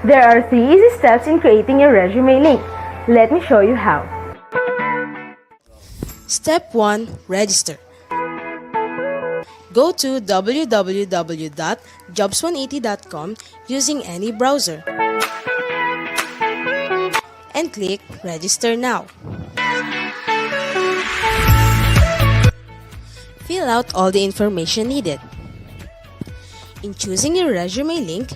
There are 3 easy steps in creating your resume link. Let me show you how. Step 1. Register. Go to www.jobs180.com using any browser and click Register Now. Fill out all the information needed. In choosing your resume link,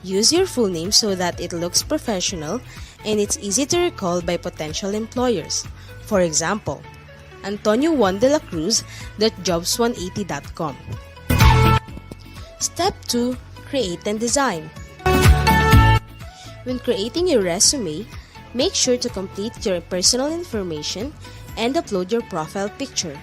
use your full name so that it looks professional and it's easy to recall by potential employers. For example, Antonio Juan de la Cruz.jobs180.com. Step 2. Create and design. When creating your resume, make sure to complete your personal information and upload your profile picture.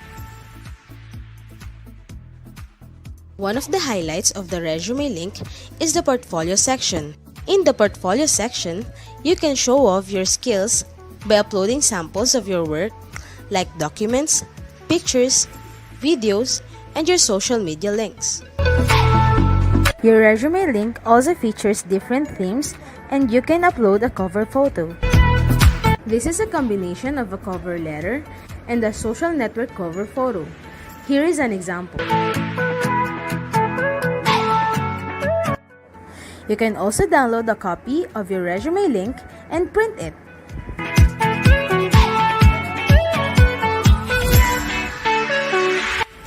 One of the highlights of the resume link is the portfolio section. In the portfolio section, you can show off your skills by uploading samples of your work like documents, pictures, videos, and your social media links. Your resume link also features different themes and you can upload a cover photo. This is a combination of a cover letter and a social network cover photo. Here is an example. You can also download a copy of your resume link and print it.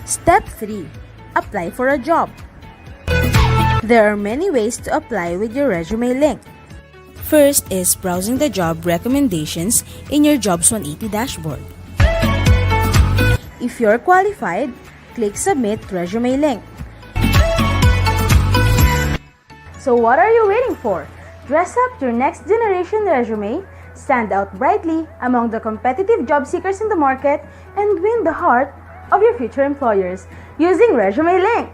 Step 3. Apply for a job. There are many ways to apply with your resume link. First is browsing the job recommendations in your Jobs 180 dashboard. If you're qualified, click Submit Resume Link. So what are you waiting for? Dress up your next generation resume, stand out brightly among the competitive job seekers in the market, and win the heart of your future employers using Resume Link.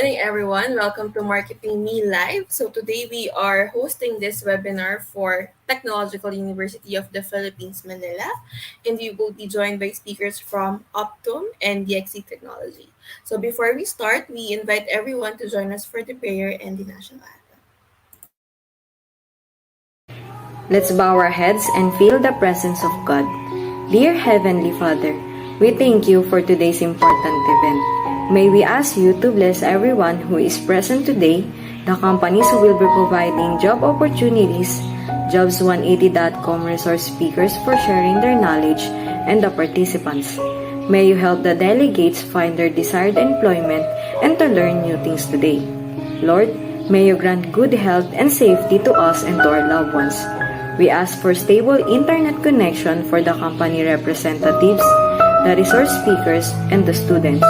morning, everyone. Welcome to Marketing Me Live. So today we are hosting this webinar for Technological University of the Philippines, Manila, and we will be joined by speakers from Optum and DXC Technology. So before we start, we invite everyone to join us for the prayer and the national anthem. Let's bow our heads and feel the presence of God. Dear Heavenly Father, we thank you for today's important event. May we ask you to bless everyone who is present today, the companies who will be providing job opportunities, Jobs180.com resource speakers for sharing their knowledge, and the participants. May you help the delegates find their desired employment and to learn new things today. Lord, may you grant good health and safety to us and to our loved ones. We ask for stable internet connection for the company representatives, the resource speakers, and the students.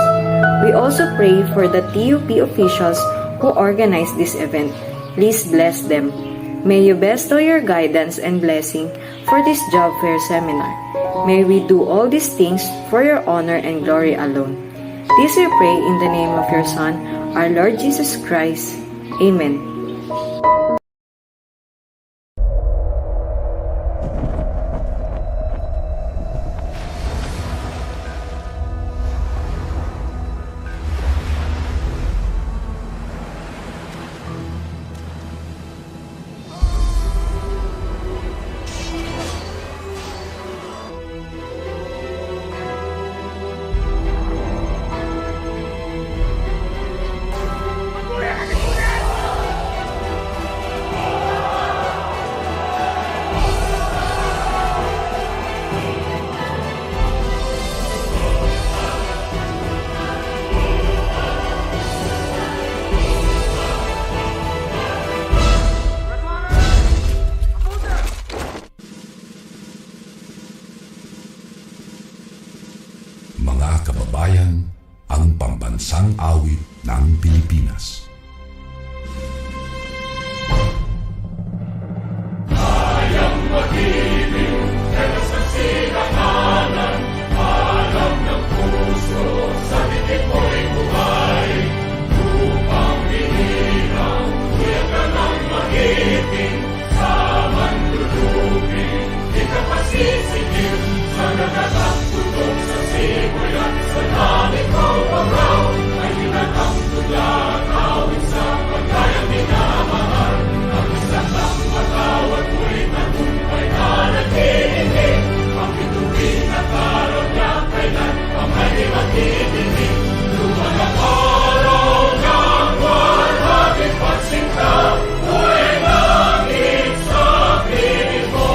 We also pray for the TUP officials who organize this event. Please bless them. May you bestow your guidance and blessing for this job fair seminar. May we do all these things for your honor and glory alone. This we pray in the name of your Son, our Lord Jesus Christ. Amen. Mga kababayan, ang pambansang awit ng Pilipinas. Hayang mag-ibig, pero sa silanganan, alam ng puso, sa titik mo'y buhay. Upang binirang, kuya ka ng mag-ibig, sa manlulupin, di ka pasisigil, sa nagatang tutok sa simoy at sa langit ko pagaw, ay hinatang tula, tawid sa pagkayang minamahal. Ang isang lang matawad mo'y tagumpay na nag-iibig, ang bituin at araw niya kailan ang may mag-iibig. Luman ang araw ng walhati pagsinta, buhay langit sa piling mo.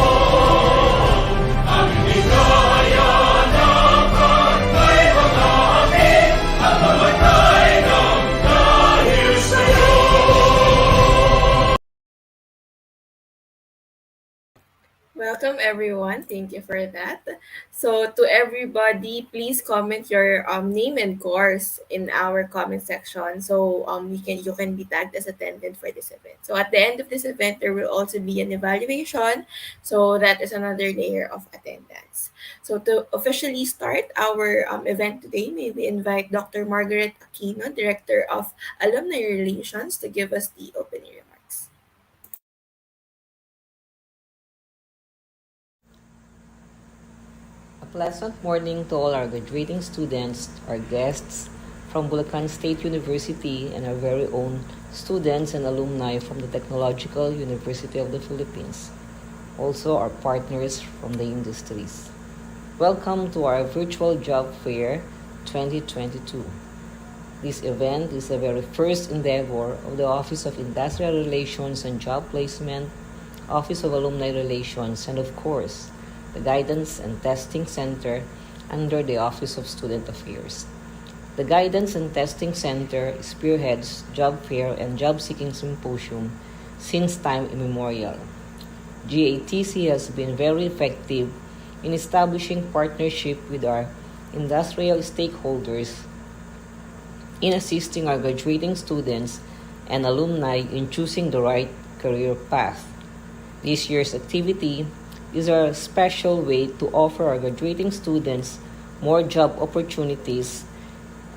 Ang higaya ng pagkay mga amin, at mamatay ng dahil sa'yo. Welcome, everyone. Thank you for that. So, to everybody, please comment your name and course in our comment section. So, you can be tagged as attendant for this event. So, at the end of this event, there will also be an evaluation. So, that is another layer of attendance. So, to officially start our event today, may we invite Dr. Margaret Aquino, Director of Alumni Relations, to give us the opening remarks. Pleasant morning to all our graduating students, our guests from Bulacan State University, and our very own students and alumni from the Technological University of the Philippines. Also our partners from the industries. Welcome to our virtual job fair 2022. This event is the very first endeavor of the Office of Industrial Relations and Job Placement, Office of Alumni Relations, and of course, the Guidance and Testing Center under the Office of Student Affairs. The Guidance and Testing Center spearheads job fair and job-seeking symposium since time immemorial. GATC has been very effective in establishing partnership with our industrial stakeholders in assisting our graduating students and alumni in choosing the right career path. This year's activity is a special way to offer our graduating students more job opportunities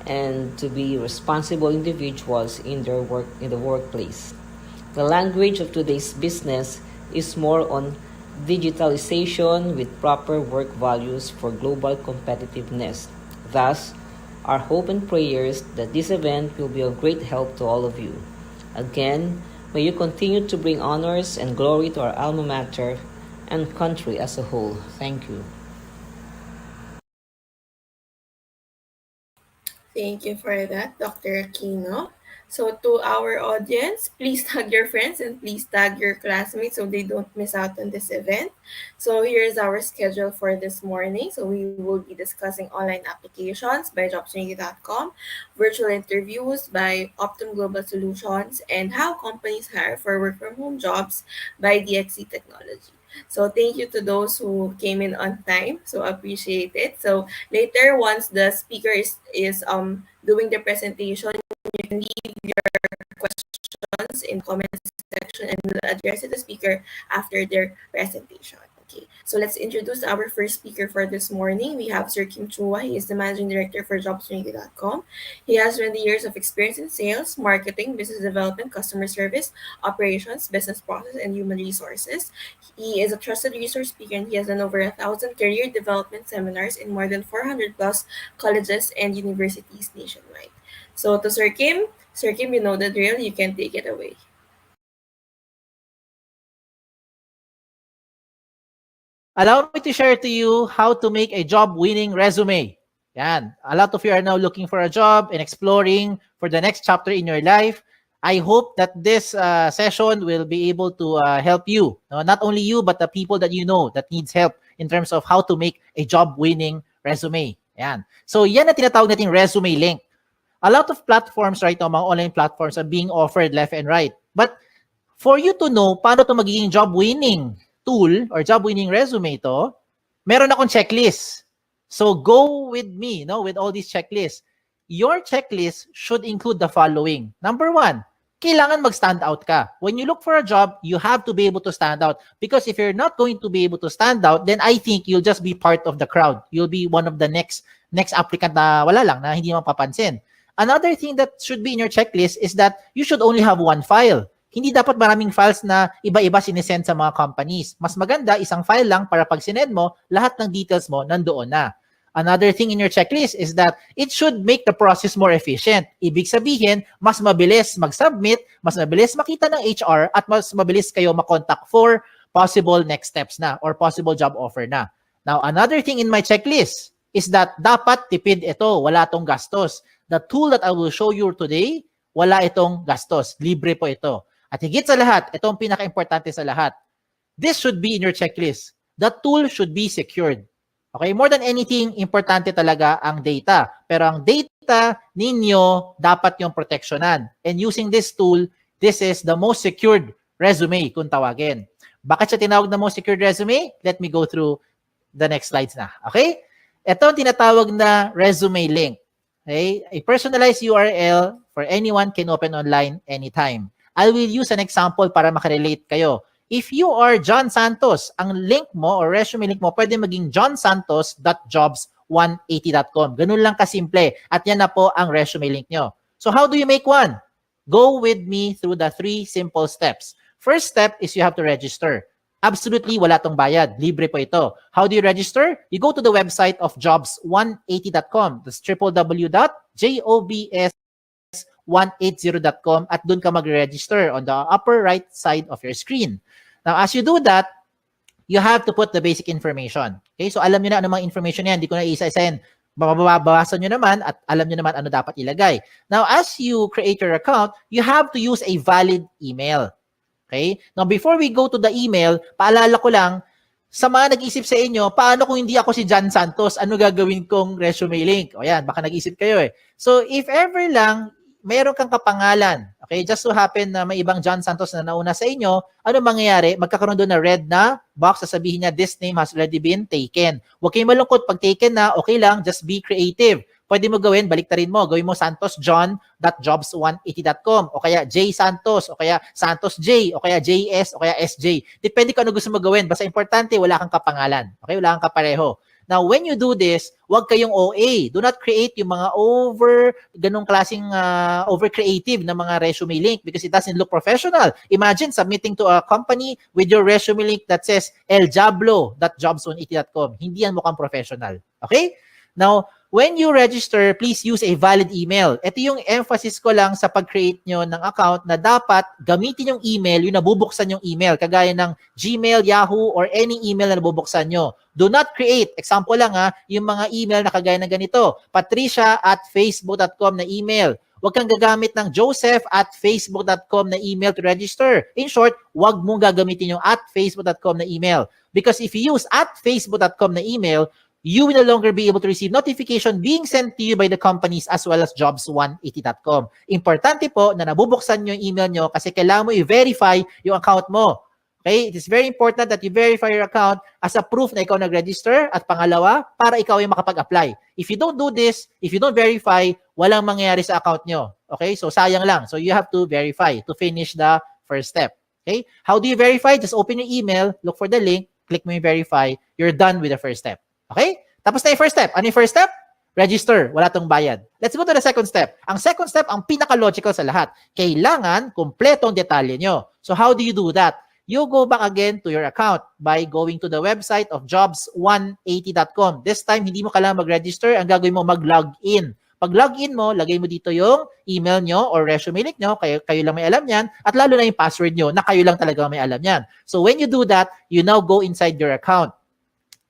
and to be responsible individuals in their work in the workplace. The language of today's business is more on digitalization with proper work values for global competitiveness. Thus, our hope and prayers that this event will be of great help to all of you. Again, may you continue to bring honors and glory to our alma mater and country as a whole. Thank you. Thank you for that, Dr. Aquino. So, to our audience, please tag your friends and please tag your classmates so they don't miss out on this event. So, here's our schedule for this morning. So, we will be discussing online applications by jobstrinity.com, virtual interviews by Optum Global Solutions, and how companies hire for work from home jobs by DXC Technology. So thank you to those who came in on time. So appreciate it. So later, once the speaker is doing the presentation, you can leave your questions in comment section and we'll address it to the speaker after their presentation. Okay, so let's introduce our first speaker for this morning. We have Sir Kim Chua. He is the managing director for jobstrinity.com. He has 20 years of experience in sales, marketing, business development, customer service, operations, business process, and human resources. He is a trusted resource speaker and he has done over 1,000 career development seminars in more than 400 plus colleges and universities nationwide. So to Sir Kim, you know the drill. You can take it away. Allow me to share to you how to make a job-winning resume. Yan. A lot of you are now looking for a job and exploring for the next chapter in your life. I hope that this session will be able to help you. No, not only you, but the people that you know that needs help in terms of how to make a job-winning resume. Yan. So yan na tinatawag nating resume link. A lot of platforms right now, mga online platforms are being offered left and right. But for you to know paano to magiging job-winning tool or job-winning resume to, meron akong checklist. So go with me, no, with all these checklists. Your checklist should include the following. Number one, kailangan mag-stand out ka. When you look for a job, you have to be able to stand out. Because if you're not going to be able to stand out, then I think you'll just be part of the crowd. You'll be one of the next applicant na wala lang, na hindi mapapansin. Another thing that should be in your checklist is that you should only have one file. Hindi dapat maraming files na iba-iba sinesend sa mga companies. Mas maganda, isang file lang para pag sinend mo, lahat ng details mo nandoon na. Another thing in your checklist is that it should make the process more efficient. Ibig sabihin, mas mabilis mag-submit, mas mabilis makita ng HR, at mas mabilis kayo makontak for possible next steps na or possible job offer na. Now, another thing in my checklist is that dapat tipid ito, wala tong gastos. The tool that I will show you today, wala itong gastos. Libre po ito. At higit sa lahat, ito ang pinaka-importante sa lahat. This should be in your checklist. The tool should be secured. Okay? More than anything, importante talaga ang data. Pero ang data ninyo, dapat yung protectionan. And using this tool, this is the most secured resume kung tawagin. Bakit siya tinawag na most secured resume? Let me go through the next slides na. Okay? Ito ang tinatawag na resume link. Okay? A personalized URL for anyone can open online anytime. I will use an example para makarelate kayo. If you are John Santos, ang link mo or resume link mo pwede maging johnsantos.jobs180.com. Ganun lang kasimple. At yan na po ang resume link nyo. So how do you make one? Go with me through the 3 simple steps. First step is you have to register. Absolutely, wala tong bayad. Libre po ito. How do you register? You go to the website of jobs180.com. That's www.jobs 180.com at doon ka mag-register on the upper right side of your screen. Now, as you do that, you have to put the basic information. Okay? So, alam nyo na ano mga information yan. Hindi ko na isa-isahin. Babawasan nyo naman at alam nyo naman ano dapat ilagay. Now, as you create your account, you have to use a valid email. Okay? Now, before we go to the email, paalala ko lang, sa mga nag-isip sa inyo, paano kung hindi ako si John Santos, ano gagawin kong resume link? O yan, baka nag-isip kayo eh. So, if ever lang, mayroon kang kapangalan. Okay, just so happen na may ibang John Santos na nauna sa inyo, ano mangyayari? Magkakaroon doon na red na box, sasabihin niya, this name has already been taken. Huwag kayong malungkot. Pag taken na, okay lang, just be creative. Pwede mo gawin, baliktarin mo. Gawin mo santosjohn.jobs180.com o kaya J Santos o kaya Santos J o kaya JS o kaya SJ. Depende kung ano gusto mo gawin. Basta importante, wala kang kapangalan. Okay, wala kang kapareho. Now, when you do this, huwag kayong OA. Do not create yung mga ganong klaseng over-creative na mga resume link because it doesn't look professional. Imagine submitting to a company with your resume link that says eljablo.jobs180.com. Hindi yan mukhang professional. Okay? Now, when you register, please use a valid email. Ito yung emphasis ko lang sa pag-create nyo ng account na dapat gamitin yung email, yung nabubuksan yung email, kagaya ng Gmail, Yahoo, or any email na nabubuksan nyo. Do not create, example lang yung mga email na kagaya ng ganito, patricia@facebook.com na email. Huwag kang gagamit ng joseph@facebook.com na email to register. In short, huwag mong gagamitin yung @facebook.com na email. Because if you use @facebook.com na email, you will no longer be able to receive notification being sent to you by the companies as well as jobs180.com. Importante po na nabubuksan nyo yung email nyo kasi kailangan mo i-verify yung account mo. Okay? It is very important that you verify your account as a proof na ikaw nag-register at pangalawa, para ikaw ay makapag-apply. If you don't do this, if you don't verify, walang mangyayari sa account nyo. Okay? So sayang lang. So you have to verify to finish the first step. Okay? How do you verify? Just open your email, look for the link, click mo yung verify, you're done with the first step. Okay? Tapos na yung first step. Ano yung first step? Register. Wala tong bayad. Let's go to the second step. Ang second step, ang pinaka-logical sa lahat. Kailangan kumpletong detalye nyo. So how do you do that? You go back again to your account by going to the website of jobs180.com. This time, hindi mo kailangan mag-register. Ang gagawin mo, mag-login. Pag login mo, lagay mo dito yung email nyo or resume link nyo, kayo lang may alam yan, at lalo na yung password nyo na kayo lang talaga may alam yan. So when you do that, you now go inside your account.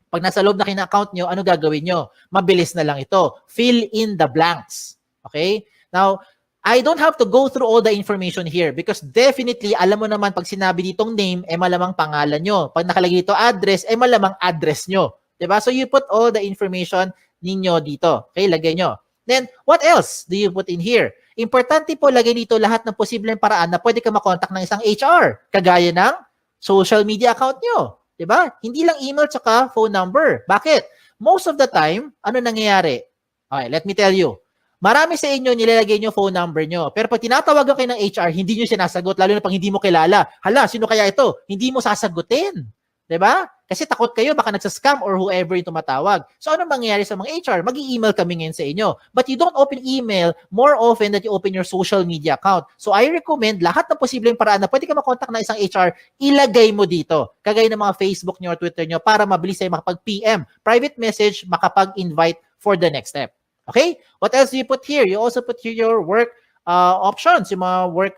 Pag nasa loob na kayo ng account nyo, ano gagawin nyo? Mabilis na lang ito. Fill in the blanks. Okay? Now, I don't have to go through all the information here because definitely, alam mo naman pag sinabi ditong name, malamang pangalan nyo. Pag nakalagay dito address, malamang address nyo. Diba? So you put all the information ninyo dito. Okay? Lagay nyo. Then, what else do you put in here? Importante po, lagay dito lahat ng posibleng paraan na pwede ka makontak ng isang HR. Kagaya ng social media account nyo. Diba? Hindi lang email tsaka phone number. Bakit? Most of the time, ano nangyayari? Okay, let me tell you. Marami sa inyo nilalagay nyo phone number nyo. Pero pag tinatawagan kayo ng HR, hindi nyo sinasagot, lalo na pag hindi mo kilala. Hala, sino kaya ito? Hindi mo sasagutin. Diba? Kasi takot kayo, baka nagsascam or whoever yung tumatawag. So, ano mangyayari sa mga HR? Mag-i-email kami ngayon sa inyo. But you don't open email more often than you open your social media account. So, I recommend lahat ng posibleng paraan na pwede ka makontak na isang HR, ilagay mo dito. Kagaya ng mga Facebook nyo or Twitter nyo para mabilis tayo makapag-PM. Private message, makapag-invite for the next step. Okay? What else do you put here? You also put here your work options, yung mga work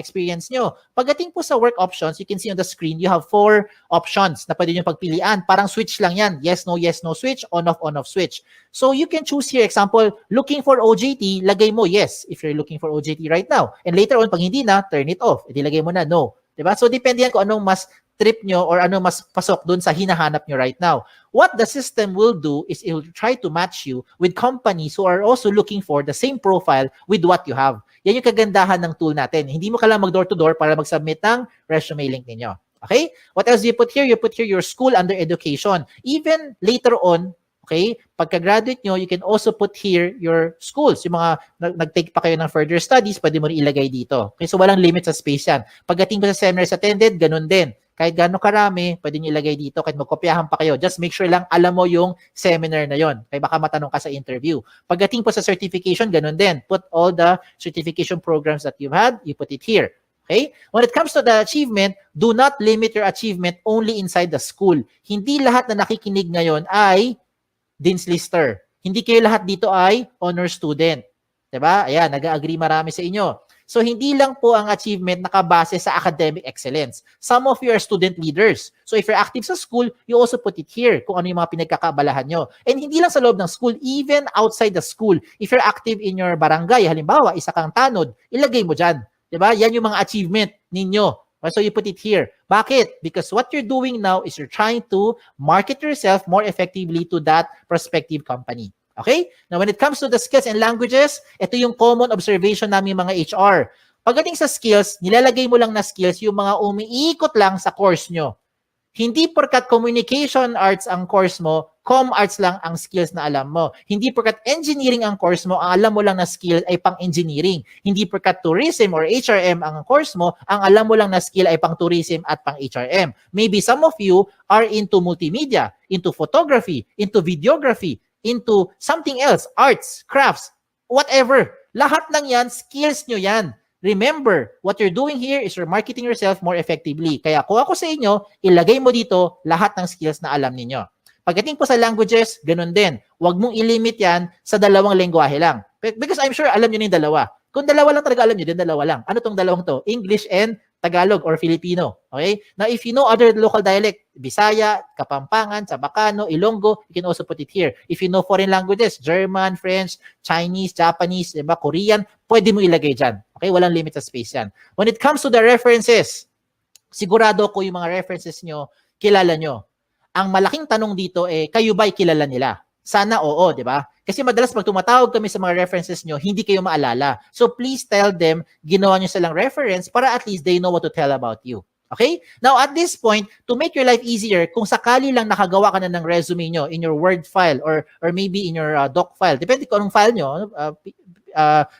experience nyo. Pagdating po sa work options, you can see on the screen, you have 4 options na pwede nyo pagpilian. Parang switch lang yan. Yes, no switch, on, off switch. So you can choose here, example, looking for OJT, lagay mo yes if you're looking for OJT right now. And later on, pag hindi na, turn it off. Edi lagay mo na no. Diba? So depende yan kung anong mas trip nyo or ano mas pasok dun sa hinahanap nyo right now. What the system will do is it will try to match you with companies who are also looking for the same profile with what you have. Yan yung kagandahan ng tool natin. Hindi mo kailangan mag door-to-door para mag-submit ng resume link ninyo. Okay? What else do you put here? You put here your school under education. Even later on, okay, pagka-graduate nyo, you can also put here your schools. Yung mga nag-take pa kayo ng further studies, pwede mo rin ilagay dito. Okay, so walang limit sa space yan. Pagdating ko sa seminars attended, ganun din. Kahit gaano karami, pwede nyo ilagay dito. Kahit magkopyahan pa kayo. Just make sure lang alam mo yung seminar na yon. Kaya baka matanong ka sa interview. Pagdating po sa certification, ganun din. Put all the certification programs that you've had, you put it here. Okay? When it comes to the achievement, do not limit your achievement only inside the school. Hindi lahat na nakikinig ngayon ay Dean's Lister. Hindi kayo lahat dito ay honor student. Diba? Ayan, nag-agree marami sa inyo. So, hindi lang po ang achievement nakabase sa academic excellence. Some of you are student leaders. So, if you're active sa school, you also put it here kung ano yung mga pinagkakaabalahan nyo. And hindi lang sa loob ng school, even outside the school. If you're active in your barangay, halimbawa, isa kang tanod, ilagay mo dyan. Diba? Yan yung mga achievement ninyo. So, you put it here. Bakit? Because what you're doing now is you're trying to market yourself more effectively to that prospective company. Okay? Now, when it comes to the skills and languages, ito yung common observation namin mga HR. Pagdating sa skills, nilalagay mo lang na skills yung mga umiikot lang sa course nyo. Hindi porkat communication arts ang course mo, arts lang ang skills na alam mo. Hindi porkat engineering ang course mo, ang alam mo lang na skill ay pang-engineering. Hindi porkat tourism or HRM ang course mo, ang alam mo lang na skill ay pang-tourism at pang-HRM. Maybe some of you are into multimedia, into photography, into videography, into something else, arts, crafts, whatever. Lahat ng yan, skills nyo yan. Remember, what you're doing here is you're marketing yourself more effectively. Kaya kung ako sa inyo, ilagay mo dito lahat ng skills na alam ninyo. Pagdating po sa languages, ganun din. Huwag mong ilimit yan sa dalawang lengguwahe lang. Because I'm sure alam nyo na yung dalawa. Kung dalawa lang talaga alam nyo, din dalawa lang. Ano tong dalawang to? English and Tagalog or Filipino. Okay? Now, if you know other local dialect, Bisaya, Kapampangan, Sabacano, Ilonggo, you can also put it here. If you know foreign languages, German, French, Chinese, Japanese, diba, Korean, pwede mo ilagay dyan. Okay? Walang limit sa space yan. When it comes to the references, sigurado ko yung mga references nyo, kilala nyo. Ang malaking tanong dito kayo ba'y kilala nila? Sana oo, di ba? Kasi madalas pag tumatawag kami sa mga references nyo, hindi kayo maalala. So please tell them, ginawa nyo silang reference para at least they know what to tell about you. Okay? Now at this point, to make your life easier, kung sakali lang nakagawa ka na ng resume nyo in your Word file or maybe in your doc file, depende kung anong file nyo,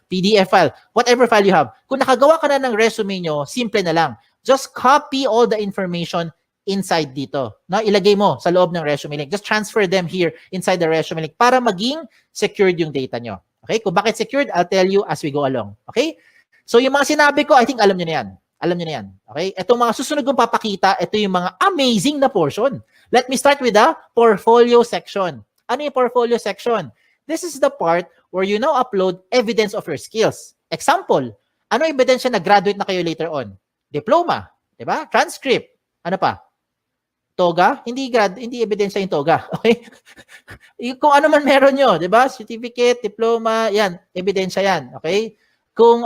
PDF file, whatever file you have. Kung nakagawa ka na ng resume nyo, simple na lang. Just copy all the information inside dito. No, ilagay mo sa loob ng resume link. Just transfer them here inside the resume link para maging secured yung data nyo. Okay? Kung bakit secured, I'll tell you as we go along. Okay? So yung mga sinabi ko, I think alam nyo na yan. Alam nyo na yan. Okay? Itong mga susunod kong papakita, ito yung mga amazing na portion. Let me start with the portfolio section. Ano yung portfolio section? This is the part where you now upload evidence of your skills. Example, ano ebidensya na graduate na kayo later on? Diploma, di ba? Transcript. Ano pa? Toga? Hindi ebidensya yung toga. Okay? Kung ano man meron nyo, di ba? Certificate, diploma, yan, ebidensya yan. Okay? Kung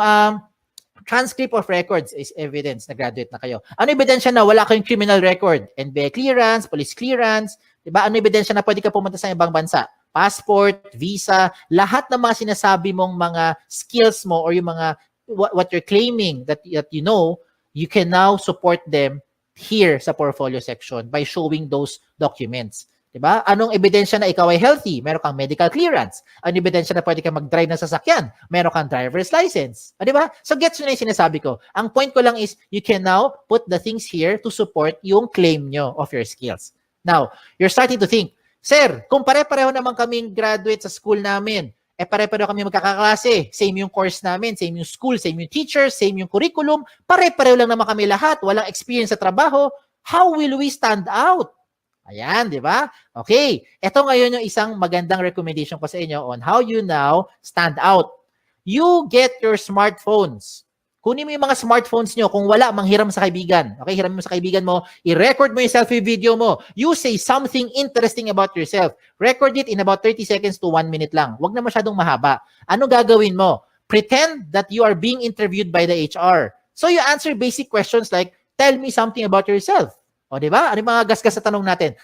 transcript of records is evidence na graduate na kayo. Ano ebidensya na wala kayong criminal record? NBA clearance, police clearance, di ba? Ano ebidensya na pwede ka pumunta sa ibang bansa? Passport, visa, lahat ng mga sinasabi mong mga skills mo or yung mga what you're claiming that you know, you can now support them here sa portfolio section by showing those documents. Diba? Anong ebidensya na ikaw ay healthy? Meron kang medical clearance. Anong ebidensya na pwede kang mag-drive ng sasakyan? Meron kang driver's license. Diba? So gets nyo na yung sinasabi ko. Ang point ko lang is you can now put the things here to support yung claim nyo of your skills. Now, you're starting to think, Sir, kung pare-pareho naman kaming graduate sa school namin, pare-pareho kami magkakaklase, same yung course namin, same yung school, same yung teachers, same yung curriculum, pare-pareho lang naman kami lahat, walang experience sa trabaho, how will we stand out? Ayan, di ba? Okay, ito ngayon yung isang magandang recommendation ko sa inyo on how you now stand out. You get your smartphones. Kunin mo yung mga smartphones nyo. Kung wala, manghiram sa kaibigan. Okay, hiram mo sa kaibigan mo. I-record mo yung selfie video mo. You say something interesting about yourself. Record it in about 30 seconds to 1 minute lang. Huwag na masyadong mahaba. Ano gagawin mo? Pretend that you are being interviewed by the HR. So you answer basic questions like, tell me something about yourself. O, di ba? Ano yung mga gasgas sa tanong natin?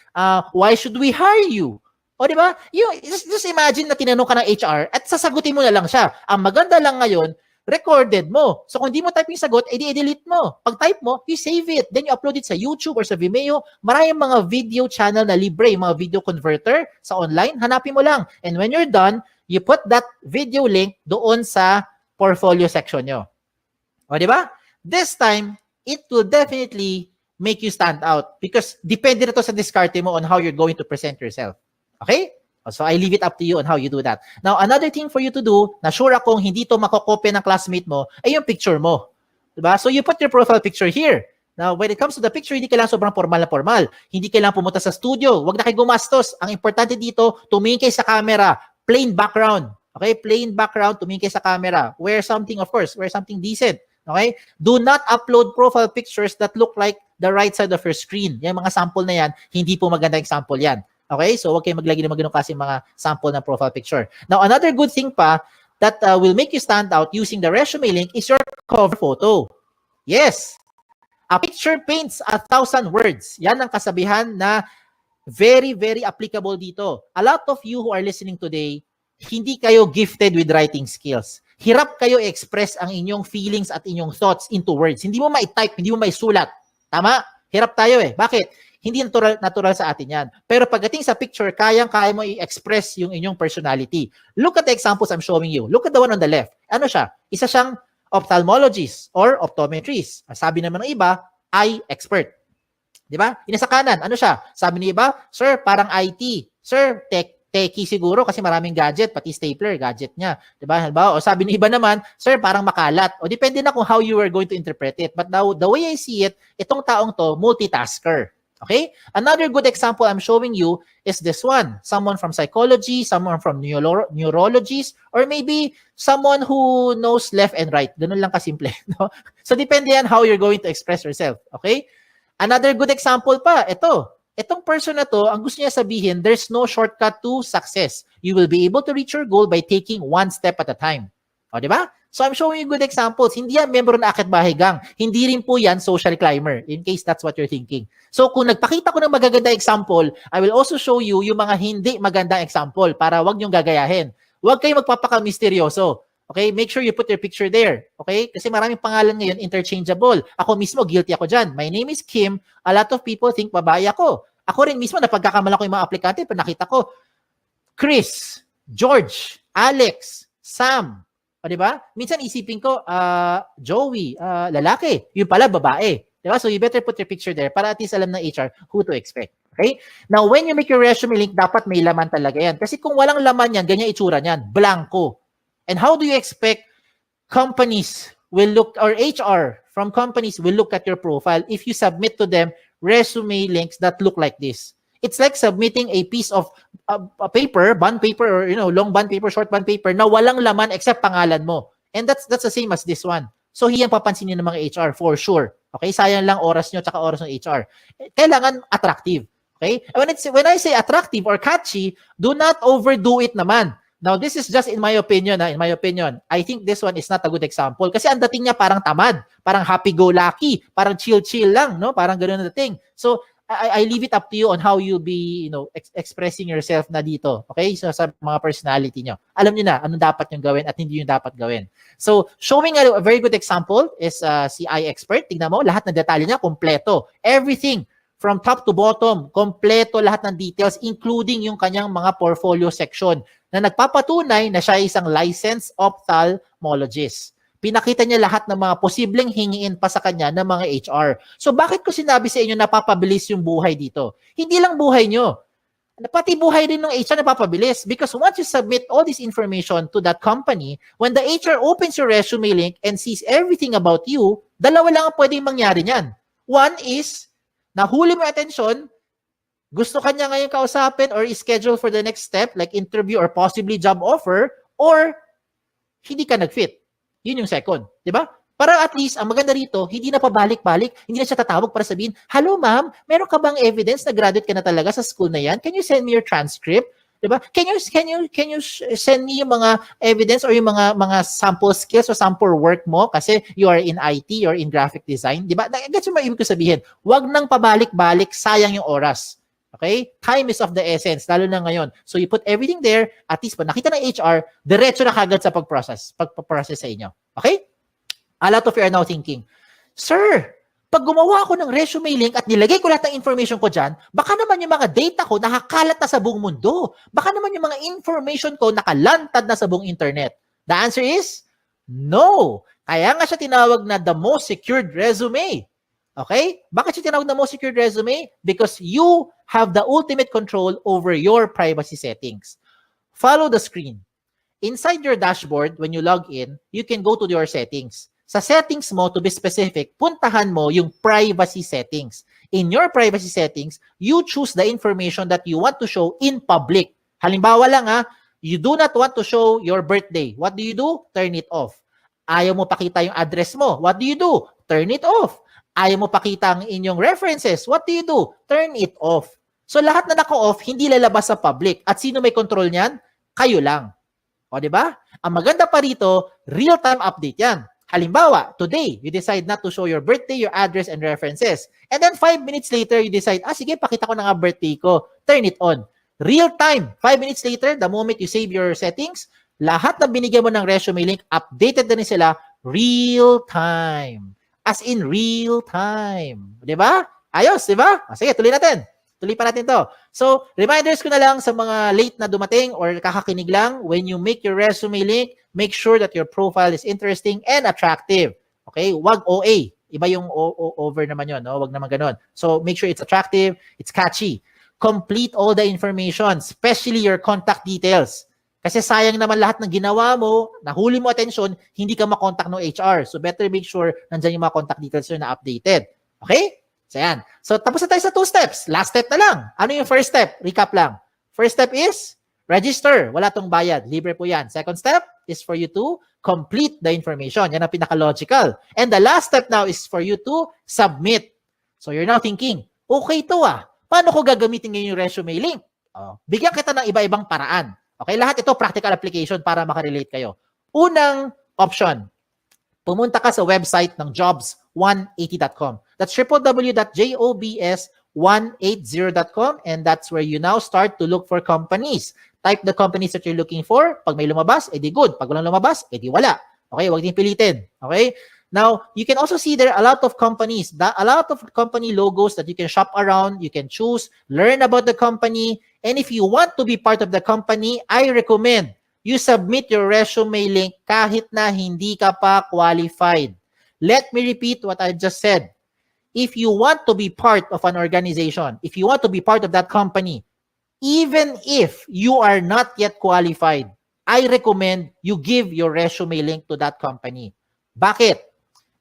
Why should we hire you? O, di ba? Just imagine na tinanong ka ng HR at sasagutin mo na lang siya. Ang maganda lang ngayon, recorded mo. So kung di mo type yung sagot, edi-delete mo. Pag type mo, you save it. Then you upload it sa YouTube or sa Vimeo. Maraming mga video channel na libre, mga video converter sa online. Hanapin mo lang. And when you're done, you put that video link doon sa portfolio section nyo. O, di ba? This time, it will definitely make you stand out because depende na to sa diskarte mo on how you're going to present yourself. Okay? So I leave it up to you on how you do that. Now, another thing for you to do, na sure akong hindi to makokopya ng classmate mo, ay yung picture mo. Diba? So you put your profile picture here. Now, when it comes to the picture, hindi kailangan sobrang formal na formal. Hindi kailangan pumunta sa studio. Huwag na kayo gumastos. Ang importante dito, tumingin kayo sa camera. Plain background. Okay? Plain background, tumingin kayo sa camera. Wear something, of course. Wear something decent. Okay? Do not upload profile pictures that look like the right side of your screen. Yung mga sample na yan, hindi po maganda example yan. Okay? So, huwag kayo maglagay ng ganun kasi mga sample na profile picture. Now, another good thing pa that will make you stand out using the resume link is your cover photo. Yes! A picture paints 1,000 words. Yan ang kasabihan na very, very applicable dito. A lot of you who are listening today, hindi kayo gifted with writing skills. Hirap kayo i-express ang inyong feelings at inyong thoughts into words. Hindi mo ma-type, hindi mo ma-sulat. Tama? Hirap tayo eh. Bakit? Hindi natural sa atin yan. Pero pagdating sa picture, kaya mo i-express yung inyong personality. Look at the examples I'm showing you. Look at the one on the left. Ano siya? Isa siyang ophthalmologist or optometrist. Sabi naman ng iba, eye expert. Di ba? Yung sa kanan, ano siya? Sabi ng iba, sir, parang IT. Sir, techie siguro kasi maraming gadget, pati stapler, gadget niya. Di ba? Halimbawa, o sabi ng iba naman, sir, parang makalat. O depende na kung how you are going to interpret it. But the way I see it, itong taong to, multitasker. Okay? Another good example I'm showing you is this one. Someone from psychology, someone from neurologist, or maybe someone who knows left and right. Ganun lang kasimple. No? So, depende yan how you're going to express yourself. Okay? Another good example pa, itong person na to, ang gusto niya sabihin, there's no shortcut to success. You will be able to reach your goal by taking one step at a time. O, di ba? So, I'm showing you good examples. Hindi yan member ng Akit Bahay Gang. Hindi rin po yan social climber, in case that's what you're thinking. So, kung nagpakita ko ng magaganda example, I will also show you yung mga hindi magandang example para wag niyong gagayahin. Huwag kayo magpapaka-misteryoso. Okay? Make sure you put your picture there. Okay? Kasi maraming pangalan ngayon, interchangeable. Ako mismo, guilty ako dyan. My name is Kim. A lot of people think babae ako. Ako rin mismo, napagkakamala ko yung mga aplikante, pero nakita ko, Cris, George, Alex, Sam. O, diba? Minsan isipin ko, Joey, lalaki. Yung pala, babae. Diba? So you better put your picture there para at least alam ng HR who to expect. Okay? Now, when you make your resume link, dapat may laman talaga yan. Kasi kung walang laman yan, ganyan itsura niyan. Blanco. And how do you expect companies will look, or HR from companies will look at your profile if you submit to them resume links that look like this? It's like submitting a piece of a paper, bond paper, or long bond paper, short bond paper na walang laman except pangalan mo. And that's the same as this one. So hiyang papansinin ng mga HR for sure. Okay? Sayang lang oras nyo tsaka oras ng HR. Kailangan attractive. Okay? When I say attractive or catchy, do not overdo it naman. Now, this is just in my opinion. In my opinion, I think this one is not a good example. Kasi ang dating niya parang tamad, parang happy-go-lucky, parang chill-chill lang, no? Parang ganoon na dating. So, I leave it up to you on how you'll be, expressing yourself na dito. Okay? So, sa mga personality nyo. Alam nyo na anong dapat nyo gawin at hindi nyo dapat gawin. So, showing a very good example is si iExpert. Tingnan mo, lahat ng detalye niya, kompleto. Everything from top to bottom, kompleto lahat ng details, including yung kanyang mga portfolio section na nagpapatunay na siya ay isang licensed ophthalmologist. Pinakita niya lahat ng mga posibleng hingiin pa sa kanya ng mga HR. So bakit ko sinabi sa inyo napapabilis yung buhay dito? Hindi lang buhay nyo. Pati buhay din ng HR napapabilis. Because once you submit all this information to that company, when the HR opens your resume link and sees everything about you, dalawa lang ang pwedeng mangyari niyan. One is, nahuli mo attention, gusto kanya ngayon kausapin or schedule for the next step, like interview or possibly job offer, or hindi ka nag-fit. Yun yung second. Di ba? Para at least, ang maganda rito, hindi na pabalik-balik, hindi na siya tatawag para sabihin, hello ma'am, meron ka bang evidence na graduate ka na talaga sa school na yan? Can you send me your transcript? Di ba? Can you send me yung mga evidence or yung mga sample skills or sample work mo kasi you are in IT or in graphic design? Di ba? That's yung maibig ko sabihin. Huwag nang pabalik-balik, sayang yung oras. Okay? Time is of the essence, lalo na ngayon. So you put everything there, at least pag nakita ng HR, diretso na kagad sa pagprocess sa inyo. Okay? A lot of you are now thinking, sir, pag gumawa ako ng resume link at nilagay ko lahat ng information ko dyan, baka naman yung mga data ko nakakalat na sa buong mundo. Baka naman yung mga information ko nakalantad na sa buong internet. The answer is, no. Kaya nga siya tinawag na the most secured resume. Okay? Bakit siya tinawag na most secured resume? Because you have the ultimate control over your privacy settings. Follow the screen. Inside your dashboard, when you log in, you can go to your settings. Sa settings mo, to be specific, puntahan mo yung privacy settings. In your privacy settings, you choose the information that you want to show in public. Halimbawa lang you do not want to show your birthday. What do? Turn it off. Ayaw mo pakita yung address mo. What do? Turn it off. Ayaw mo pakita ang inyong references. What do? Turn it off. So lahat na naka-off, hindi lalabas sa public. At sino may control niyan? Kayo lang. O, di ba? Ang maganda pa rito, real-time update yan. Halimbawa, today, you decide not to show your birthday, your address, and references. And then 5 minutes later, you decide, sige, pakita ko na nga birthday ko. Turn it on. Real time. 5 minutes later, the moment you save your settings, lahat na binigyan mo ng resume link, updated na rin sila real time. As in real time. Di ba? Ayos, di ba? Sige, tuloy natin. Tuloy pa natin to. So, reminders ko na lang sa mga late na dumating or kakakinig lang, when you make your resume link, make sure that your profile is interesting and attractive. Okay? Wag OA. Iba yung over naman yun. No? Wag naman ganun. So, make sure it's attractive, it's catchy. Complete all the information, especially your contact details. Kasi sayang naman lahat ng ginawa mo, nahuli mo attention, hindi ka makontak ng HR. So, better make sure nandyan yung mga contact details na updated. Okay? So, yan. So, tapos na tayo sa 2 steps. Last step na lang. Ano yung first step? Recap lang. First step is register. Wala tong bayad. Libre po yan. Second step is for you to complete the information. Yan ang pinaka-logical. And the last step now is for you to submit. So, you're now thinking, okay to paano ko gagamitin ngayon yung resume link? Bigyan kita ng iba-ibang paraan. Okay, lahat ito practical application para makarelate kayo. Unang option, pumunta ka sa website ng jobs180.com. That's www.jobs180.com, and that's where you now start to look for companies. Type the companies that you're looking for. Pag may lumabas, edi good. Pag walang lumabas, edi wala. Okay, huwag din pilitin. Okay? Now, you can also see there a lot of companies, a lot of company logos that you can shop around, you can choose, learn about the company, and if you want to be part of the company, I recommend you submit your resume link kahit na hindi ka pa qualified. Let me repeat what I just said. If you want to be part of an organization, if you want to be part of that company, even if you are not yet qualified, I recommend you give your resume link to that company. Bakit?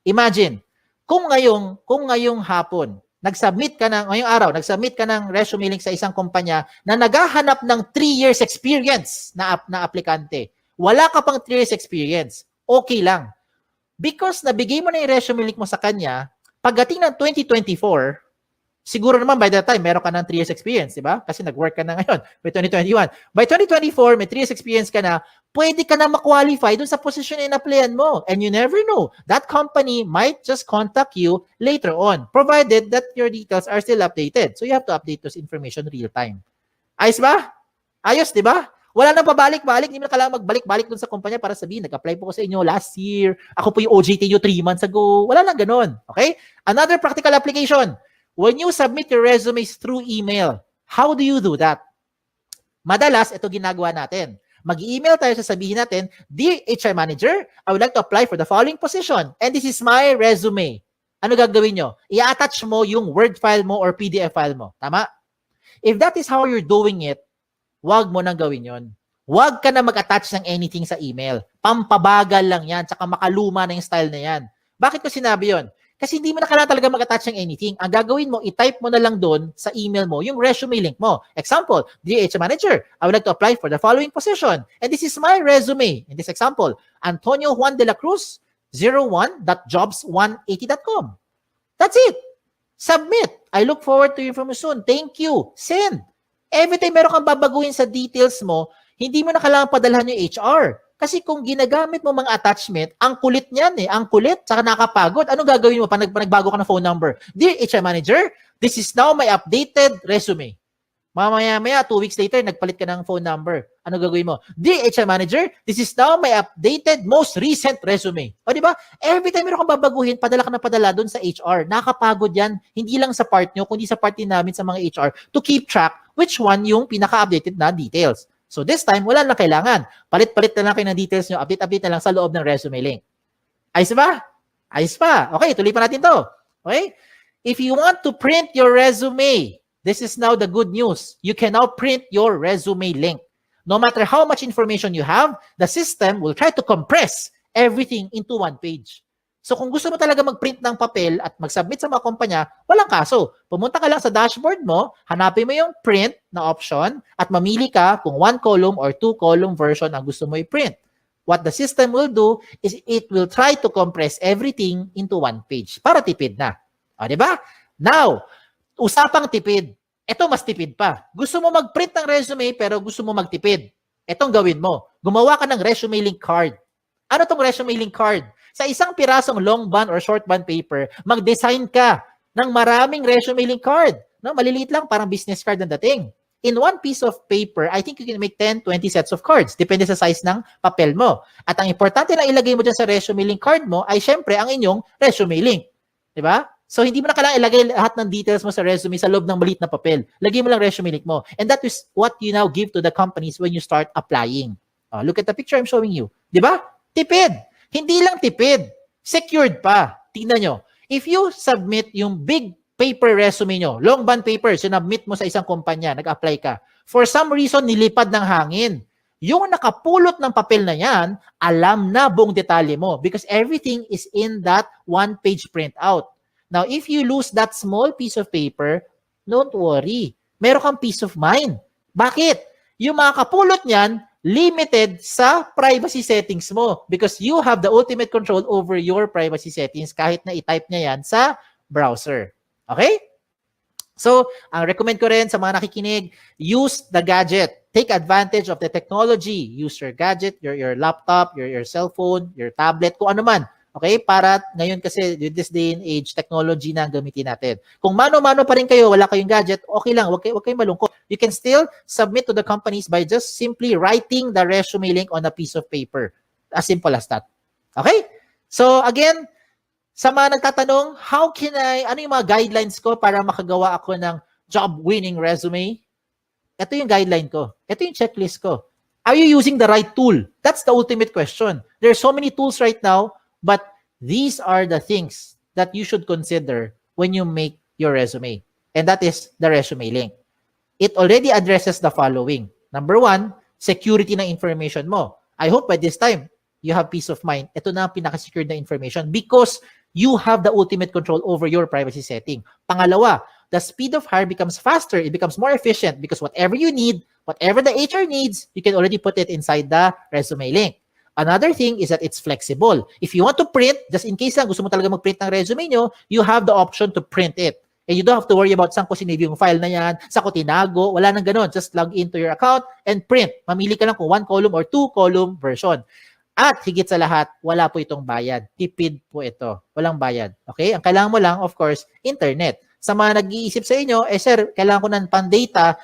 Imagine, kung ngayong hapon, ngayong araw, nag-submit ka ng resume link sa isang kumpanya na naghahanap ng 3 years experience na aplikante. Wala ka pang 3 years experience. Okay lang. Because nabigay mo na yung resume link mo sa kanya, pagdating ng 2024, siguro naman by that time, meron ka ng 3 years experience, di ba? Kasi nag-work ka na ngayon by 2021. By 2024, may 3 years experience ka na, pwede ka na ma-qualify dun sa position na in-applyan mo. And you never know. That company might just contact you later on, provided that your details are still updated. So you have to update those information real time. Ayos ba? Ayos, di ba? Wala nang pabalik-balik. Hindi mo na kailangan magbalik-balik dun sa kumpanya para sabihin, nag-apply po ko sa inyo last year. Ako po yung OJT nyo 3 months ago. Wala lang ganun. Okay? Another practical application. When you submit your resumes through email, how do you do that? Madalas, ito ginagawa natin. Mag-email tayo, sasabihin natin, Dear HR Manager, I would like to apply for the following position and this is my resume. Ano gagawin nyo? I-attach mo yung Word file mo or PDF file mo. Tama? If that is how you're doing it, wag mo nang gawin yon. Wag ka na mag-attach ng anything sa email. Pampabagal lang yan, tsaka makaluma na yung style na yan. Bakit ko sinabi yon? Kasi hindi mo na kailangan talaga mag-attach ng anything. Ang gagawin mo, i-type mo na lang doon sa email mo yung resume link mo. Example, Dear HR Manager, I would like to apply for the following position. And this is my resume. In this example, Antonio Juan de la Cruz, 01.jobs180.com. That's it. Submit. I look forward to you from you soon. Thank you. Send. Every time meron kang babaguhin sa details mo, hindi mo na kailangan padalhan yung HR. Kasi kung ginagamit mo mga attachment, ang kulit niyan ang kulit, saka nakapagod. Anong gagawin mo pag nagbago ka ng phone number? Dear HR Manager, this is now my updated resume. Mamaya-maya, 2 weeks later, nagpalit ka ng phone number. Ano gagawin mo? Dear HR Manager, this is now my updated, most recent resume. O di ba? Every time meron kang babaguhin, padala ka na padala doon sa HR. Nakakapagod yan, hindi lang sa part nyo, kundi sa part din namin sa mga HR to keep track which one yung pinaka-updated na details. So this time, wala na kailangan. Palit-palit na lang kayo ng details nyo, update-update na lang sa loob ng resume link. Ayos ba? Ayos pa. Okay, tuloy pa natin to. Okay? If you want to print your resume, this is now the good news. You can now print your resume link. No matter how much information you have, the system will try to compress everything into one page. So kung gusto mo talaga mag-print ng papel at mag-submit sa mga kumpanya, walang kaso. Pumunta ka lang sa dashboard mo, hanapin mo yung print na option at mamili ka kung 1 column or 2 column version ang gusto mo i-print. What the system will do is it will try to compress everything into one page para tipid na. O, di ba? Now, usapang tipid. Ito mas tipid pa. Gusto mo mag-print ng resume pero gusto mo magtipid. Itong gawin mo. Gumawa ka ng resume link card. Ano tong resume link card? Sa isang pirasong long bond or short bond paper, mag-design ka ng maraming resume link card. No, maliliit lang, parang business card ang dating. In one piece of paper, I think you can make 10, 20 sets of cards. Depende sa size ng papel mo. At ang importante na ilagay mo dyan sa resume link card mo ay syempre ang inyong resume link. Diba? So, hindi mo na kailangan ilagay lahat ng details mo sa resume sa loob ng maliit na papel. Lagay mo lang resume link mo. And that is what you now give to the companies when you start applying. Look at the picture I'm showing you. Di ba? Tipid. Hindi lang tipid. Secured pa. Tingnan nyo. If you submit yung big paper resume nyo, long bond paper, sinubmit mo sa isang kumpanya, nag-apply ka. For some reason, nilipad ng hangin. Yung nakapulot ng papel na yan, alam na buong detalye mo because everything is in that one-page printout. Now, if you lose that small piece of paper, don't worry. Meron kang peace of mind. Bakit? Yung mga kapulot niyan, limited sa privacy settings mo because you have the ultimate control over your privacy settings kahit na i-type niya yan sa browser. Okay? So, ang recommend ko rin sa mga nakikinig, use the gadget. Take advantage of the technology. Use your gadget, your laptop, your cell phone, your tablet, kung ano man. Okay? Para ngayon kasi, with this day and age, technology na ang gamitin natin. Kung mano-mano pa rin kayo, wala kayong gadget, okay lang. Huwag kayong malungkot. You can still submit to the companies by just simply writing the resume link on a piece of paper. As simple as that. Okay? So, again, sa mga nagtatanong, ano yung mga guidelines ko para makagawa ako ng job-winning resume? Ito yung guideline ko. Ito yung checklist ko. Are you using the right tool? That's the ultimate question. There are so many tools right now, but these are the things that you should consider when you make your resume. And that is the resume link. It already addresses the following. Number one, security ng information mo. I hope by this time, you have peace of mind. Ito na ang pinaka-secured na information because you have the ultimate control over your privacy setting. Pangalawa, the speed of hire becomes faster. It becomes more efficient because whatever you need, whatever the HR needs, you can already put it inside the resume link. Another thing is that it's flexible. If you want to print, just in case lang gusto mo talaga mag-print ng resume nyo, you have the option to print it. And you don't have to worry about saan ko sinave yung file na yan, saan ko tinago, wala nang ganun. Just log into your account and print. Mamili ka lang kung 1-column or 2-column version. At higit sa lahat, wala po itong bayad. Tipid po ito. Walang bayad. Okay? Ang kailangan mo lang, of course, internet. Sa mga nag-iisip sa inyo, sir, kailangan ko ng pan-data,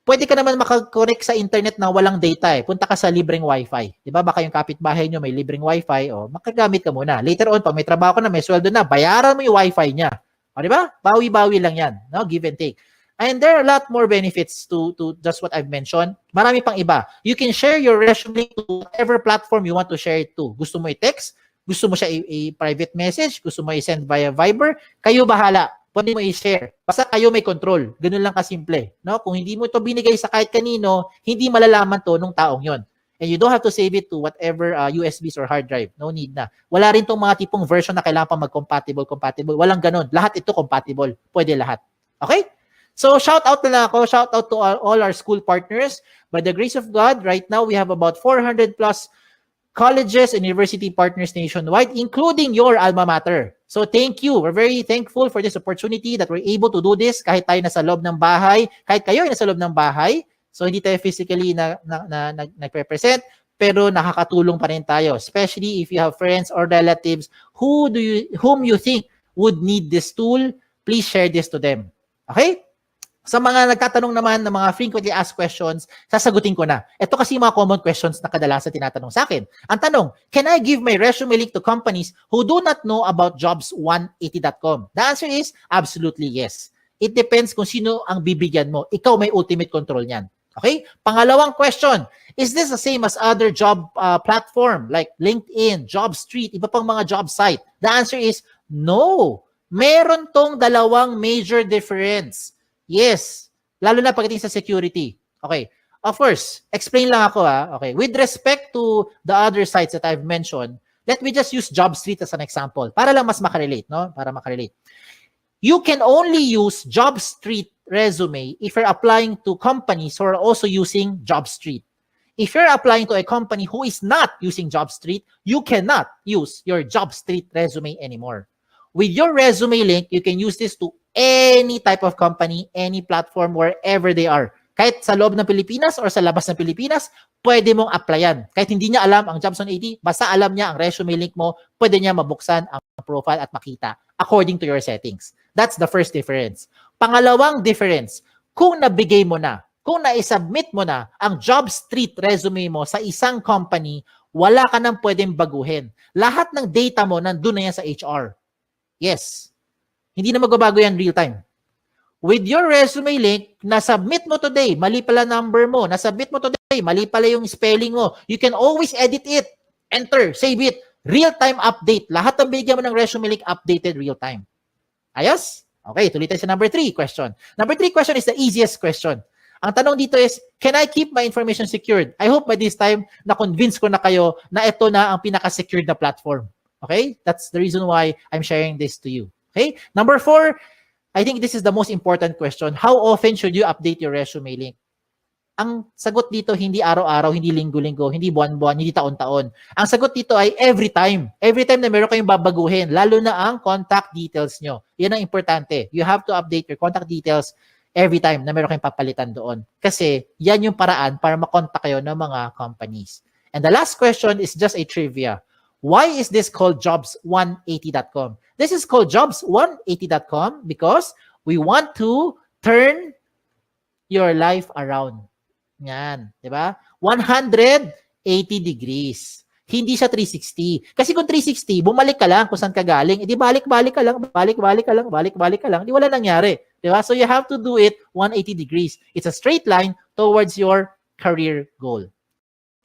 pwede ka naman makakonect sa internet na walang data Punta ka sa libreng wifi. Di ba? Baka yung kapitbahay nyo may libreng wifi, makagamit ka muna. Later on, pag may trabaho ka na, may sweldo na, bayaran mo yung wifi niya. Di ba? Bawi-bawi lang yan. No? Give and take. And there are a lot more benefits to just what I've mentioned. Marami pang iba. You can share your resume to whatever platform you want to share it to. Gusto mo i-text? Gusto mo siya i-private message? Gusto mo i-send via Viber? Kayo bahala. Pwede mo i-share. Basta kayo may control. Ganun lang kasimple. No? Kung hindi mo ito binigay sa kahit kanino, hindi malalaman to nung taong yon. And you don't have to save it to whatever USBs or hard drive. No need na. Wala rin tong mga tipong version na kailangan pa mag-compatible. Walang ganun. Lahat ito compatible. Pwede lahat. Okay? So, shout out na lang ako. Shout out to all our school partners. By the grace of God, right now, we have about 400 plus colleges and university partners nationwide, including your alma mater. So, thank you. We're very thankful for this opportunity that we're able to do this kahit tayo nasa loob ng bahay, kahit kayo ay nasa loob ng bahay. So, hindi tayo physically nagpe-present, pero nakakatulong pa rin tayo, especially if you have friends or relatives whom you think would need this tool. Please share this to them. Okay? Sa mga nagtatanong naman ng mga frequently asked questions, sasagutin ko na. Ito kasi mga common questions na kadalasan tinatanong sa akin. Ang tanong, can I give my resume link to companies who do not know about jobs180.com? The answer is absolutely yes. It depends kung sino ang bibigyan mo. Ikaw may ultimate control niyan. Okay? Pangalawang question, is this the same as other job platform like LinkedIn, JobStreet, iba pang mga job site? The answer is no. Meron tong dalawang major difference. Yes, lalo na pagdating sa security. Okay, of course, explain lang ako Okay, with respect to the other sites that I've mentioned, let me just use JobStreet as an example para lang mas makarelate, no? Para makarelate. You can only use JobStreet resume if you're applying to companies who are also using JobStreet. If you're applying to a company who is not using JobStreet, you cannot use your JobStreet resume anymore. With your resume link, you can use this to any type of company, any platform, wherever they are. Kahit sa loob ng Pilipinas or sa labas ng Pilipinas, pwede mong applyan. Kahit hindi niya alam ang Jobs 180, basta alam niya ang resume link mo, pwede niya mabuksan ang profile at makita according to your settings. That's the first difference. Pangalawang difference, kung nabigay mo na, kung na-submit mo na ang JobStreet resume mo sa isang company, wala ka nang pwedeng baguhin. Lahat ng data mo nandun na yan sa HR. Yes. Hindi na magbabago yan real time. With your resume link, na-submit mo today, mali pala number mo, na-submit mo today, mali pala yung spelling mo, you can always edit it, enter, save it, real-time update. Lahat ng binigyan mo ng resume link, updated real-time. Ayos? Okay, tuloy tayo sa number 3 question. Number 3 question is the easiest question. Ang tanong dito is, can I keep my information secured? I hope by this time, na-convince ko na kayo na ito na ang pinaka-secured na platform. Okay? That's the reason why I'm sharing this to you. Okay? Number 4, I think this is the most important question. How often should you update your resume link? Ang sagot dito, hindi araw-araw, hindi linggo-linggo, hindi buwan-buwan, hindi taon-taon. Ang sagot dito ay every time. Every time na meron kayong babaguhin, lalo na ang contact details nyo. Yan ang importante. You have to update your contact details every time na meron kayong papalitan doon. Kasi yan yung paraan para makontak kayo ng mga companies. And the last question is just a trivia. Why is this called jobs180.com? This is called jobs180.com because we want to turn your life around. Yan, di ba? 180 degrees. Hindi siya 360. Kasi kung 360, bumalik ka lang kung saan ka galing. Hindi balik-balik ka lang, balik-balik ka lang, balik-balik ka lang. Hindi wala nangyari. Di ba? So you have to do it 180 degrees. It's a straight line towards your career goal.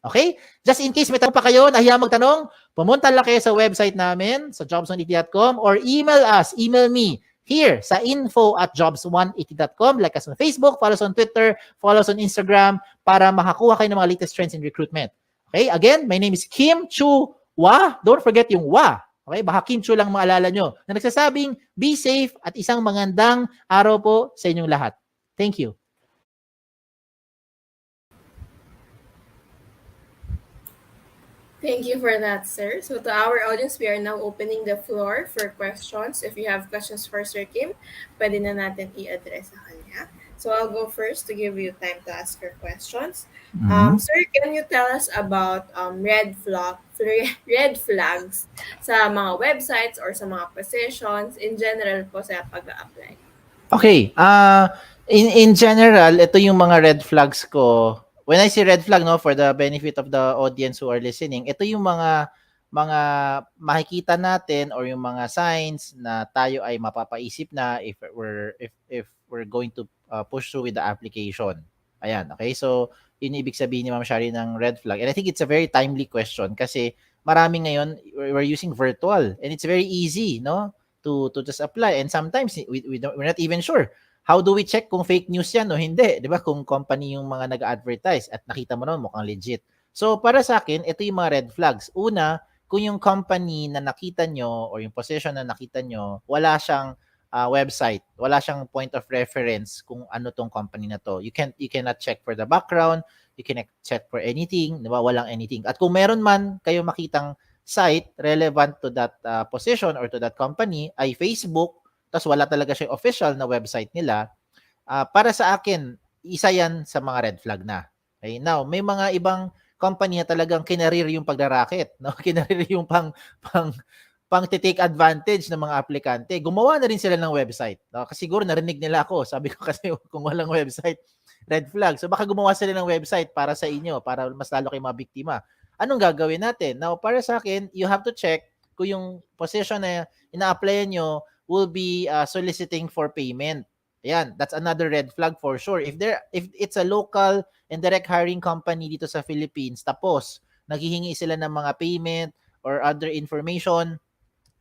Okay? Just in case may tanong pa kayo, nahiya magtanong, pumunta lang kayo sa website namin, sa jobs180.com or email us, email me here sa info@jobs180.com. Like us on Facebook, follow us on Twitter, follow us on Instagram para makakuha kayo ng mga latest trends in recruitment. Okay? Again, my name is Kim Chua. Don't forget yung wa. Okay? Baka Kim Chu lang maalala nyo. Na nagsasabing, be safe at isang magandang araw po sa inyong lahat. Thank you. Thank you for that, sir. So to our audience, we are now opening the floor for questions. If you have questions for Sir Kim, pwede na natin i-address sa kanya. So I'll go first to give you time to ask your questions. Sir, can you tell us about red flags sa mga websites or sa mga positions in general po sa pag-apply? Okay. In general, ito yung mga red flags ko. When I say red flag, no, for the benefit of the audience who are listening, ito yung mga makikita natin or yung mga signs na tayo ay mapapaisip na if we're going to push through with the application. Ayan, okay? So, yun yung ibig sabihin ni Ma'am Shari ng red flag. And I think it's a very timely question kasi marami ngayon we're using virtual and it's very easy, no? To just apply. And sometimes we're not even sure. How do we check kung fake news yan o hindi? 'Di ba? Kung company yung mga nag-advertise at nakita mo naman mukhang legit. So para sa akin, ito yung mga red flags. Una, kung yung company na nakita nyo or yung position na nakita nyo, wala siyang website, wala siyang point of reference kung ano tong company na to. You cannot check for the background, you cannot check for anything, 'di ba? Walang anything. At kung meron man kayo makitang site relevant to that position or to that company ay Facebook, tas wala talaga siya official na website nila, para sa akin, isa yan sa mga red flag na. Okay? Now, may mga ibang company na talagang kinarir yung pagdaraket, no? Kinarir yung pang take advantage ng mga aplikante. Gumawa na rin sila ng website. No? Kasi siguro narinig nila ako. Sabi ko kasi kung walang website, red flag. So baka gumawa sila ng website para sa inyo, para mas lalo kayo mabiktima. Anong gagawin natin? Now, para sa akin, you have to check kung yung position na ina-applyan nyo will be soliciting for payment. Ayan, that's another red flag for sure. If it's a local and direct hiring company dito sa Philippines, tapos naghihingi sila ng mga payment or other information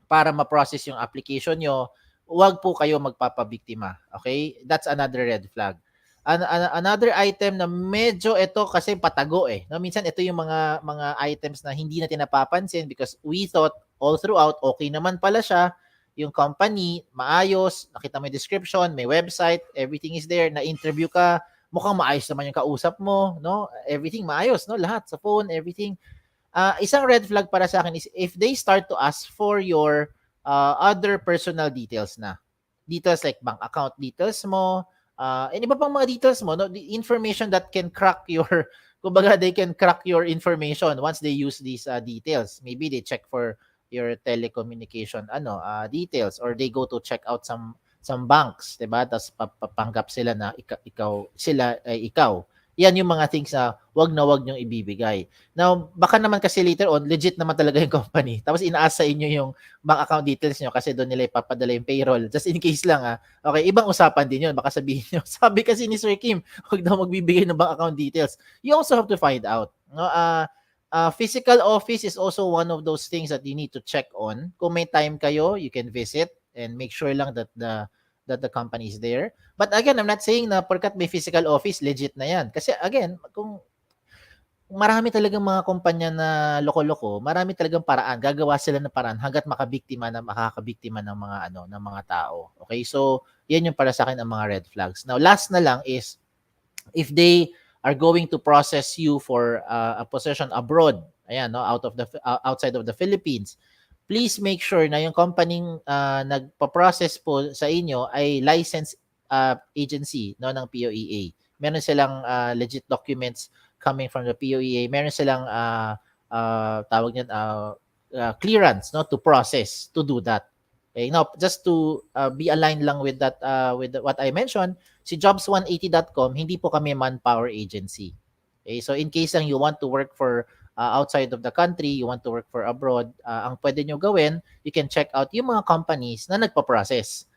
para ma-process yung application nyo, huwag po kayo magpapabiktima. Okay? That's another red flag. Another item na medyo ito kasi patago eh. No, minsan ito yung mga items na hindi natin napapansin because we thought all throughout okay naman pala siya. Yung company, maayos, nakita mo yung description, may website, everything is there, na-interview ka, mukhang maayos naman yung kausap mo, no? Everything maayos, no? Lahat sa phone, everything. Isang red flag para sa akin is if they start to ask for your other personal details na. Details like bank account details mo, and iba pang mga details mo, no? The information that can crack your, kumbaga they can crack your information once they use these details. Maybe they check for your telecommunication details or they go to check out some banks, 'di ba? Tapos papanggap sila na ikaw. Yan yung mga things na wag niyong ibibigay. Now, baka naman kasi later on, legit naman talaga yung company. Tapos inaasa inyo yung bank account details niyo kasi doon nila ipapadala yung payroll. Just in case lang okay, ibang usapan din yun. Baka sabihin niyo, sabi kasi ni Sir Kim, wag daw magbibigay ng bank account details. You also have to find out. No, physical office is also one of those things that you need to check on. Kung may time kayo, you can visit and make sure lang that the company is there. But again, I'm not saying na porkat may physical office, legit na yan. Kasi again, kung marami talagang mga kumpanya na loko-loko, marami talagang paraan. Gagawa sila ng paraan hangga't makakabiktima ng mga ng mga tao. Okay? So, 'yan yung para sa akin ang mga red flags. Now, last na lang is if they are going to process you for a position abroad, ayan, no, outside of the Philippines, please make sure na yung company nagpa-process po sa inyo ay licensed agency, no, ng POEA. Meron silang legit documents coming from the POEA. Meron silang tawag niyan clearance, no, to process, to do that. Okay, now just to be aligned lang with that with what I mentioned, si jobs180.com, hindi po kami manpower agency. Okay, so in case lang you want to work for outside of the country, you want to work for abroad, ang pwede nyo gawin, you can check out yung mga companies na nagpa-process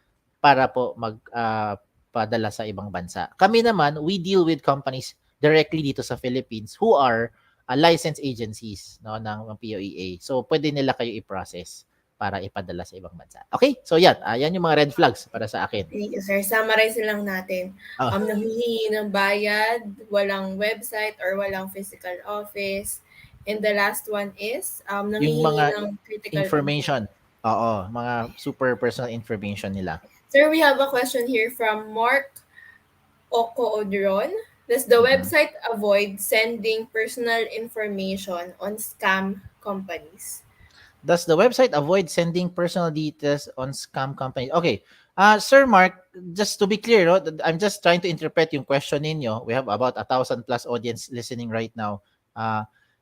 para po magpadala sa ibang bansa. Kami naman, we deal with companies directly dito sa Philippines who are licensed agencies, no, ng POEA. So pwede nila kayo i-process para ipadala sa ibang bansa. Okay? So yan, yan yung mga red flags para sa akin. Thank you, sir. Summarize lang natin. Nanghihingi ng bayad, walang website or walang physical office. And the last one is Yung nanghihingi mga ng critical information. Oo, mga super personal information nila. Sir, we have a question here from Mark Ocoodron. Does the website avoid sending personal information on scam companies? Does the website avoid sending personal details on scam companies? Okay. Sir Mark, just to be clear, no, I'm just trying to interpret yung question ninyo. We have about 1,000 plus audience listening right now.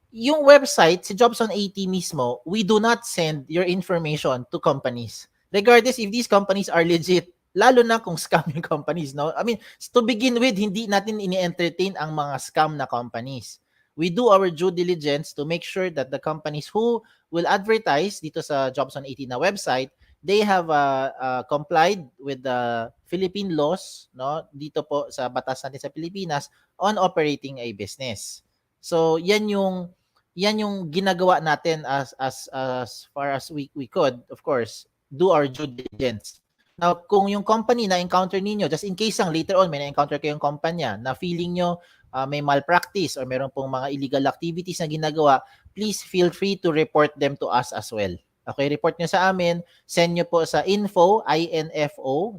Yung website, si Jobs on 80 mismo, we do not send your information to companies. Regardless if these companies are legit, lalo na kung scam yung companies, no? I mean, to begin with, hindi natin ini-entertain ang mga scam na companies. We do our due diligence to make sure that the companies who will advertise dito sa Jobs on 80 na website, they have complied with the Philippine laws, no, dito po sa batas natin sa Pilipinas on operating a business. So yan yung ginagawa natin as far as we could, of course, do our due diligence. Now, kung yung company na encounter niyo, just in case lang later on may na-encounter kayong kumpanya na feeling nyo may malpractice or meron pong mga illegal activities na ginagawa, please feel free to report them to us as well. Okay, report nyo sa amin, send nyo po sa info,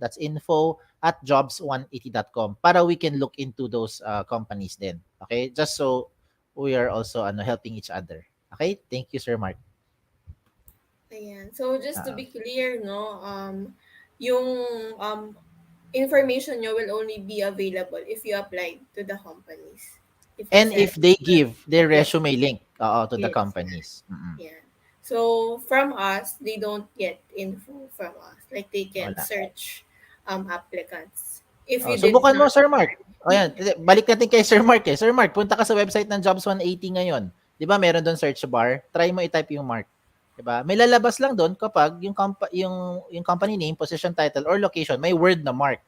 that's info@jobs180.com para we can look into those companies then. Okay, just so we are also helping each other. Okay, thank you, Sir Mark. Ayan. So just to be clear, no, yung information nyo will only be available if you apply to the companies. If they give their Yes. resume link to the Yes. companies. Yeah. So from us, they don't get info from us. Like they can Wala. search applicants. If you did Subukan mo, not, Sir Mark. Ayan, balik natin kay Sir Mark. Sir Mark, punta ka sa website ng Jobs 180 ngayon. 'Di ba? Meron doon search bar. Try mo i-type yung Mark. 'Di ba? May lalabas lang doon kapag yung company name, position title or location may word na Mark.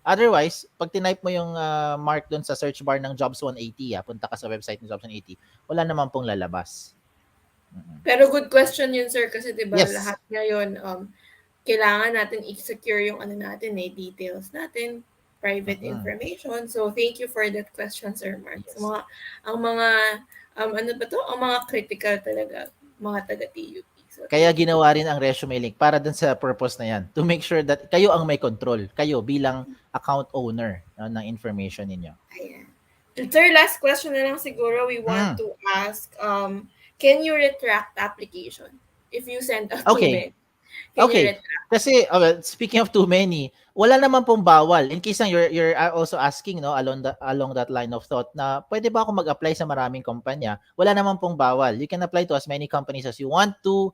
Otherwise, pag tinype mo yung Mark doon sa search bar ng Jobs 180, punta ka sa website ng Jobs 180, wala naman pong lalabas. pero good question yun, sir, kasi 'di ba Yes. lahat ngayon kailangan natin i-secure yung details natin, private information. So thank you for that question, Sir Mark. Yes. So, ang mga ang mga critical talaga, mga taga-TUP. So, Kaya ginawa rin ang resume link para dun sa purpose na yan. To make sure that kayo ang may control. Kayo bilang account owner ng information ninyo. ayan. Sir, last question na lang siguro we want to ask, can you retract the application if you send a Okay. email? Can you Okay. retract? Kasi speaking of too many, wala naman pong bawal. In case na you're also asking along that line of thought na pwede ba ako mag-apply sa maraming kumpanya? Wala naman pong bawal. You can apply to as many companies as you want to.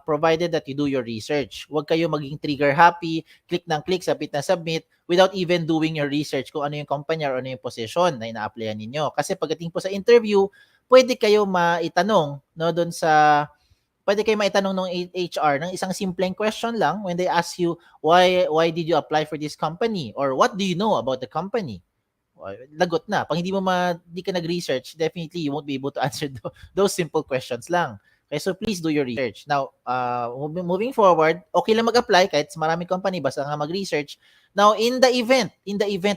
provided that you do your research. Huwag kayo maging trigger happy, click ng click, submit na submit, without even doing your research kung ano yung kumpanya or ano yung position na ina-applyan ninyo. Kasi pagdating po sa interview, pwede kayo maitanong, no, doon sa pwede kayo maitanong ng HR ng isang simpleng question lang when they ask you why did you apply for this company or what do you know about the company. Lagot na. Pag hindi ka nag-research, definitely you won't be able to answer those simple questions lang. Okay, so please do your research. Now, moving forward, okay lang mag-apply kahit sa maraming company, basta nga mag-research. Now, in the event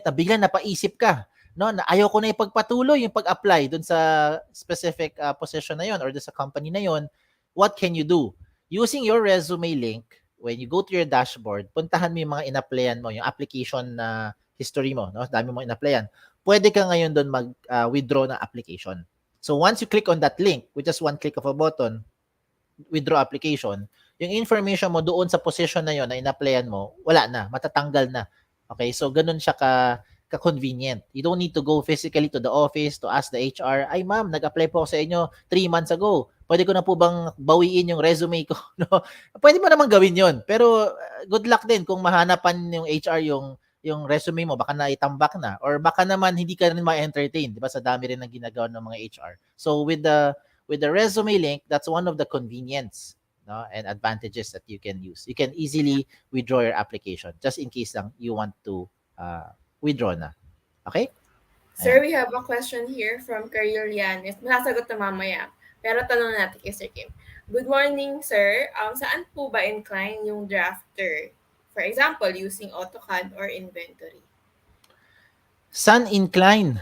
na biglang napaisip ka, no, na ayaw ko na ipagpatuloy yung pag-apply dun sa specific position na yon or dun sa company na yon, what can you do? Using your resume link, when you go to your dashboard, puntahan mo yung mga in-applyan mo, yung application na history mo, no? Dami mo in-applyan. Pwede ka ngayon doon mag-withdraw ng application. So once you click on that link, with just one click of a button, withdraw application, yung information mo doon sa position na yon na in-applyan mo, wala na, matatanggal na. Okay, so ganun siya ka-convenient. You don't need to go physically to the office to ask the HR, ay ma'am, nag-apply po ako sa inyo 3 months ago. Pwede ko na po bang bawiin yung resume ko? No? Pwede mo naman gawin yon. Pero good luck din kung mahanapan yung HR yung resume mo, baka naitambak na or baka naman hindi ka rin ma-entertain, 'di ba? Sa dami rin ng ginagawa ng mga HR. So with the resume link, that's one of the convenience, no, and advantages that you can use. You can easily withdraw your application just in case lang you want to withdraw na. Okay? Sir, Ayan. we have a question here from Karil Yanes. Masasagot na mamaya. Pero tanong natin kay Sir Kim. Good morning, sir. Saan po ba incline yung drafter? For example, using AutoCAD or inventory. Sun incline.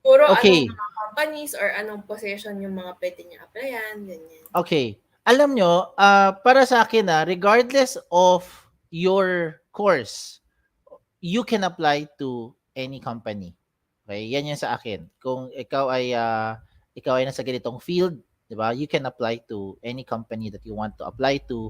Puro anong Okay. mga companies or anong position yung mga pwede niya applyan, ganyan. Okay. Alam nyo, para sa akin regardless of your course, you can apply to any company. Okay? Yan yan sa akin. Kung ikaw ay nasa ganitong field, 'di ba? You can apply to any company that you want to apply to.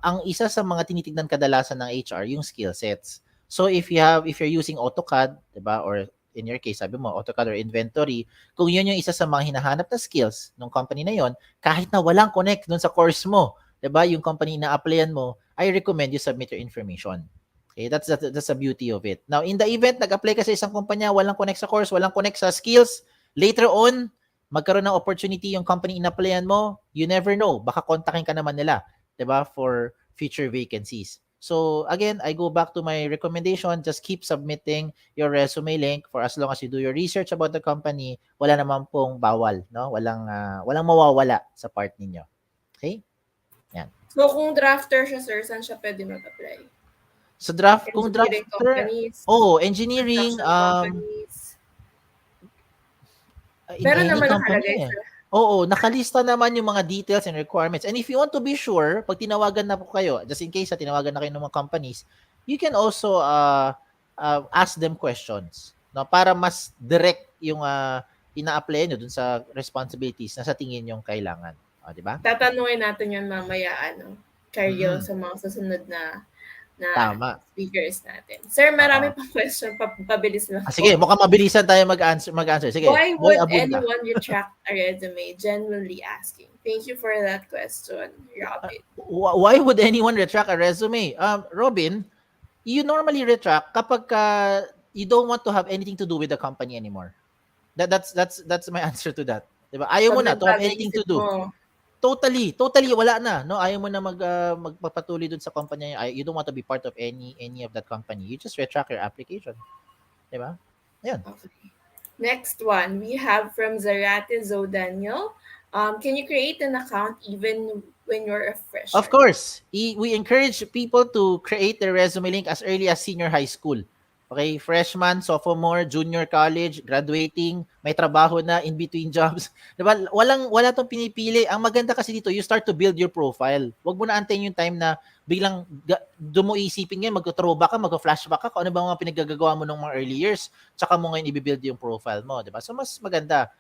Ang isa sa mga tinitignan kadalasan ng HR, yung skill sets. So if you're using AutoCAD, 'di ba? Or in your case, sabi mo AutoCAD or inventory, kung yun yung isa sa mga hinahanap na skills ng company na yon, kahit na walang connect dun sa course mo, 'di ba? Yung company na applyan mo, I recommend you submit your information. Okay, that's the beauty of it. Now, in the event nag-apply ka sa isang kumpanya, walang connect sa course, walang connect sa skills, later on, magkaroon ng opportunity yung company in-applyan mo, you never know, baka kontakin ka naman nila, 'di ba, for future vacancies. So, again, I go back to my recommendation, just keep submitting your resume link for as long as you do your research about the company, wala naman pong bawal, no? Walang mawawala sa part ninyo. Okay? Yan. So, kung drafter siya, sir, saan siya pwede mag-apply? Sa kung Engineering drafter, companies, engineering, construction companies. in Meron any naman company nakalagay, eh. sir. Oo, nakalista naman yung mga details and requirements. And if you want to be sure, pag tinawagan na po kayo, just in case tinawagan na kayo ng mga companies, you can also ask them questions, no, para mas direct yung ina-apply nyo dun sa responsibilities na sa tingin yung kailangan. Di ba? Tatanungin natin yun mamaya, Karil, Mm-mm. sa mga susunod na Tama. speakers natin. Sir, Oo. marami pang question. Pabilis lang Sige, po. mukhang mabilisan tayo mag-answer. Sige, Why boy would abunda. anyone retract a resume? Genuinely asking. Thank you for that question, Robin. Why would anyone retract a resume? Robin, you normally retract kapag you don't want to have anything to do with the company anymore. That's my answer to that. 'Di ba? Ayaw mo Pag na to have nagbago anything to isip do. mo, Totally wala na, no? Ayaw mo na magpapatuloy dun sa company. You don't want to be part of any of that company. You just retract your application. 'Di ba? Ayun. okay. Next one, we have from Zarate Zo Daniel. Can you create an account even when you're a Of fresher? course, we encourage people to create their resume link as early as senior high school. Okay, freshman, sophomore, junior college, graduating, may trabaho na, in between jobs. 'Di ba? Wala tong pinipili. Ang maganda kasi dito, you start to build your profile. Huwag mo na antayin yung time na biglang doon mo isipin ngayon, magto-throwback ka, magto-flashback ka, kung ano ba mga pinaggagawa mo nung mga early years, tsaka mo ngayon i-build yung profile mo, 'di ba? So mas maganda,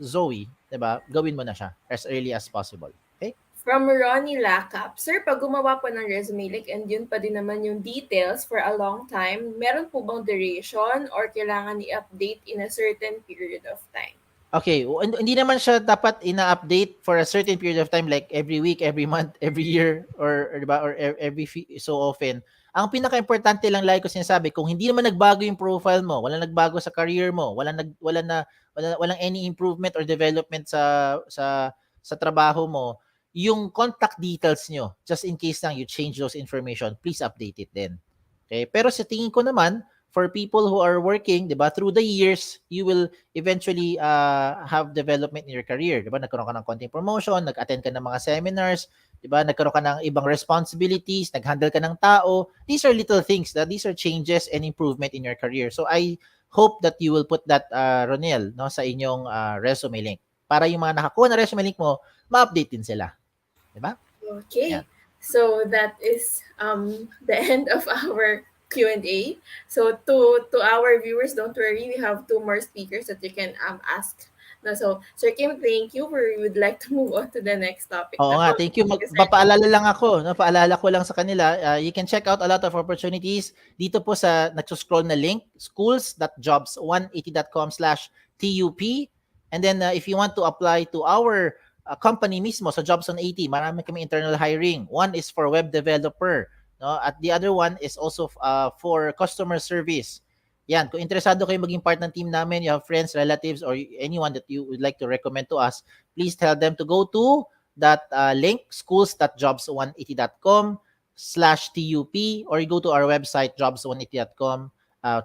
Zoe, 'di ba? Gawin mo na siya as early as possible. Okay? From Ronnie Lakap, Sir, pag gumawa po ng resume link and yun pa din naman yung details for a long time, meron po bang duration or kailangan i-update in a certain period of time? Okay, hindi naman siya dapat ina-update for a certain period of time like every week, every month, every year or 'di ba or every so often. Ang pinaka-importante lang lagi ko sinasabi kung hindi naman nagbago yung profile mo, walang nagbago sa career mo, walang any improvement or development sa trabaho mo, yung contact details nyo, just in case lang you change those information, please update it then. Okay? Pero sa tingin ko naman, for people who are working, 'di ba, through the years, you will eventually have development in your career, 'di ba? Nagkaroon ka ng konting promotion, nag-attend ka ng mga seminars, 'di ba? Nagkaroon ka ng ibang responsibilities, nag-handle ka ng tao. These are little things, that these are changes and improvement in your career. So I hope that you will put that Ronel, no, sa inyong resume link para yung mga nakakuha na resume link mo, ma-update din sila, 'di ba? Okay, Yan. so that is the end of our Q&A. So to our viewers, don't worry, we have two more speakers that you can ask. No, so Sir Kim, thank you. We would like to move on to the next topic. Oo nga, thank you. Sir Kim. Magpapaalala lang ako, no? Paalala ko lang sa kanila, you can check out a lot of opportunities dito po sa nagsuscroll na link, schools.jobs180.com/TUP. And then if you want to apply to our company mismo sa Jobs 180, marami kami internal hiring. One is for web developer, no? At the other one is also for customer service. Yan, kung interesado kayo maging part ng team namin, you have friends, relatives, or anyone that you would like to recommend to us, please tell them to go to that link, schools.jobs180.com/TUP, or you go to our website, jobs180.com,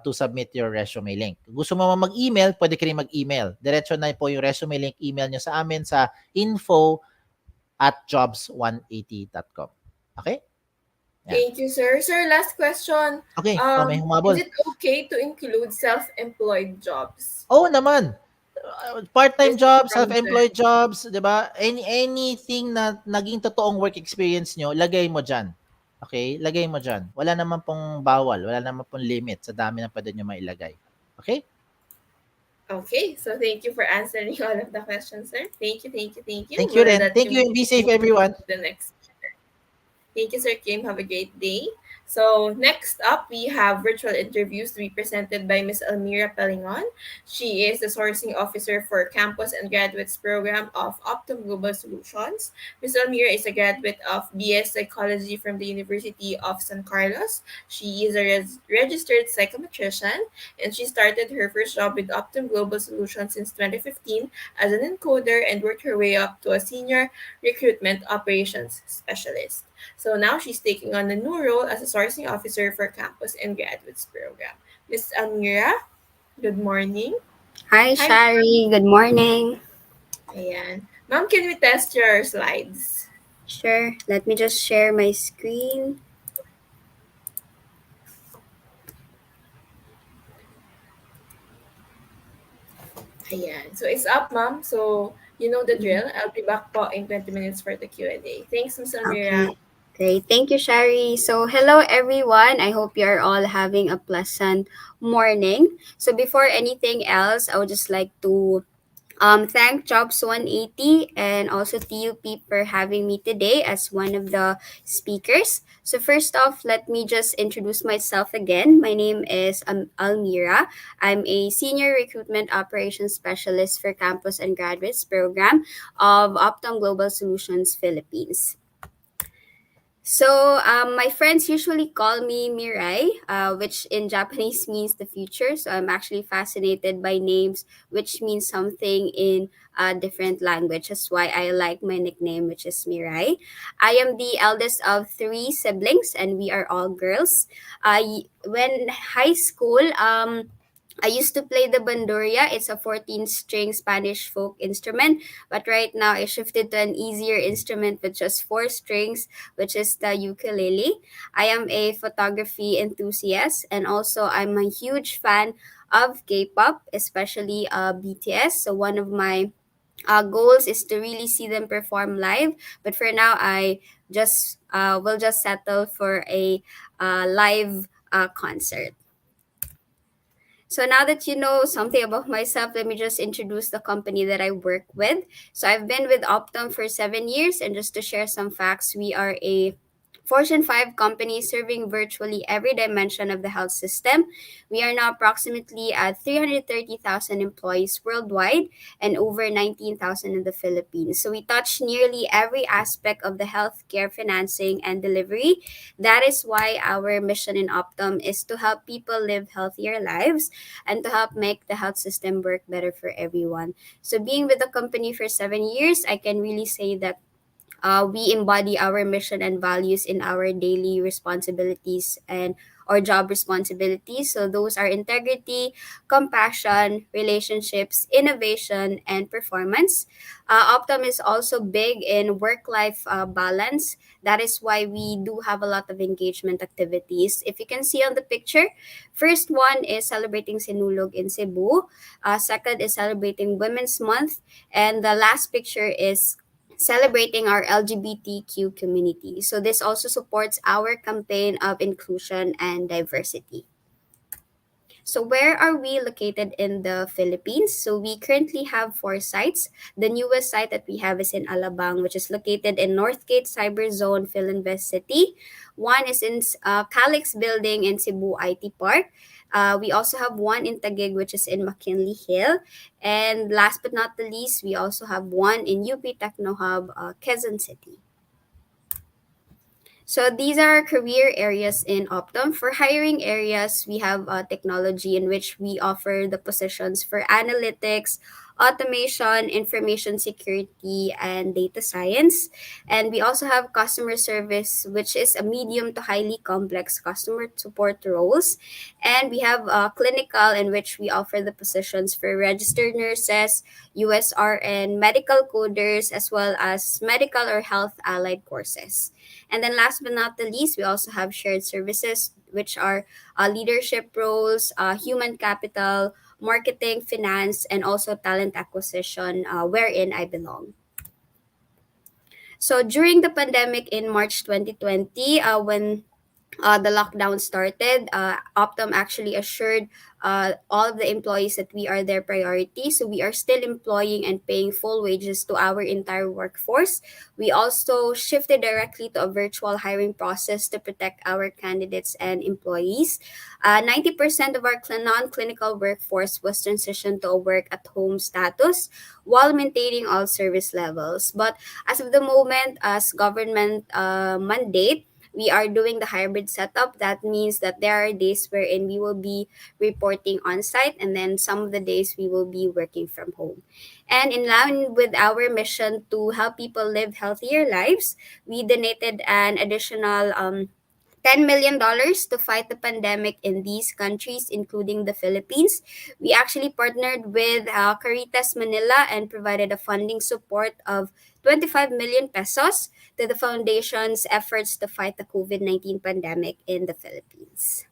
to submit your resume link. Gusto mo mag-email, pwede ka rin mag-email. Diretso na po yung resume link, email nyo sa amin sa info@jobs180.com. Okay? Yeah. Thank you, sir. Sir, last question. Okay, may Is humabol. it okay to include self-employed jobs? Oo naman. Part-time This is jobs, from self-employed jobs, 'di ba? Anything na naging totoong work experience nyo, lagay mo diyan. Okay? Lagay mo diyan. Wala naman pong bawal, wala naman pong limit sa dami ng pwede nyo mailagay. Okay? Okay, so thank you for answering all of the questions, sir. Thank you, thank you, thank you. Thank you, Ren. That Thank you, and be safe, move everyone. to the next. Thank you, Sir Kim. Have a great day. So next up, we have virtual interviews to be presented by Ms. Almira Pelingon. She is the sourcing officer for campus and graduates program of Optum Global Solutions. Ms. Almira is a graduate of BS Psychology from the University of San Carlos. She is a registered psychometrician, and she started her first job with Optum Global Solutions since 2015 as an encoder and worked her way up to a senior recruitment operations specialist. So now she's taking on a new role as a sourcing officer for campus and graduates program. Miss Almira, good morning. Hi, Hi, Shari. Good morning. ayan. Ma'am, can we test your slides? Sure. Let me just share my screen. Ayan. So it's up, ma'am. So you know the drill. I'll be back po in 20 minutes for the Q&A. Thanks, Miss Almira. Okay. Great. Thank you, Shari. So, hello, everyone. I hope you're all having a pleasant morning. So, before anything else, I would just like to thank Jobs 180 and also TUP for having me today as one of the speakers. So first off, let me just introduce myself again. My name is Almira. I'm a senior recruitment operations specialist for campus and graduates program of Optum Global Solutions Philippines. So, my friends usually call me Mirai, which in Japanese means the future. So, I'm actually fascinated by names which means something in a different language. That's why I like my nickname, which is Mirai. I am the eldest of three siblings, and we are all girls. When high school, I used to play the bandoria. It's a 14-string Spanish folk instrument, but right now I shifted to an easier instrument with just four strings, which is the ukulele. I am a photography enthusiast, and also I'm a huge fan of K-pop, especially BTS. So one of my goals is to really see them perform live, but for now I just will just settle for a live concert. So now that you know something about myself, let me just introduce the company that I work with. So I've been with Optum for 7 years, and just to share some facts, we are a Fortune 5 companies serving virtually every dimension of the health system. We are now approximately at 330,000 employees worldwide and over 19,000 in the Philippines. So we touch nearly every aspect of the healthcare financing and delivery. That is why our mission in Optum is to help people live healthier lives and to help make the health system work better for everyone. So being with the company for 7 years, I can really say that we embody our mission and values in our daily responsibilities and or job responsibilities. So those are integrity, compassion, relationships, innovation, and performance. Optum is also big in work-life balance. That is why we do have a lot of engagement activities. If you can see on the picture, first one is celebrating Sinulog in Cebu. Second is celebrating Women's Month. And the last picture is celebrating our LGBTQ community. So this also supports our campaign of inclusion and diversity. So where are we located in the Philippines? So we currently have 4 sites. The newest site that we have is in Alabang, which is located in Northgate Cyber Zone, Philinvest City. One is in Calix Building in Cebu IT Park. We also have one in Taguig, which is in McKinley Hill. And last but not the least, we also have one in UP Techno Hub, Quezon City. So these are our career areas in Optum. For hiring areas, we have technology in which we offer the positions for analytics, automation, information security, and data science. And we also have customer service, which is a medium to highly complex customer support roles. And we have clinical, in which we offer the positions for registered nurses, USRN, medical coders, as well as medical or health allied courses. And then last but not the least, we also have shared services, which are leadership roles, human capital, marketing, finance, and also talent acquisition, wherein I belong. So during the pandemic in March 2020, when the lockdown started, Optum actually assured all of the employees that we are their priority. So we are still employing and paying full wages to our entire workforce. We also shifted directly to a virtual hiring process to protect our candidates and employees. 90% of our non-clinical workforce was transitioned to a work at home status while maintaining all service levels. But as of the moment, as government mandate, we are doing the hybrid setup. That means that there are days wherein we will be reporting on site, and then some of the days we will be working from home. And in line with our mission to help people live healthier lives, we donated an additional $10 million to fight the pandemic in these countries, including the Philippines. We actually partnered with Caritas Manila and provided a funding support of 25 million pesos to the foundation's efforts to fight the COVID-19 pandemic in the Philippines.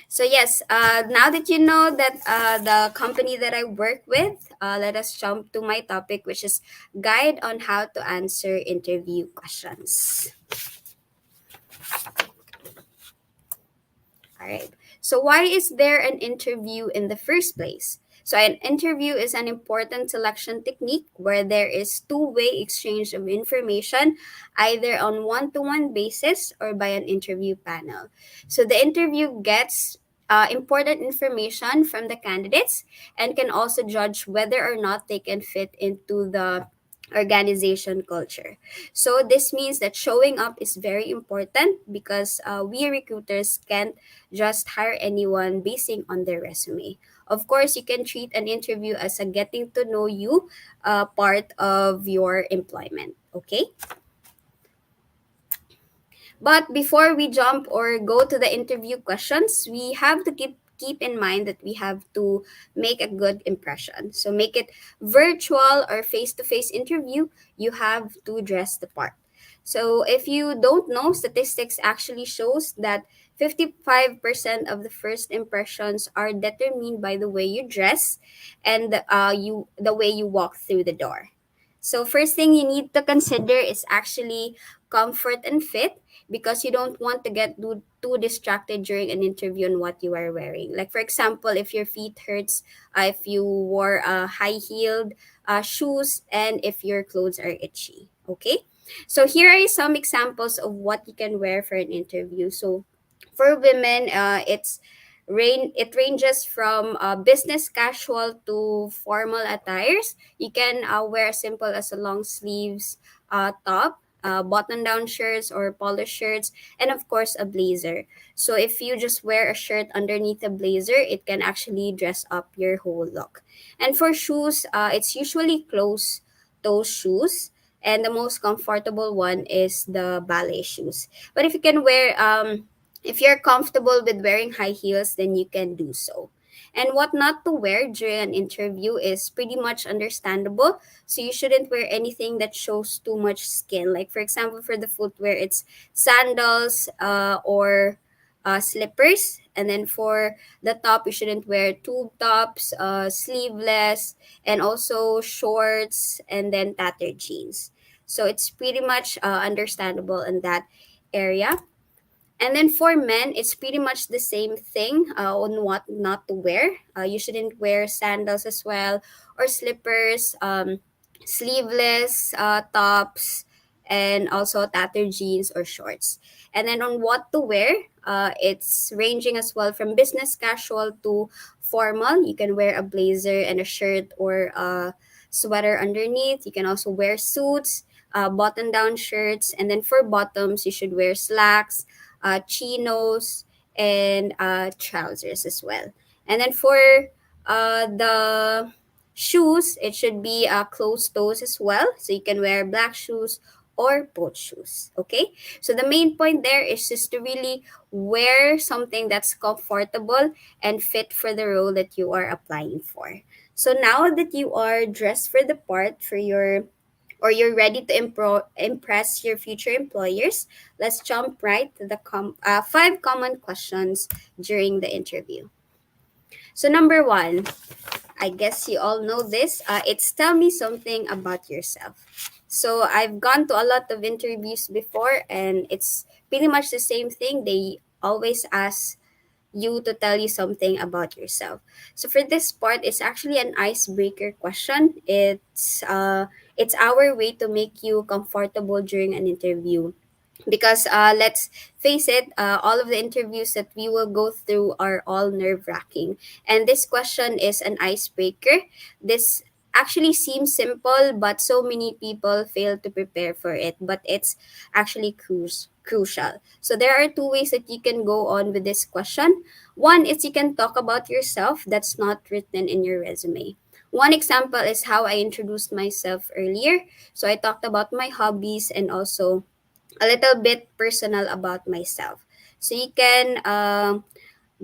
So yes, now that you know that the company that I work with, let us jump to my topic, which is guide on how to answer interview questions. All right. So why is there an interview in the first place? So an interview is an important selection technique where there is two-way exchange of information, either on one-to-one basis or by an interview panel. So the interview gets important information from the candidates and can also judge whether or not they can fit into the organization culture. So this means that showing up is very important because we recruiters can't just hire anyone basing on their resume. Of course, you can treat an interview as a getting to know you part of your employment. Okay? But before we jump or go to the interview questions, we have to keep in mind that we have to make a good impression. So make it virtual or face-to-face interview, you have to dress the part. So if you don't know, statistics actually shows that 55% of the first impressions are determined by the way you dress and the way you walk through the door. So first thing you need to consider is actually comfort and fit, because you don't want to get too distracted during an interview on what you are wearing. Like for example, if your feet hurts, if you wore high heeled shoes, and if your clothes are itchy. Okay. So here are some examples of what you can wear for an interview. So for women, it ranges from business casual to formal attires. You can wear as simple as a long sleeves top, button down shirts or polo shirts, and of course a blazer. So if you just wear a shirt underneath a blazer, it can actually dress up your whole look. And for shoes, it's usually closed toe shoes, and the most comfortable one is the ballet shoes. But if you're comfortable with wearing high heels, then you can do so. And what not to wear during an interview is pretty much understandable. So you shouldn't wear anything that shows too much skin. Like for example, for the footwear, it's sandals or slippers. And then for the top, you shouldn't wear tube tops, sleeveless, and also shorts, and then tattered jeans. So it's pretty much understandable in that area. And then for men, it's pretty much the same thing on what not to wear. You shouldn't wear sandals as well, or slippers, sleeveless tops, and also tattered jeans or shorts. And then on what to wear, it's ranging as well from business casual to formal. You can wear a blazer and a shirt or a sweater underneath. You can also wear suits, button down shirts. And then for bottoms, you should wear slacks, chinos, and trousers as well. And then for the shoes, it should be closed toes as well. So you can wear black shoes or boat shoes. Okay. So the main point there is just to really wear something that's comfortable and fit for the role that you are applying for. So now that you are dressed for the part for your or you're ready to impress your future employers, let's jump right to the 5 common questions during the interview. So, number one, I guess you all know this. It's tell me something about yourself. So, I've gone to a lot of interviews before, and it's pretty much the same thing. They always ask you to tell you something about yourself. So for this part, it's actually an icebreaker question. It's our way to make you comfortable during an interview. Because let's face it, all of the interviews that we will go through are all nerve wracking. And this question is an icebreaker. This actually seems simple, but so many people fail to prepare for it. But it's actually crucial. So there are 2 ways that you can go on with this question. One is you can talk about yourself that's not written in your resume. One example is how I introduced myself earlier. So I talked about my hobbies and also a little bit personal about myself. So you can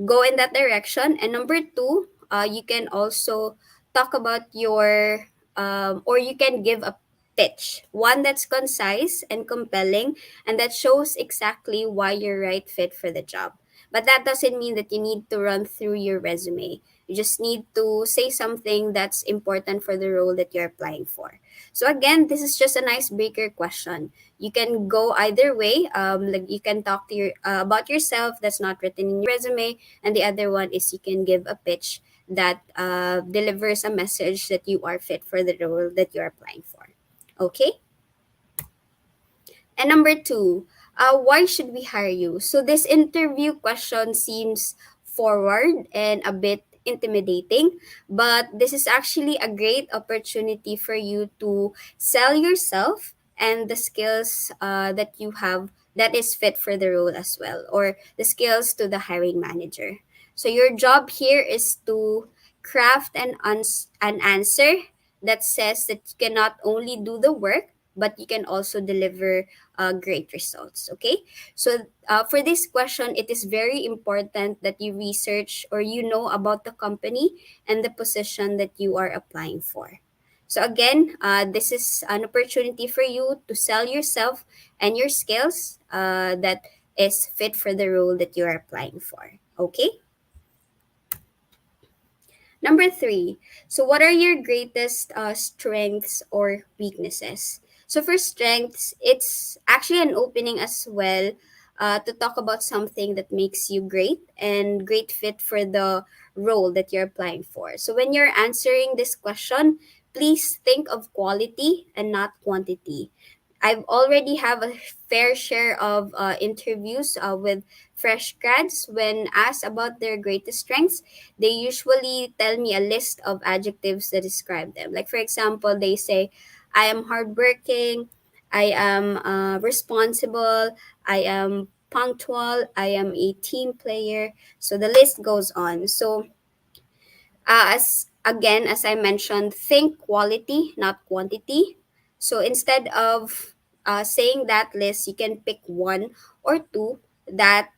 go in that direction. And number two, you can also talk about or you can give a pitch, one that's concise and compelling, and that shows exactly why you're right fit for the job. But that doesn't mean that you need to run through your resume. You just need to say something that's important for the role that you're applying for. So again, this is just an icebreaker question. You can go either way. Like you can talk to your about yourself that's not written in your resume, and the other one is you can give a pitch that delivers a message that you are fit for the role that you're applying for. Okay. And number two, why should we hire you? So this interview question seems forward and a bit intimidating, but this is actually a great opportunity for you to sell yourself and the skills that you have that is fit for the role as well, or the skills to the hiring manager. So your job here is to craft an answer that says that you can not only do the work, but you can also deliver great results. Okay. So for this question, it is very important that you research or you know about the company and the position that you are applying for. So again, this is an opportunity for you to sell yourself and your skills that is fit for the role that you are applying for. Okay. Number three, so what are your greatest strengths or weaknesses? So for strengths, it's actually an opening as well to talk about something that makes you great and great fit for the role that you're applying for. So when you're answering this question, please think of quality and not quantity. I've already have a fair share of interviews with fresh grads. When asked about their greatest strengths, they usually tell me a list of adjectives that describe them. Like, for example, they say, I am hardworking, I am responsible, I am punctual, I am a team player. So the list goes on. So as again, as I mentioned, think quality, not quantity. So instead of saying that list, you can pick one or two that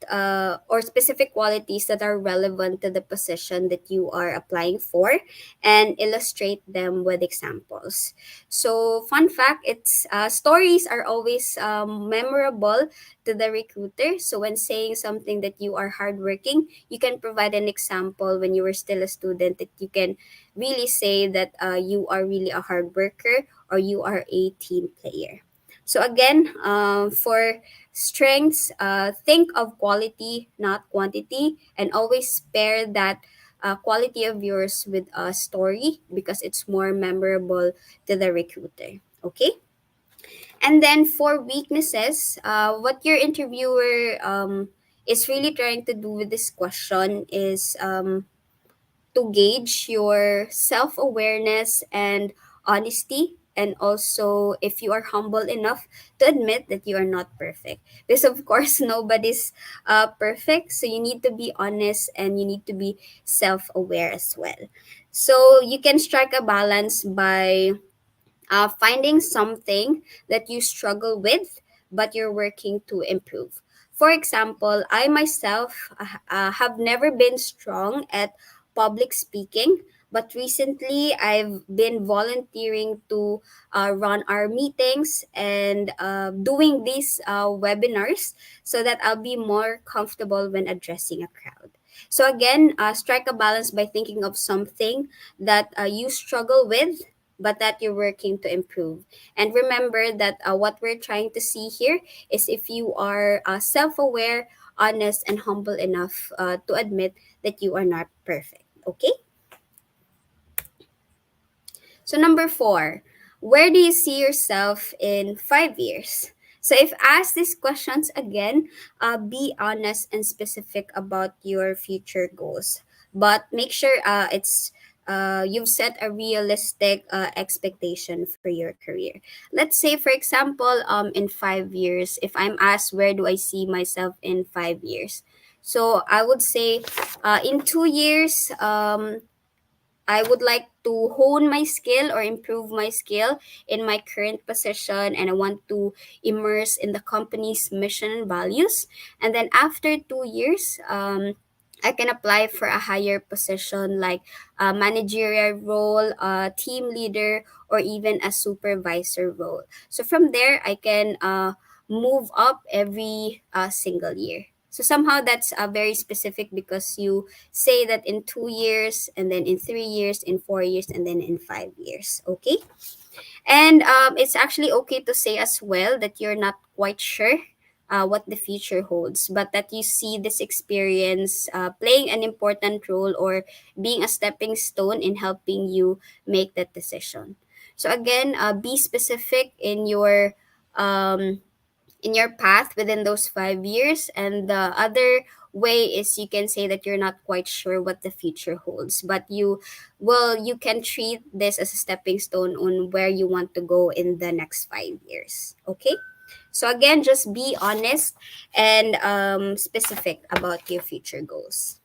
or specific qualities that are relevant to the position that you are applying for, and illustrate them with examples. So fun fact, it's stories are always memorable to the recruiter. So when saying something that you are hardworking, you can provide an example when you were still a student that you can really say that you are really a hard worker or you are a team player. So again, for strengths, think of quality, not quantity, and always pair that quality of yours with a story because it's more memorable to the recruiter. Okay? And then for weaknesses, what your interviewer is really trying to do with this question is to gauge your self awareness and honesty. And also, if you are humble enough to admit that you are not perfect. Because, of course, nobody's perfect. So, you need to be honest and you need to be self aware as well. So, you can strike a balance by finding something that you struggle with but you're working to improve. For example, I myself have never been strong at public speaking, but recently I've been volunteering to run our meetings and doing these webinars so that I'll be more comfortable when addressing a crowd. So, again, strike a balance by thinking of something that you struggle with but that you're working to improve. And remember that what we're trying to see here is if you are self aware, honest, and humble enough to admit that you are not perfect. Okay? So, number four, where do you see yourself in 5 years? So, if asked these questions again, be honest and specific about your future goals. But make sure you've set a realistic expectation for your career. Let's say, for example, in 5 years, if I'm asked where do I see myself in 5 years, so I would say in 2 years, I would like to hone my skill or improve my skill in my current position, and I want to immerse in the company's mission and values. And then after 2 years, I can apply for a higher position like a managerial role, a team leader, or even a supervisor role. So from there, I can move up every single year. So somehow that's very specific because you say that in 2 years, and then in 3 years, in 4 years, and then in 5 years. Okay. And it's actually okay to say as well that you're not quite sure what the future holds, but that you see this experience playing an important role or being a stepping stone in helping you make that decision. So again, be specific in your path within those 5 years. And the other way is you can say that you're not quite sure what the future holds, but you can treat this as a stepping stone on where you want to go in the next 5 years. Okay. So again, just be honest and specific about your future goals.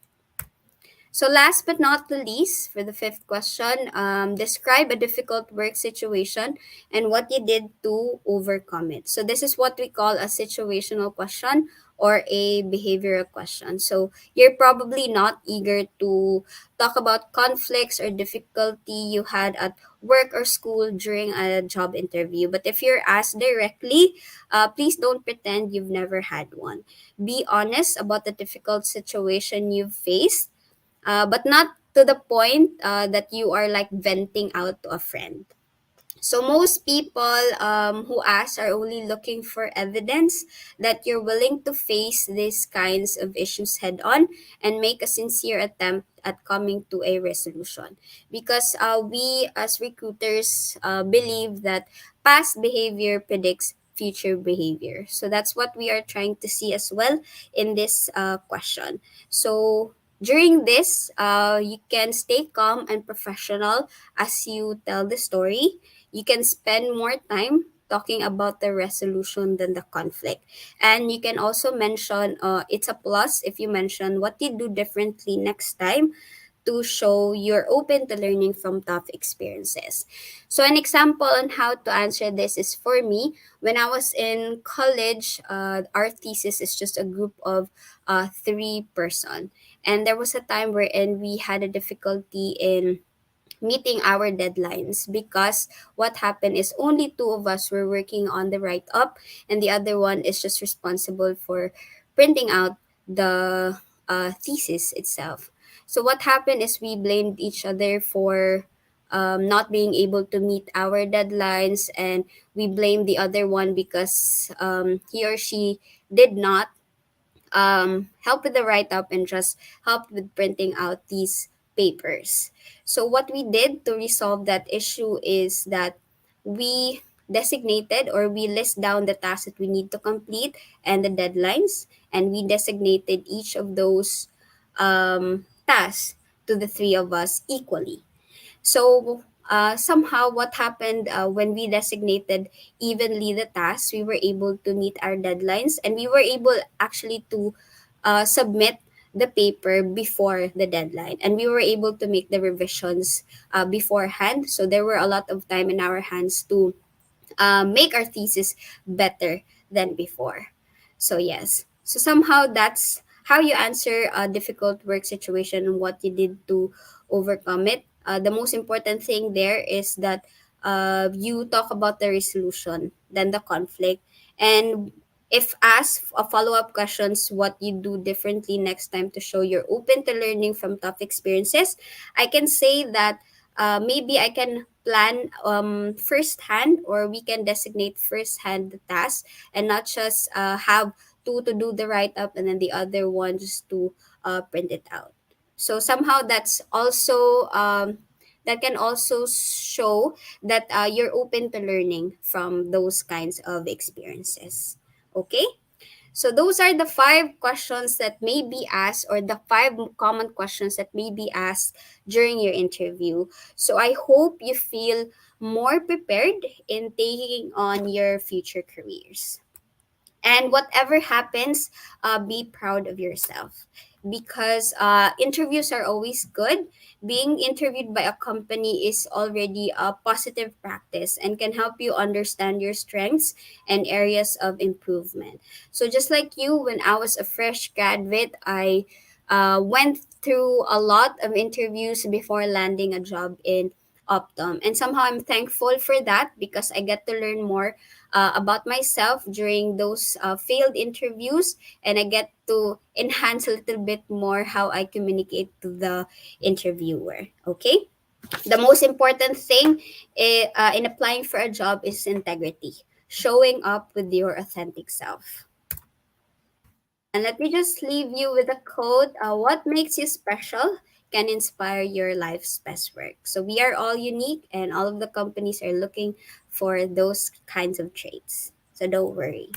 So last but not the least, for the fifth question, describe a difficult work situation and what you did to overcome it. So this is what we call a situational question or a behavioral question. So you're probably not eager to talk about conflicts or difficulty you had at work or school during a job interview. But if you're asked directly, please don't pretend you've never had one. Be honest about the difficult situation you've faced, but not to the point that you are like venting out to a friend. So most people who ask are only looking for evidence that you're willing to face these kinds of issues head on and make a sincere attempt at coming to a resolution. Because we as recruiters believe that past behavior predicts future behavior. So that's what we are trying to see as well in this question. So during this, you can stay calm and professional as you tell the story. You can spend more time talking about the resolution than the conflict. And you can also mention, it's a plus if you mention what you do differently next time to show you're open to learning from tough experiences. So, an example on how to answer this is for me, when I was in college, our thesis is just a group of three-person. And there was a time wherein we had a difficulty in meeting our deadlines because what happened is only two of us were working on the write up and the other one is just responsible for printing out the thesis itself. So what happened is we blamed each other for not being able to meet our deadlines, and we blamed the other one because he or she did not help with the write up and just helped with printing out these papers. So, what we did to resolve that issue is that we designated or we list down the tasks that we need to complete and the deadlines, and we designated each of those tasks to the three of us equally. So somehow, what happened when we designated evenly the tasks, we were able to meet our deadlines and we were able actually to submit the paper before the deadline. And we were able to make the revisions beforehand. So there were a lot of time in our hands to make our thesis better than before. So yes. So somehow that's how you answer a difficult work situation and what you did to overcome it. The most important thing there is that you talk about the resolution, then the conflict, and if asked a follow-up questions what you do differently next time to show you're open to learning from tough experiences, I can say that maybe I can plan firsthand, or we can designate firsthand the task and not just have two to do the write up and then the other one just to print it out. So somehow that can also show that you're open to learning from those kinds of experiences. Okay? So those are the five questions that may be asked, or the five common questions that may be asked during your interview. So I hope you feel more prepared in taking on your future careers. And whatever happens, be proud of yourself, because interviews are always good. Being interviewed by a company is already a positive practice and can help you understand your strengths and areas of improvement. So just like you, when I was a fresh graduate, I went through a lot of interviews before landing a job in Optum. And somehow I'm thankful for that because I get to learn more about myself during those failed interviews, and I get to enhance a little bit more how I communicate to the interviewer. Okay? The most important thing in applying for a job is integrity, showing up with your authentic self. And let me just leave you with a quote: what makes you special can inspire your life's best work. So we are all unique, and all of the companies are looking for those kinds of traits. So don't worry.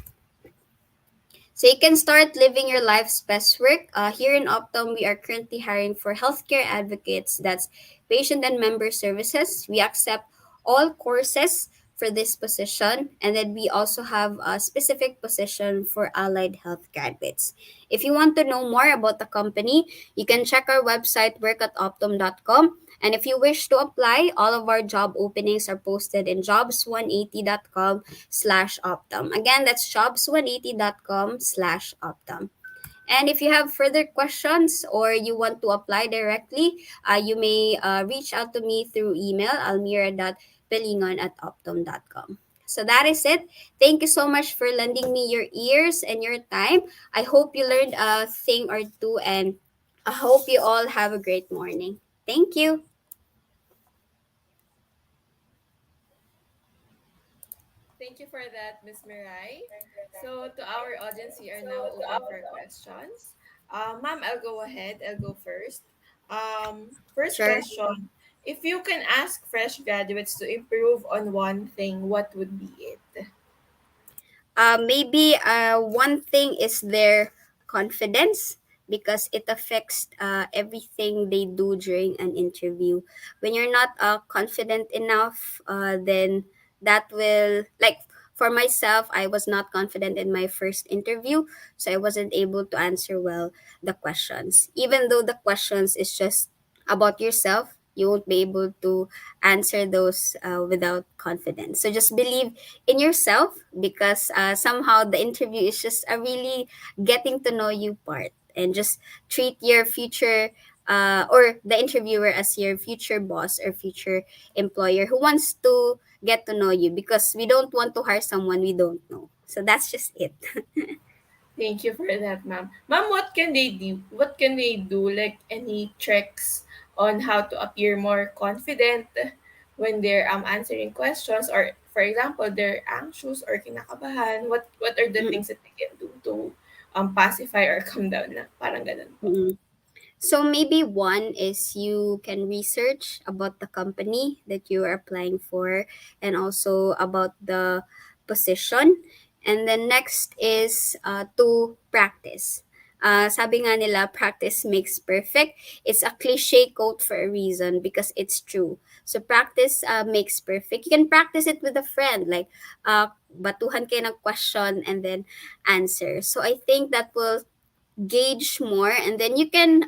So you can start living your life's best work. Here in Optum, we are currently hiring for healthcare advocates. That's patient and member services. We accept all courses for this position, and then we also have a specific position for allied health graduates. If you want to know more about the company, you can check our website workatoptum.com. And if you wish to apply, all of our job openings are posted in jobs180.com/optum. Again, that's jobs180.com/optum. And if you have further questions or you want to apply directly, you may reach out to me through email, almira.pelingon@optum.com. So that is it. Thank you so much for lending me your ears and your time. I hope you learned a thing or two, and I hope you all have a great morning. Thank you. Thank you for that, Miss Mirai. So, to our audience, we are now open for questions. Ma'am, I'll go ahead. I'll go first. First Sure. question: if you can ask fresh graduates to improve on one thing, what would be it? Maybe one thing is their confidence, because it affects everything they do during an interview. When you're not confident enough, then that will, like, for myself, I was not confident in my first interview, so I wasn't able to answer well the questions. Even though the questions is just about yourself, you won't be able to answer those without confidence. So just believe in yourself, because somehow the interview is just a really getting to know you part, and just treat your future or the interviewer as your future boss or future employer who wants to get to know you, because we don't want to hire someone we don't know. So that's just it. Thank you for that, ma'am. Ma'am, what can they do? What can they do? Like any tricks on how to appear more confident when they're answering questions, or for example, they're anxious or kinakabahan. What are the things that they can do to pacify or calm down na? Parang ganun po. Mm-mm. So maybe one is you can research about the company that you are applying for, and also about the position. And then next is to practice. Sabi nga nila, practice makes perfect. It's a cliche quote for a reason, because it's true. So practice makes perfect. You can practice it with a friend, like batuhan kayo ng question and then answer. So I think that will gauge more, and then you can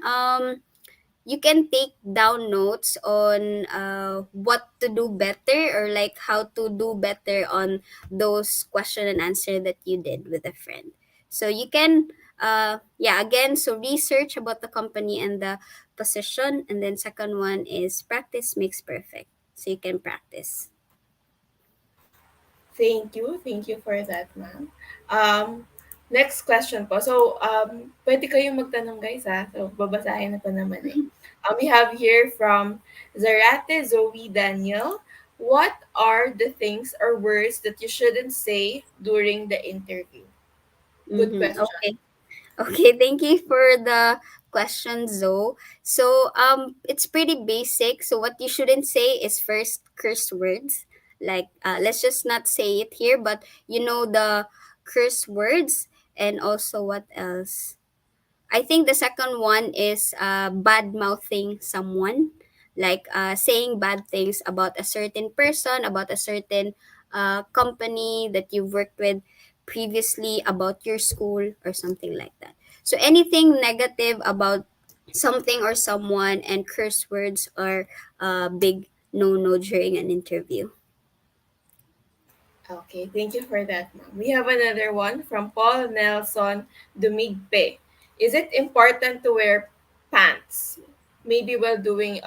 take down notes on what to do better, or like how to do better on those question and answer that you did with a friend. So you can yeah, again, so research about the company and the position, and then second one is practice makes perfect, so you can practice. Thank you. Thank you for that, ma'am. Next question po. So, pwede kayong magtanong, guys, ha? So, babasahin na pa naman eh. We have here from Zarate Zoe Daniel. What are the things or words that you shouldn't say during the interview? Good question. Okay. Okay, thank you for the question, Zoe. So, it's pretty basic. So, what you shouldn't say is first curse words. Like, let's just not say it here, but you know the curse words, and also what else? I think the second one is bad mouthing someone, like saying bad things about a certain person, about a certain company that you've worked with previously, about your school, or something like that. So anything negative about something or someone, and curse words are big no no during an interview. Okay, thank you for that, ma'am. We have another one from Paul Nelson Dumigpe. Is it important to wear pants? Maybe while doing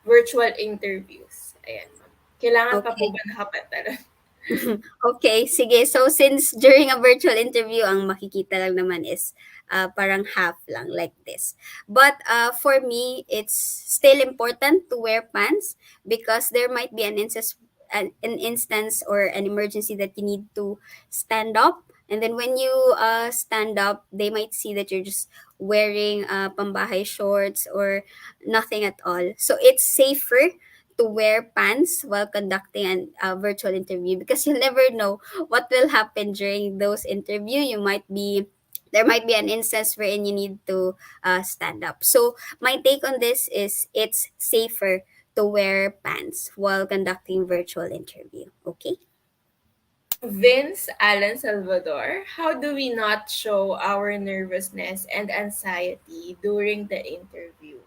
virtual interviews. Ayan, ma'am. Kailangan pa po Okay. ba nakapantalon? Okay, sige. So, since during a virtual interview, ang makikita lang naman is parang half lang, like this. But for me, it's still important to wear pants, because there might be an instance or an emergency that you need to stand up. And then when you stand up, they might see that you're just wearing pambahay shorts or nothing at all. So, it's safer to wear pants while conducting a virtual interview, because you'll never know what will happen during those interview. There might be an instance wherein you need to stand up. So my take on this is it's safer to wear pants while conducting virtual interview. Okay. Vince Alan Salvador, how do we not show our nervousness and anxiety during the interview?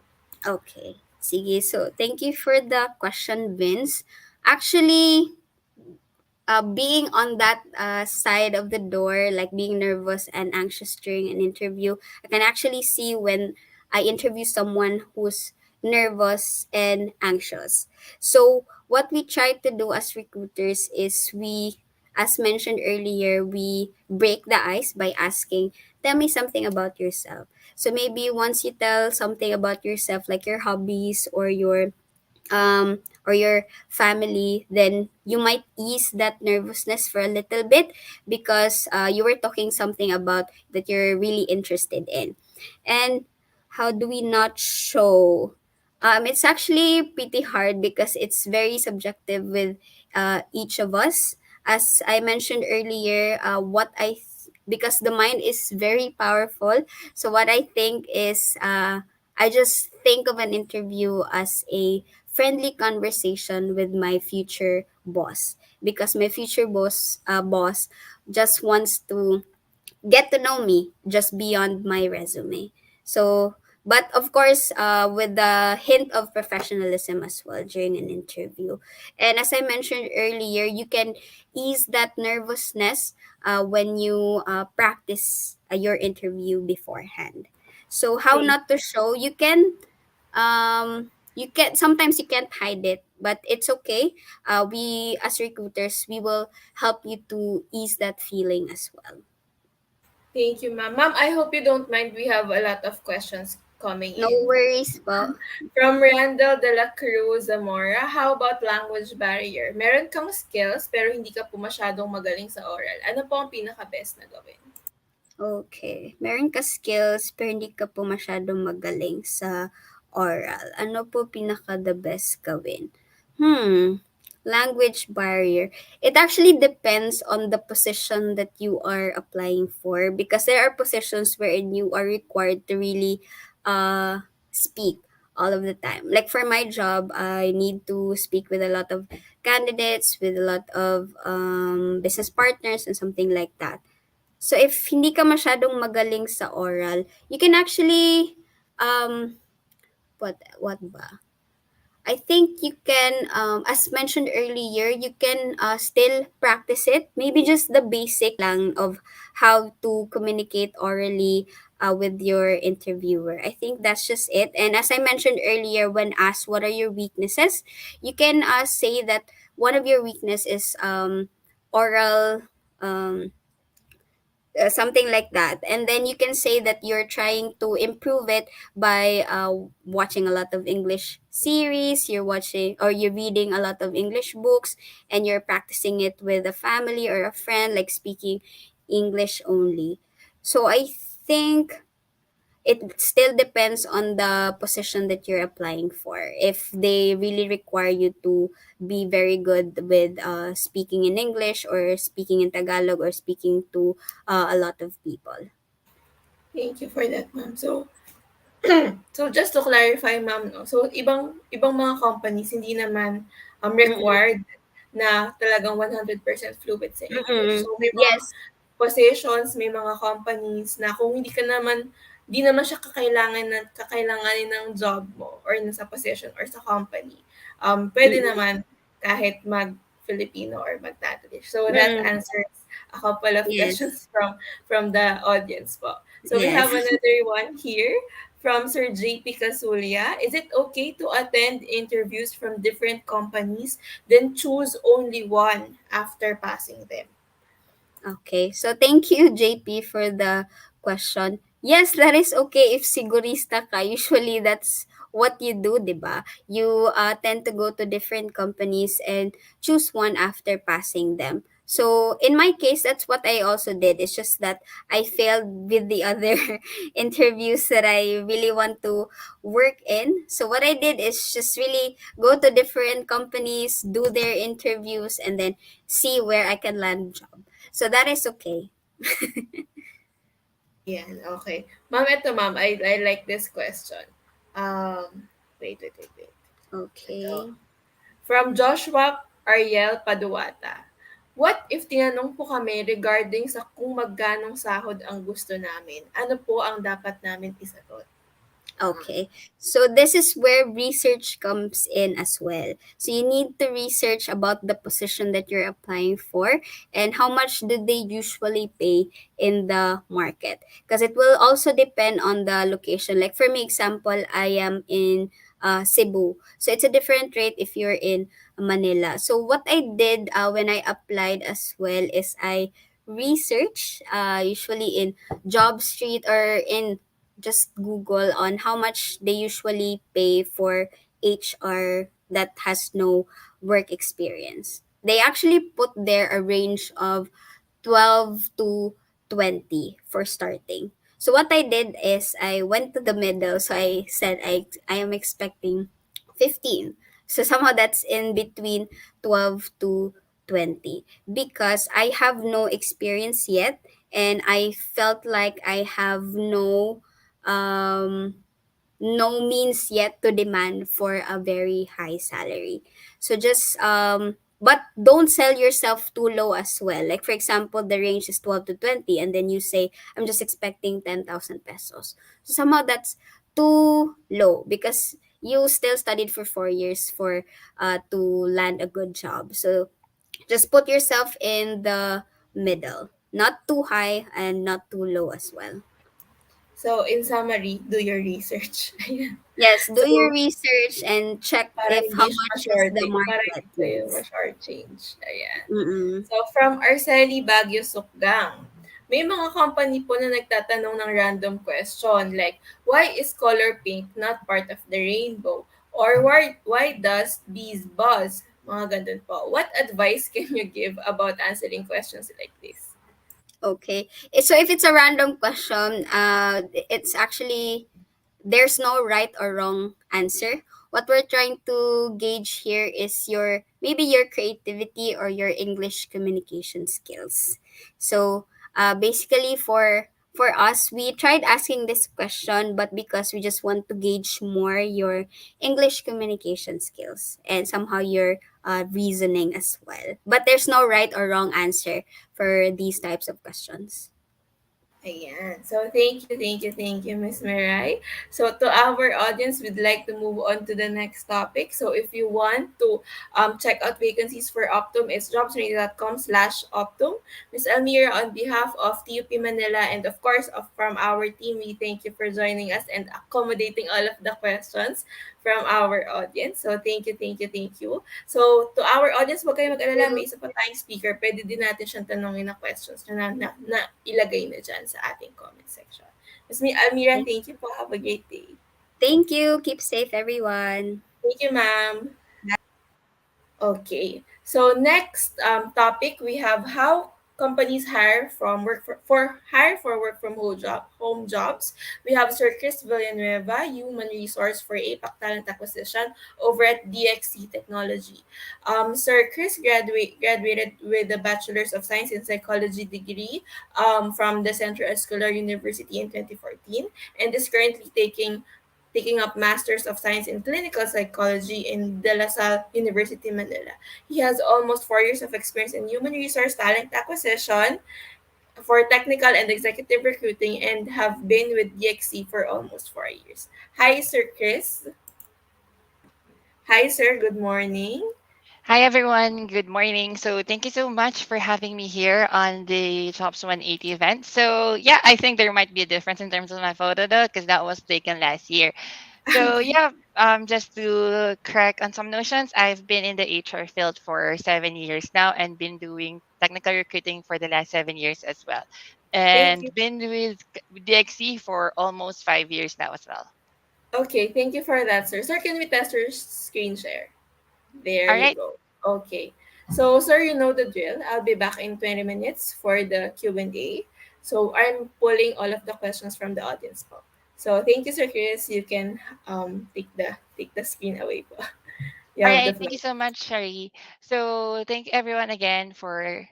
Okay. Sige. So thank you for the question, Vince. Actually, being on that side of the door, like being nervous and anxious during an interview, I can actually see when I interview someone who's nervous and anxious. So, what we try to do as recruiters is as mentioned earlier, we break the ice by asking, tell me something about yourself. So, maybe once you tell something about yourself, like your hobbies or your family, then you might ease that nervousness for a little bit, because you were talking something about that you're really interested in. And how do we not show? It's actually pretty hard, because it's very subjective with each of us. as I mentioned earlier, because the mind is very powerful. So what I think is, I just think of an interview as a friendly conversation with my future boss, because my future boss just wants to get to know me just beyond my resume. So, but of course, with the hint of professionalism as well during an interview. And as I mentioned earlier, you can ease that nervousness when you practice your interview beforehand. So, how Thank not to show? You can sometimes you can't hide it, but it's okay. We as recruiters, we will help you to ease that feeling as well. thank you, ma'am. Ma'am, I hope you don't mind. We have a lot of questions coming No in. worries po. From Randall de la Cruz Zamora, how about language barrier? Meron kang skills pero hindi ka po masyadong magaling sa oral. Ano po ang pinaka-best na gawin? Okay. Meron ka skills pero hindi ka po masyadong magaling sa oral. Ano po pinaka the best gawin? Language barrier. It actually depends on the position that you are applying for, because there are positions wherein you are required to really speak all of the time. Like for my job, I need to speak with a lot of candidates, with a lot of business partners and something like that. So if hindi ka masyadong magaling sa oral, you can actually what ba? I think you can, as mentioned earlier, you can still practice it. Maybe just the basic lang of how to communicate orally with your interviewer. I think that's just it. And as I mentioned earlier, when asked what are your weaknesses, you can say that one of your weakness is oral. Something like that, and then you can say that you're trying to improve it by watching a lot of English series, you're watching or you're reading a lot of English books, and you're practicing it with a family or a friend, like speaking English only. So I think it still depends on the position that you're applying for. If they really require you to be very good with speaking in English or speaking in Tagalog or speaking to a lot of people. Thank you for that, ma'am. So, so just to clarify, ma'am, no? So ibang mga companies hindi naman Mm-mm. required na talagang 100% fluent sa English. Mm-mm. So may mga Yes. positions, may mga companies na kung hindi naman siya kakailanganin ng job mo or sa position or sa company. Pwede Mm-mm. naman kahit mag-Filipino or mag-Taglish. So that Mm-mm. answers a couple of Yes. questions from the audience po. So we Yes. have another one here from Sir JP Casulia. Is it okay to attend interviews from different companies, then choose only one after passing them? Okay. So thank you, JP, for the question. Yes, that is okay if sigurista ka. Usually that's what you do, 'di ba? You tend to go to different companies and choose one after passing them. So in my case, that's what I also did. It's just that I failed with the other interviews that I really want to work in. So what I did is just really go to different companies, do their interviews, and then see where I can land job. So that is okay. Ayan, okay. Ma'am, eto ma'am, I like this question. Um, wait. Ito. Okay. From Joshua Ariel Paduata. What if tinanong po kami regarding sa kung magganong sahod ang gusto namin? Ano po ang dapat namin isagot? Okay. So this is where research comes in as well. So you need to research about the position that you're applying for and how much do they usually pay in the market. Because it will also depend on the location. Like for me, example, I am in Cebu. So it's a different rate if you're in Manila. So what I did when I applied as well is I research usually in Job Street or in just Google on how much they usually pay for HR that has no work experience. They actually put there a range of 12 to 20 for starting. So what I did is I went to the middle. So I said I am expecting 15. So somehow that's in between 12 to 20 because I have no experience yet, and I felt like I have um no means yet to demand for a very high salary. So just but don't sell yourself too low as well. Like for example, the range is 12 to 20 and then you say I'm just expecting 10,000 pesos. So somehow that's too low because you still studied for 4 years for to land a good job. So just put yourself in the middle. Not too high and not too low as well. So, in summary, do your research. Ayan. Yes, do So, your research and check para if how hindi siya much is the ma-shorting, para market. hindi kayo Yes. ma-short change. Ayan. Mm-mm. So, from Arceli Baguio Sukgang, may mga company po na nagtatanong ng random question like, why is color pink not part of the rainbow? Or why does bees buzz? Mga ganun po. What advice can you give about answering questions like this? Okay. So if it's a random question, it's actually there's no right or wrong answer. What we're trying to gauge here is your maybe your creativity or your English communication skills. So basically for us, we tried asking this question, but because we just want to gauge more your English communication skills and somehow your reasoning as well. But there's no right or wrong answer for these types of questions. Ayan. So, thank you, Miss Mirai. So, to our audience, we'd like to move on to the next topic. So, if you want to check out vacancies for Optum, it's jobsready.com/Optum. Miss Almira, on behalf of TUP Manila and of course from our team, we thank you for joining us and accommodating all of the questions from our audience. So, thank you. So, to our audience, huwag kayong mag-alala, may isa pa tayong speaker. Pwede din natin siyang tanongin na questions na ilagay na dyan sa ating comment section. Ms. Almira, thank you po. Have a great day. Thank you. Keep safe, everyone. Thank you, ma'am. Okay. So next topic we have how companies hire from work from home jobs. We have Sir Chris Villanueva, Human Resource for APAC Talent Acquisition over at DXC Technology. Sir Chris graduated with a Bachelor's of Science in Psychology degree from the Central Escolar University in 2014 and is currently taking up Masters of Science in Clinical Psychology in De La Salle University, Manila. He has almost 4 years of experience in human resource talent acquisition for technical and executive recruiting and have been with DXC for almost 4 years. Hi, Sir Chris. Hi, sir. Good morning. Hi everyone, good morning. So thank you so much for having me here on the Tops 180 event. So yeah, I think there might be a difference in terms of my photo though, because that was taken last year. So Okay. yeah, just to correct on some notions, I've been in the HR field for 7 years now and been doing technical recruiting for the last 7 years as well, Thank and you. been with DXC for almost 5 years now as well. Okay, thank you for that, sir. Sir, can we test your screen share? There All you right. go. Okay. So, sir, you know the drill. I'll be back in 20 minutes for the Q&A. So, I'm pulling all of the questions from the audience po. So, thank you, Sir Chris. You can take the screen away po. You All have the right. Thank floor. you so much, Shari. So thank everyone again for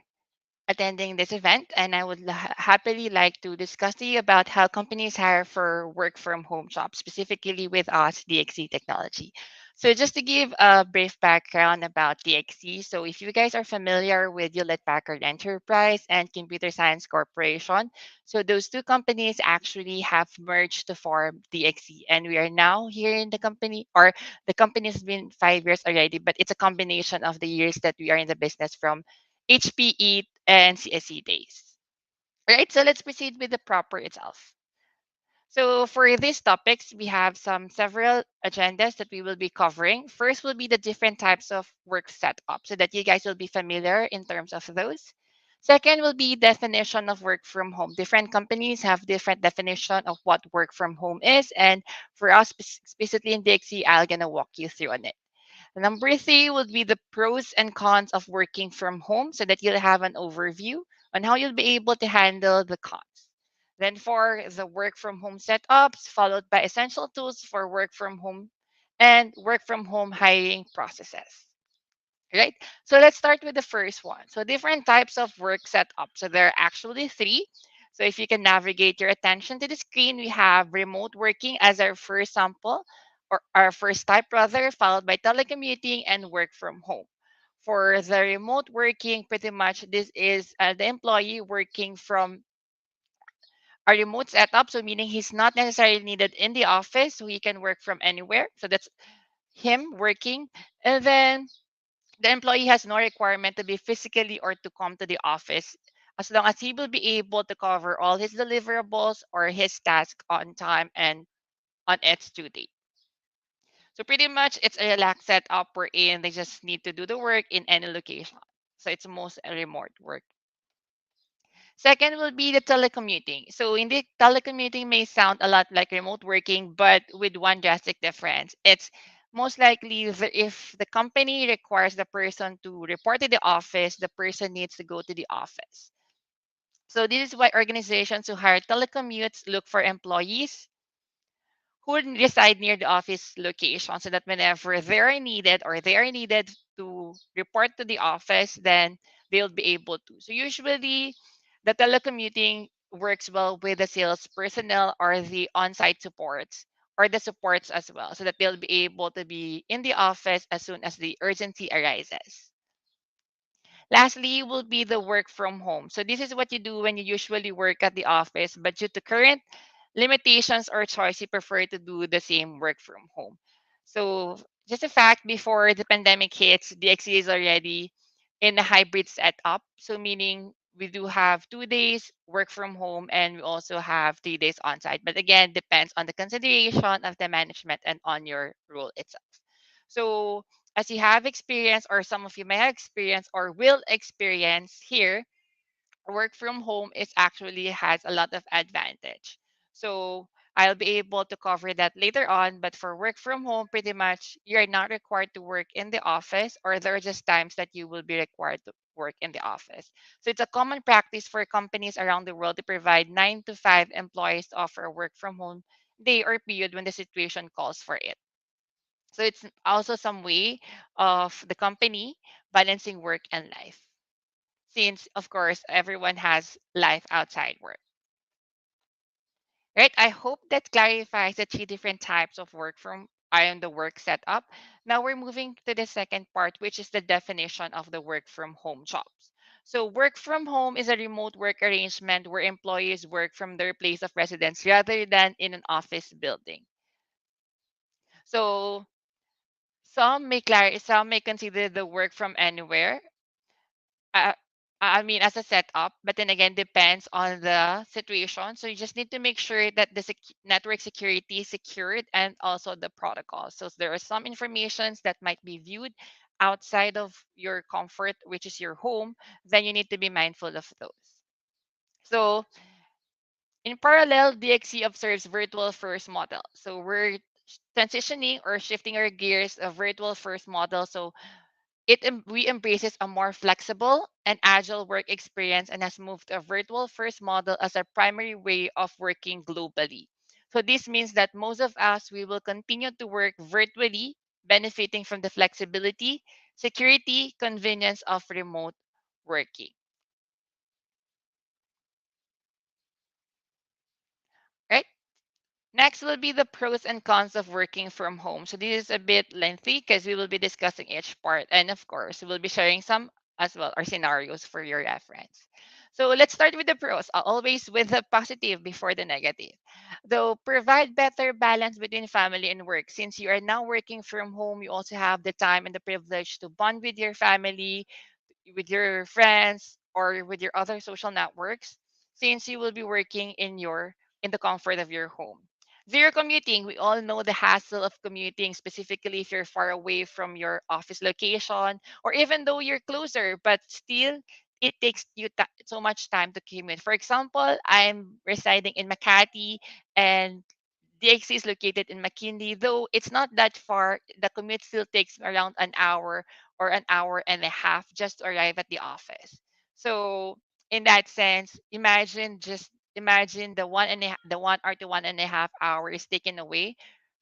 attending this event, and I would happily like to discuss to you about how companies hire for work from home jobs, specifically with us, DXC Technology. So, just to give a brief background about DXC, so if you guys are familiar with Hewlett Packard Enterprise and Computer Science Corporation, so those two companies actually have merged to form DXC, and we are now here in the company, or the company has been 5 years already, but it's a combination of the years that we are in the business from HPE and CSE days. All right, so let's proceed with the proper itself. So for these topics, we have several agendas that we will be covering. First will be the different types of work setup so that you guys will be familiar in terms of those. Second will be definition of work from home. Different companies have different definition of what work from home is, and for us specifically in DXC, I'm gonna walk you through on it. Number three would be the pros and cons of working from home so that you'll have an overview on how you'll be able to handle the cons. Then four, the work from home setups, followed by essential tools for work from home and work from home hiring processes. right? So let's start with the first one. So different types of work setup. So there are actually three. So if you can navigate your attention to the screen, we have remote working as our first sample, or our first type rather, followed by telecommuting and work from home. For the remote working, pretty much this is the employee working from a remote setup. So meaning he's not necessarily needed in the office, so he can work from anywhere. So that's him working. And then the employee has no requirement to be physically or to come to the office as long as he will be able to cover all his deliverables or his task on time and on its due date. So pretty much it's a relaxed setup wherein they just need to do the work in any location. So it's most a remote work. Second will be the telecommuting. So in the telecommuting may sound a lot like remote working, but with one drastic difference. It's most likely if the company requires the person to report to the office, the person needs to go to the office. So this is why organizations who hire telecommutes look for employees who reside near the office location so that whenever they are needed or they are needed to report to the office, then they'll be able to. So usually the telecommuting works well with the sales personnel or the on-site supports or the supports as well so that they'll be able to be in the office as soon as the urgency arises. Lastly, will be the work from home. So this is what you do when you usually work at the office, but due to current limitations or choice, you prefer to do the same work from home. So just a fact, before the pandemic hits, DXC is already in a hybrid setup. So meaning we do have 2 days work from home and we also have 3 days on site. But again, depends on the consideration of the management and on your role itself. So as you have experience or some of you may have experienced or will experience here, work from home is actually has a lot of advantage. So I'll be able to cover that later on, but for work from home, pretty much you're not required to work in the office, or there are just times that you will be required to work in the office. So it's a common practice for companies around the world to provide 9 to 5 employees to offer a work from home day or period when the situation calls for it. So it's also some way of the company balancing work and life. Since of course everyone has life outside work. Right? I hope that clarifies the three different types of work from on the work setup. Now we're moving to the second part, which is the definition of the work from home jobs. So work from home is a remote work arrangement where employees work from their place of residence rather than in an office building. So some may consider the work from anywhere, uh, I mean, as a setup, but then again, depends on the situation. So you just need to make sure that the network security is secured and also the protocol. So there are some informations that might be viewed outside of your comfort, which is your home, then you need to be mindful of those. So in parallel, DXC observes virtual first model. So we're transitioning or shifting our gears of virtual first model. So we embraces a more flexible and agile work experience and has moved to a virtual first model as a primary way of working globally. So this means that most of us we will continue to work virtually, benefiting from the flexibility, security, convenience of remote working. Right? Next will be the pros and cons of working from home. So this is a bit lengthy because we will be discussing each part. And of course, we'll be sharing some as well or scenarios for your reference. So let's start with the pros, always with the positive before the negative. Though provide better balance between family and work. Since you are now working from home, you also have the time and the privilege to bond with your family, with your friends, or with your other social networks, since you will be working in the comfort of your home. Zero commuting. We all know the hassle of commuting, specifically if you're far away from your office location, or even though you're closer, but still it takes you so much time to commute. For example, I'm residing in Makati and DXC is located in McKinley, though it's not that far. The commute still takes around an hour or an hour and a half just to arrive at the office. So in that sense, imagine the 1 or to 1.5 hours taken away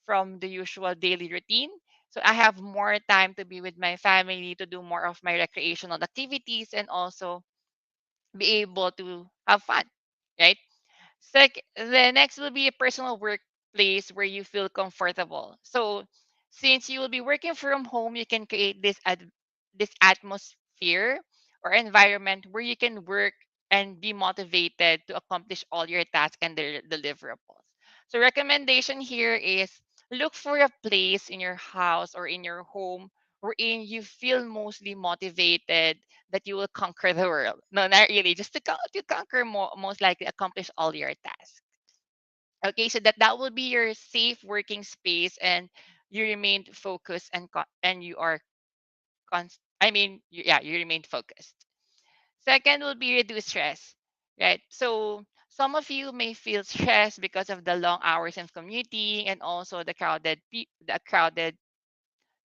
from the usual daily routine. So I have more time to be with my family, to do more of my recreational activities, and also be able to have fun, right? The next will be a personal workplace where you feel comfortable. So, since you will be working from home, you can create this atmosphere or environment where you can work and be motivated to accomplish all your tasks and their deliverables. So, recommendation here is look for a place in your house or in your home wherein you feel mostly motivated that you will conquer the world. No, not really. Just to conquer most likely accomplish all your tasks. Okay, so that will be your safe working space, and you remain focused and you are you remain focused. Second will be reduce stress, right? So some of you may feel stressed because of the long hours in commuting and also the crowded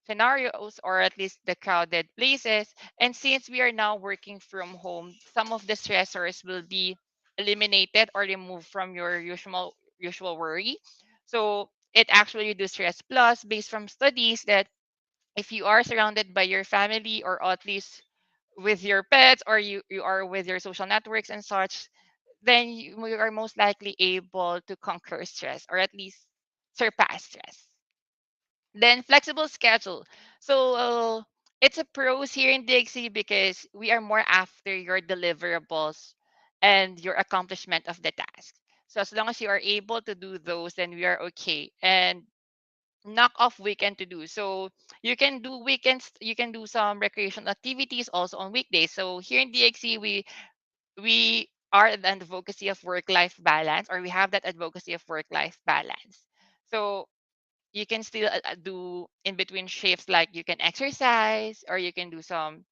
scenarios, or at least the crowded places. And since we are now working from home, some of the stressors will be eliminated or removed from your usual worry. So it actually reduces stress. Plus, based from studies, that if you are surrounded by your family, or at least with your pets, or you are with your social networks and such, then you are most likely able to conquer stress, or at least surpass stress. Then flexible schedule. So it's a pros here in DXC because we are more after your deliverables and your accomplishment of the task. So as long as you are able to do those, then we are okay. And knock off weekend to do. So you can do weekends, you can do some recreational activities also on weekdays. So here in DXC, we are an advocacy of work-life balance, or we have that advocacy of work-life balance. So you can still do in between shifts, like you can exercise or you can do some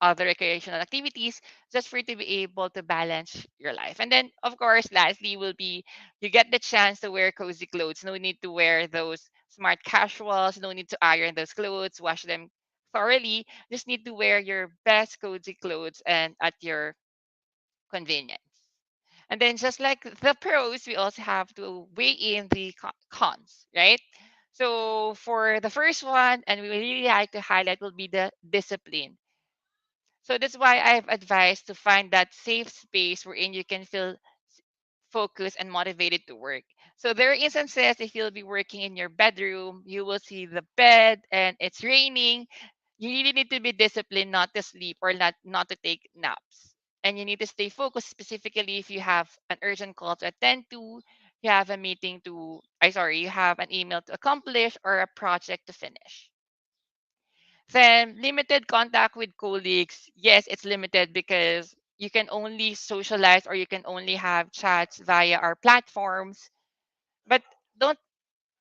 other recreational activities, just for you to be able to balance your life. And then of course lastly will be, you get the chance to wear cozy clothes. No need to wear those smart casuals, no need to iron those clothes, wash them thoroughly. Just need to wear your best cozy clothes and at your convenience. And then just like the pros, we also have to weigh in the cons, right? So for the first one, and we really like to highlight, will be the discipline. So that's why I've advised to find that safe space wherein you can feel focused and motivated to work. So there are instances if you'll be working in your bedroom, you will see the bed and it's raining. You really need to be disciplined not to sleep or not to take naps. And you need to stay focused, specifically if you have an urgent call to attend to, you have a meeting to I sorry, you have an email to accomplish or a project to finish. Then limited contact with colleagues. Yes, it's limited because you can only socialize or you can only have chats via our platforms. But don't,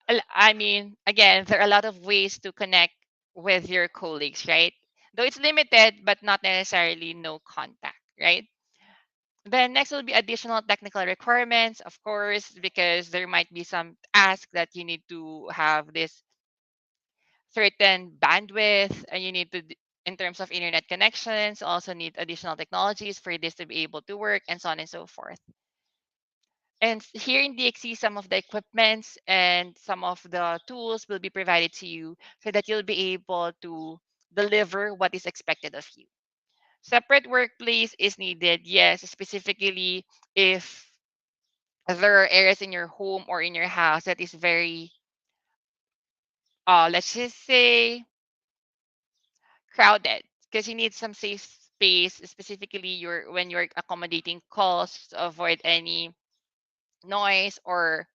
again, there are a lot of ways to connect with your colleagues, right? Though it's limited, but not necessarily no contact, right? Then next will be additional technical requirements, of course, because there might be some tasks that you need to have this certain bandwidth, and you need to in terms of internet connections, also need additional technologies for this to be able to work, and so on and so forth. And here in DXC, some of the equipments and some of the tools will be provided to you so that you'll be able to deliver what is expected of you. Separate workplace is needed, yes, specifically if there are areas in your home or in your house that is very, let's just say, crowded, because you need some safe space, specifically when you're accommodating calls to avoid any noise or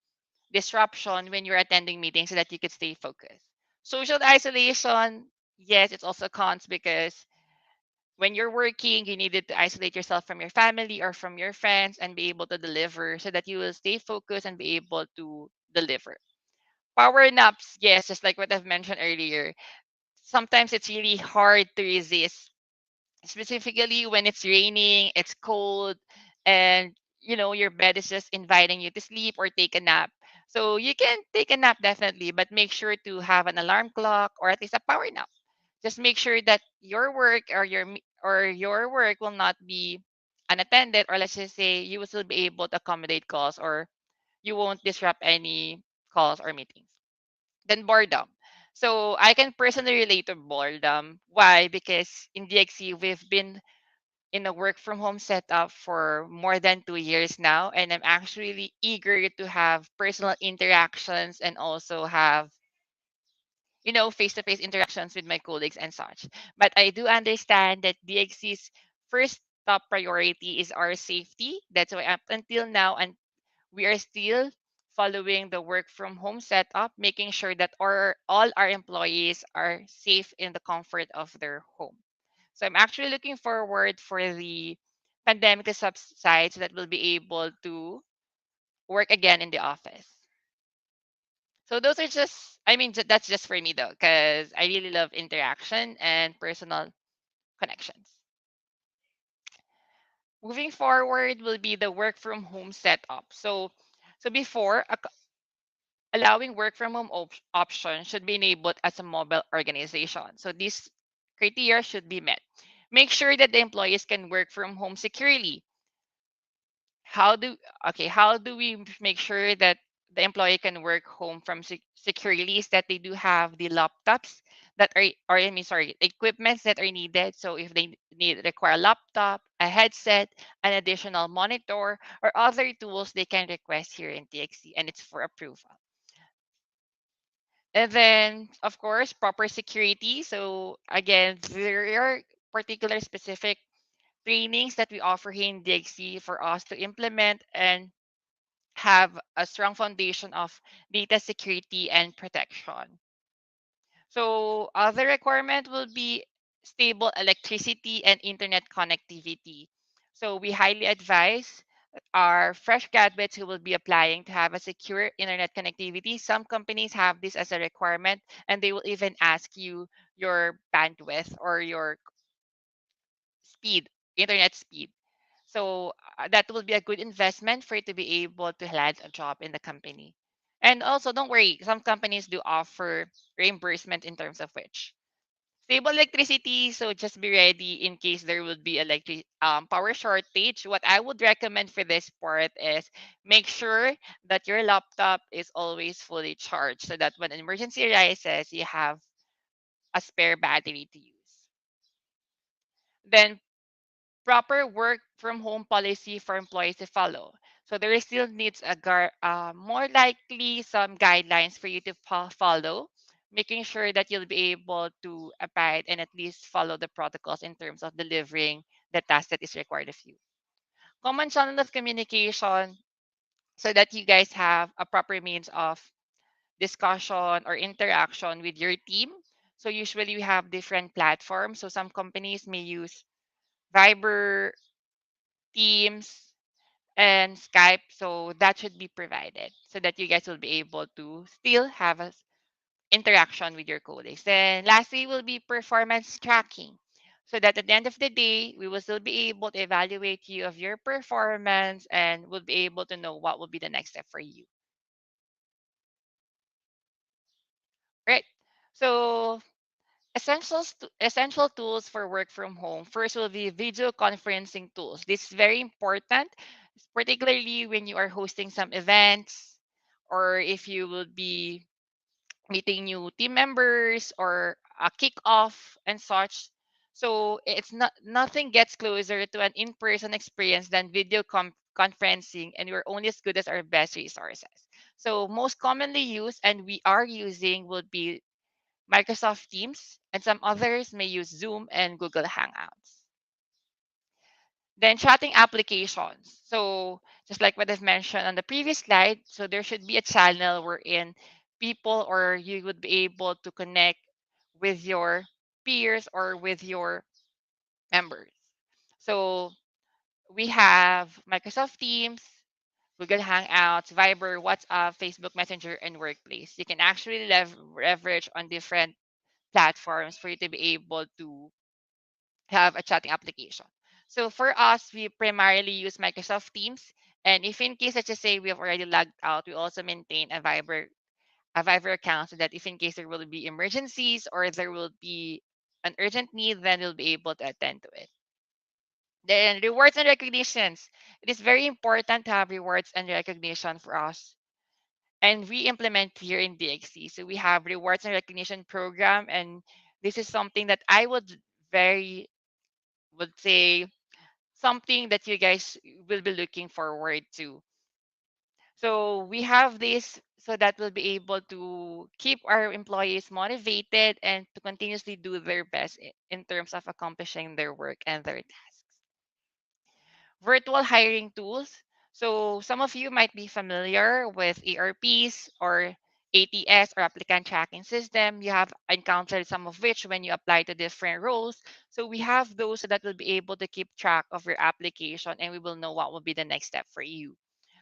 disruption when you're attending meetings, so that you could stay focused. Social isolation, yes, it's also cons because when you're working, you needed to isolate yourself from your family or from your friends and be able to deliver so that you will stay focused and be able to deliver. Power naps, yes, just like what I've mentioned earlier. Sometimes it's really hard to resist, specifically when it's raining, it's cold, and your bed is just inviting you to sleep or take a nap. So you can take a nap definitely, but make sure to have an alarm clock or at least a power nap. Just make sure that your work or your work will not be unattended, or let's just say you will still be able to accommodate calls, or you won't disrupt any calls or meetings. Then boredom. So I can personally relate to boredom. Why? Because in DXC, we've been in a work from home setup for more than 2 years now, and I'm actually eager to have personal interactions and also have face-to-face interactions with my colleagues and such. But I do understand that DXC's first top priority is our safety. That's why up until now, and we are still following the work from home setup, making sure that all our employees are safe in the comfort of their home. So I'm actually looking forward for the pandemic to subside so that we'll be able to work again in the office. So those are just, I mean, that's just for me though, because I really love interaction and personal connections. Moving forward will be the work from home setup. So before, allowing work from home option should be enabled as a mobile organization. So these criteria should be met. Make sure that the employees can work from home securely. how do how do we make sure that the employee can work home from securely is that they do have the laptops that are, or I mean sorry, equipments that are needed. So if they require a laptop, a headset, an additional monitor, or other tools, they can request here in TXC and it's for approval. And then of course proper security. So again, there are particular specific trainings that we offer here in DXC for us to implement and have a strong foundation of data security and protection. So other requirement will be stable electricity and internet connectivity. So we highly advise our fresh graduates who will be applying to have a secure internet connectivity. Some companies have this as a requirement and they will even ask you your bandwidth or your speed, internet speed. So that will be a good investment for you to be able to land a job in the company. And also, don't worry, some companies do offer reimbursement in terms of which. Stable electricity, so just be ready in case there would be electric power shortage. What I would recommend for this part is make sure that your laptop is always fully charged so that when an emergency arises, you have a spare battery to use. Then proper work from home policy for employees to follow. So there is still needs more likely some guidelines for you to follow, making sure that you'll be able to abide and at least follow the protocols in terms of delivering the task that is required of you. Common channel of communication so that you guys have a proper means of discussion or interaction with your team. So usually we have different platforms. So some companies may use Viber, Teams, and Skype. So that should be provided so that you guys will be able to still have a interaction with your colleagues. Then lastly will be performance tracking. So that at the end of the day, we will still be able to evaluate you of your performance and will be able to know what will be the next step for you. Right. So essential tools for work from home. First will be video conferencing tools. This is very important, particularly when you are hosting some events or if you will be meeting new team members or a kickoff and such. So it's not nothing gets closer to an in-person experience than video conferencing, and we're only as good as our best resources. So most commonly used and we are using would be Microsoft Teams, and some others may use Zoom and Google Hangouts. Then chatting applications. So just like what I've mentioned on the previous slide, so there should be a channel wherein people or you would be able to connect with your peers or with your members. So we have Microsoft Teams, Google Hangouts, Viber, WhatsApp, Facebook Messenger, and Workplace. You can actually leverage on different platforms for you to be able to have a chatting application. So for us, we primarily use Microsoft Teams. And if in case, let's just say we have already logged out, we also maintain a Viber account so that if in case there will be emergencies or there will be an urgent need, then we'll be able to attend to it. Then rewards and recognitions. It is very important to have rewards and recognition for us and we implement here in DXC. So we have rewards and recognition program, and this is something that I would say something that you guys will be looking forward to. So we have this so that we'll be able to keep our employees motivated and to continuously do their best in terms of accomplishing their work and their tasks. Virtual hiring tools. So some of you might be familiar with ERPs or ATS or applicant tracking system. You have encountered some of which when you apply to different roles. So we have those so that will be able to keep track of your application and we will know what will be the next step for you.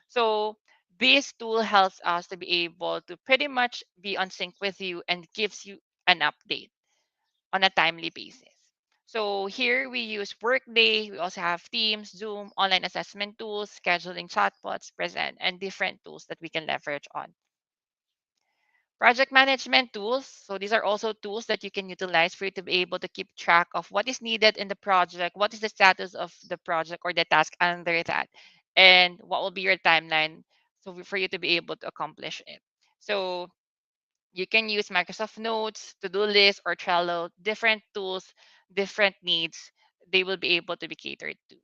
So this tool helps us to be able to pretty much be on sync with you and gives you an update on a timely basis. So here we use Workday. We also have Teams, Zoom, online assessment tools, scheduling chatbots, present, and different tools that we can leverage on. Project management tools. So these are also tools that you can utilize for you to be able to keep track of what is needed in the project, what is the status of the project or the task under that, and what will be your timeline so for you to be able to accomplish it. So you can use Microsoft Notes, to-do list, or Trello, different tools, different needs, they will be able to be catered to.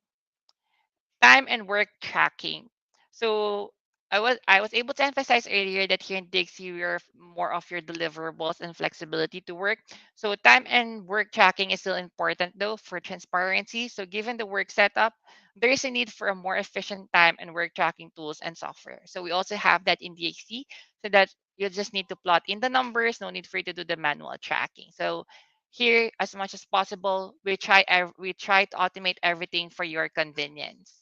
Time and work tracking. So I was able to emphasize earlier that here in Dixie we're more of your deliverables and flexibility to work. So time and work tracking is still important though for transparency. So given the work setup, there is a need for a more efficient time and work tracking tools and software. So we also have that in DXC so that you just need to plot in the numbers, no need for you to do the manual tracking. So here, as much as possible, we try to automate everything for your convenience.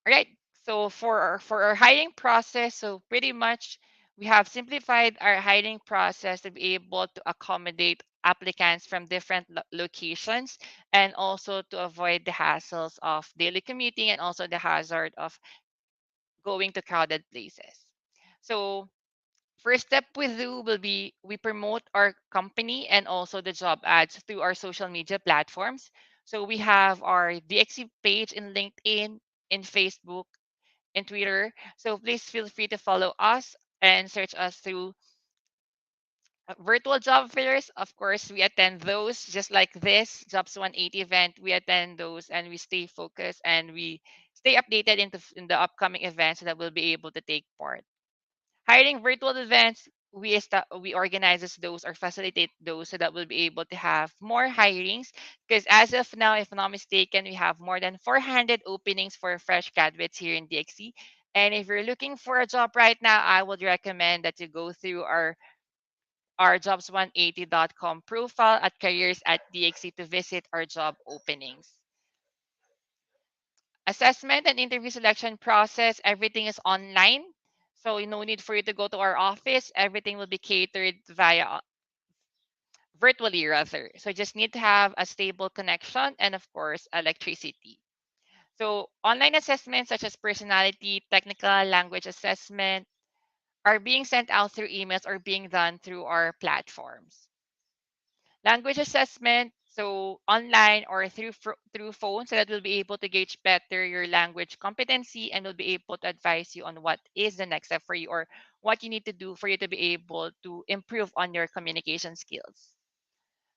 All right. So for our hiring process, so pretty much we have simplified our hiring process to be able to accommodate applicants from different locations and also to avoid the hassles of daily commuting and also the hazard of going to crowded places. So first step we do will be we promote our company and also the job ads through our social media platforms. So we have our DXC page in LinkedIn, in Facebook, in Twitter. So please feel free to follow us and search us through virtual job fairs. Of course, we attend those just like this Jobs 180 event. We attend those and we stay focused and we stay updated in the upcoming events so that we'll be able to take part. Hiring virtual events, we organize those or facilitate those so that we'll be able to have more hirings. Because as of now, if I'm not mistaken, we have more than 400 openings for fresh graduates here in DXC. And if you're looking for a job right now, I would recommend that you go through our jobs180.com profile at careers at DXC to visit our job openings. Assessment and interview selection process, everything is online. So no need for you to go to our office. Everything will be catered via virtually rather. So just need to have a stable connection and of course electricity. So online assessments such as personality, technical, language assessment are being sent out through emails or being done through our platforms. Language assessment, so online or through phone, so that we'll be able to gauge better your language competency and will be able to advise you on what is the next step for you or what you need to do for you to be able to improve on your communication skills.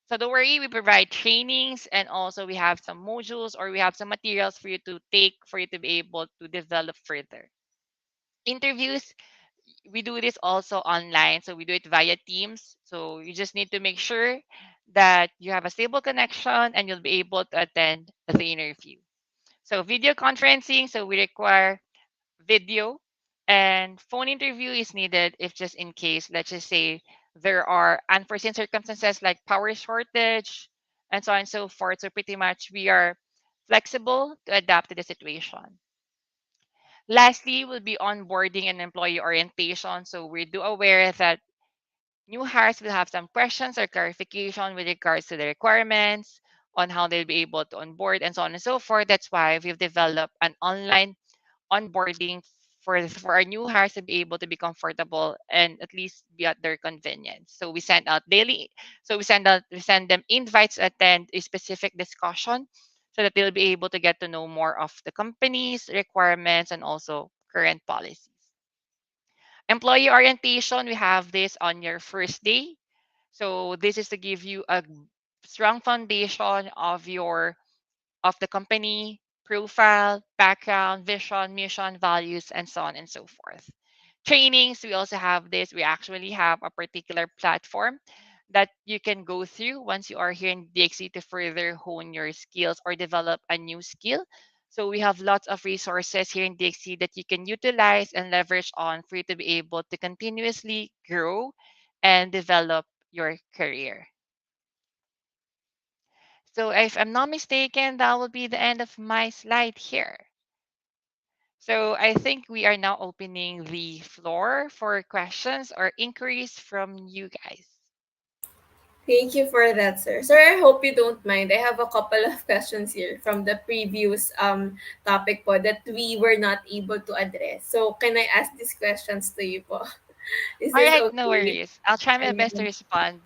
So don't worry, we provide trainings and also we have some modules or we have some materials for you to take for you to be able to develop further. Interviews, we do this also online. So we do it via Teams. So you just need to make sure that you have a stable connection and you'll be able to attend the interview. So video conferencing, so we require video and phone interview is needed if just in case, let's just say there are unforeseen circumstances like power shortage and so on and so forth. So pretty much we are flexible to adapt to the situation. Lastly, will be onboarding and employee orientation. So we do aware that new hires will have some questions or clarification with regards to the requirements on how they'll be able to onboard and so on and so forth. That's why we've developed an online onboarding for our new hires to be able to be comfortable and at least be at their convenience. So we send out daily. So we send them invites to attend a specific discussion so that they'll be able to get to know more of the company's requirements and also current policies. Employee orientation, we have this on your first day. So this is to give you a strong foundation of the company, profile, background, vision, mission, values, and so on and so forth. Trainings, we also have this. We actually have a particular platform that you can go through once you are here in DXC to further hone your skills or develop a new skill. So we have lots of resources here in DXC that you can utilize and leverage on for you to be able to continuously grow and develop your career. So if I'm not mistaken, that will be the end of my slide here. So I think we are now opening the floor for questions or inquiries from you guys. Thank you for that, sir. Sir, I hope you don't mind. I have a couple of questions here from the previous topic po that we were not able to address. So, can I ask these questions to you po? Is All this right, no okay? worries. I'll try my best to Ayan. respond.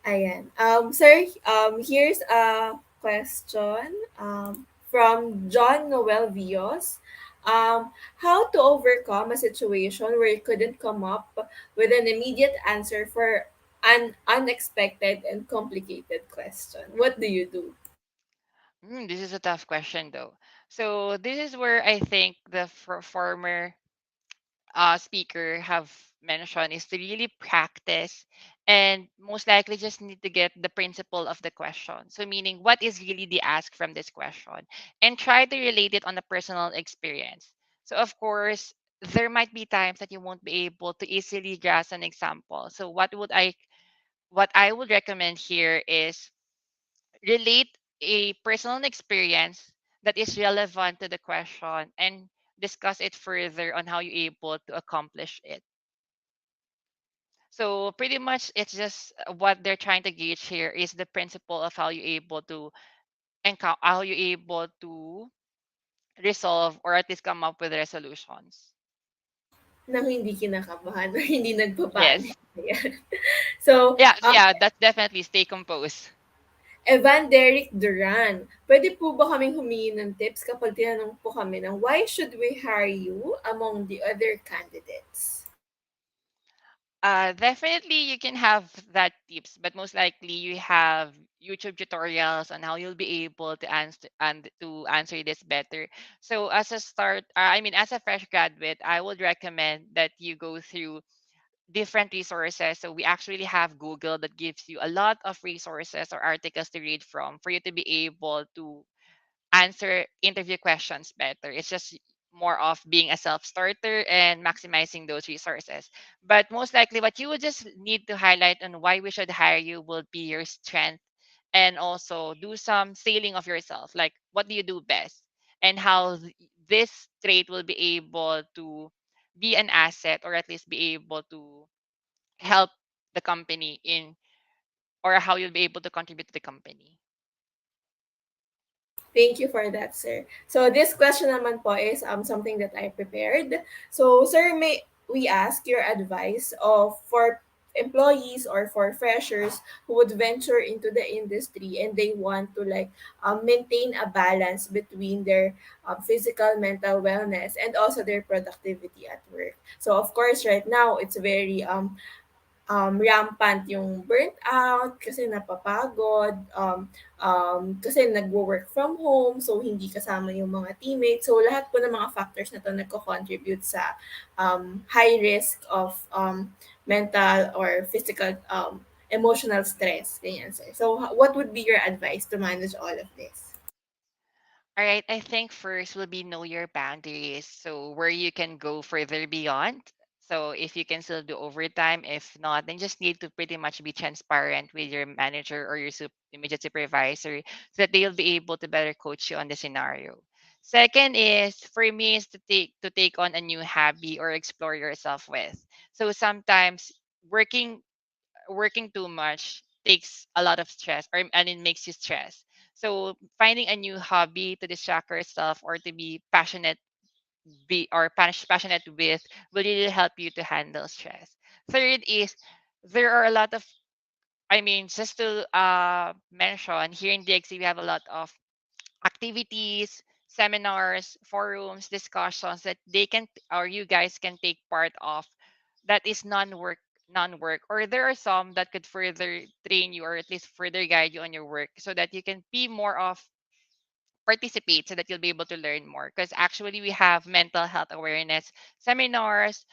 Ayan. Sir, here's a question from John Noel Vios. How to overcome a situation where you couldn't come up with an immediate answer for an unexpected and complicated question? What do you do? This is a tough question though. So this is where I think the former speaker have mentioned is to really practice and most likely just need to get the principle of the question. So meaning what is really the ask from this question and try to relate it on a personal experience. So of course, there might be times that you won't be able to easily grasp an example. So what I would recommend here is relate a personal experience that is relevant to the question and discuss it further on how you're able to accomplish it. So pretty much it's just what they're trying to gauge here is the principle of how you're able to encounter how you're able to resolve or at least come up with resolutions. Nang hindi kinakabahan or hindi nagpapanik. Yes. Ayan. So, Yeah, that's definitely stay composed. Evan Derek Duran, pwede po ba kaming humingi ng tips kapag tinanong po kami ng why should we hire you among the other candidates? Definitely you can have that tips, but most likely you have YouTube tutorials on how you'll be able to answer this better. So as a start, I mean as a fresh graduate, I would recommend that you go through different resources. So we actually have Google that gives you a lot of resources or articles to read from for you to be able to answer interview questions better. It's just more of being a self-starter and maximizing those resources. But most likely, what you would just need to highlight on why we should hire you will be your strength and also do some sailing of yourself. Like, what do you do best? And how this trait will be able to be an asset or at least be able to help the company in or how you'll be able to contribute to the company. Thank you for that, sir. So this question naman po is something that I prepared. So sir, may we ask your advice of for employees or for freshers who would venture into the industry and they want to like maintain a balance between their physical mental wellness and also their productivity at work. So of course right now it's very rampant yung burnt out kasi napapagod, kasi nagwo-work from home, so hindi kasama yung mga teammates. So lahat po ng mga factors na to nagko-contribute sa high risk of mental or physical emotional stress. Ganyan, sir. So what would be your advice to manage all of this? All right, I think first will be know your boundaries. So where you can go further beyond. So if you can still do overtime, if not, then just need to pretty much be transparent with your manager or your immediate supervisor so that they'll be able to better coach you on the scenario. Second is for me is to take on a new hobby or explore yourself with. So sometimes working working too much takes a lot of stress or and it makes you stress. So finding a new hobby to distract yourself or to be passionate with will really help you to handle stress. Third is there are a lot of just to mention here in DXC we have a lot of activities, seminars, forums, discussions that they can or you guys can take part of that is non-work, or there are some that could further train you or at least further guide you on your work so that you can be more of participate so that you'll be able to learn more, because actually we have mental health awareness seminars,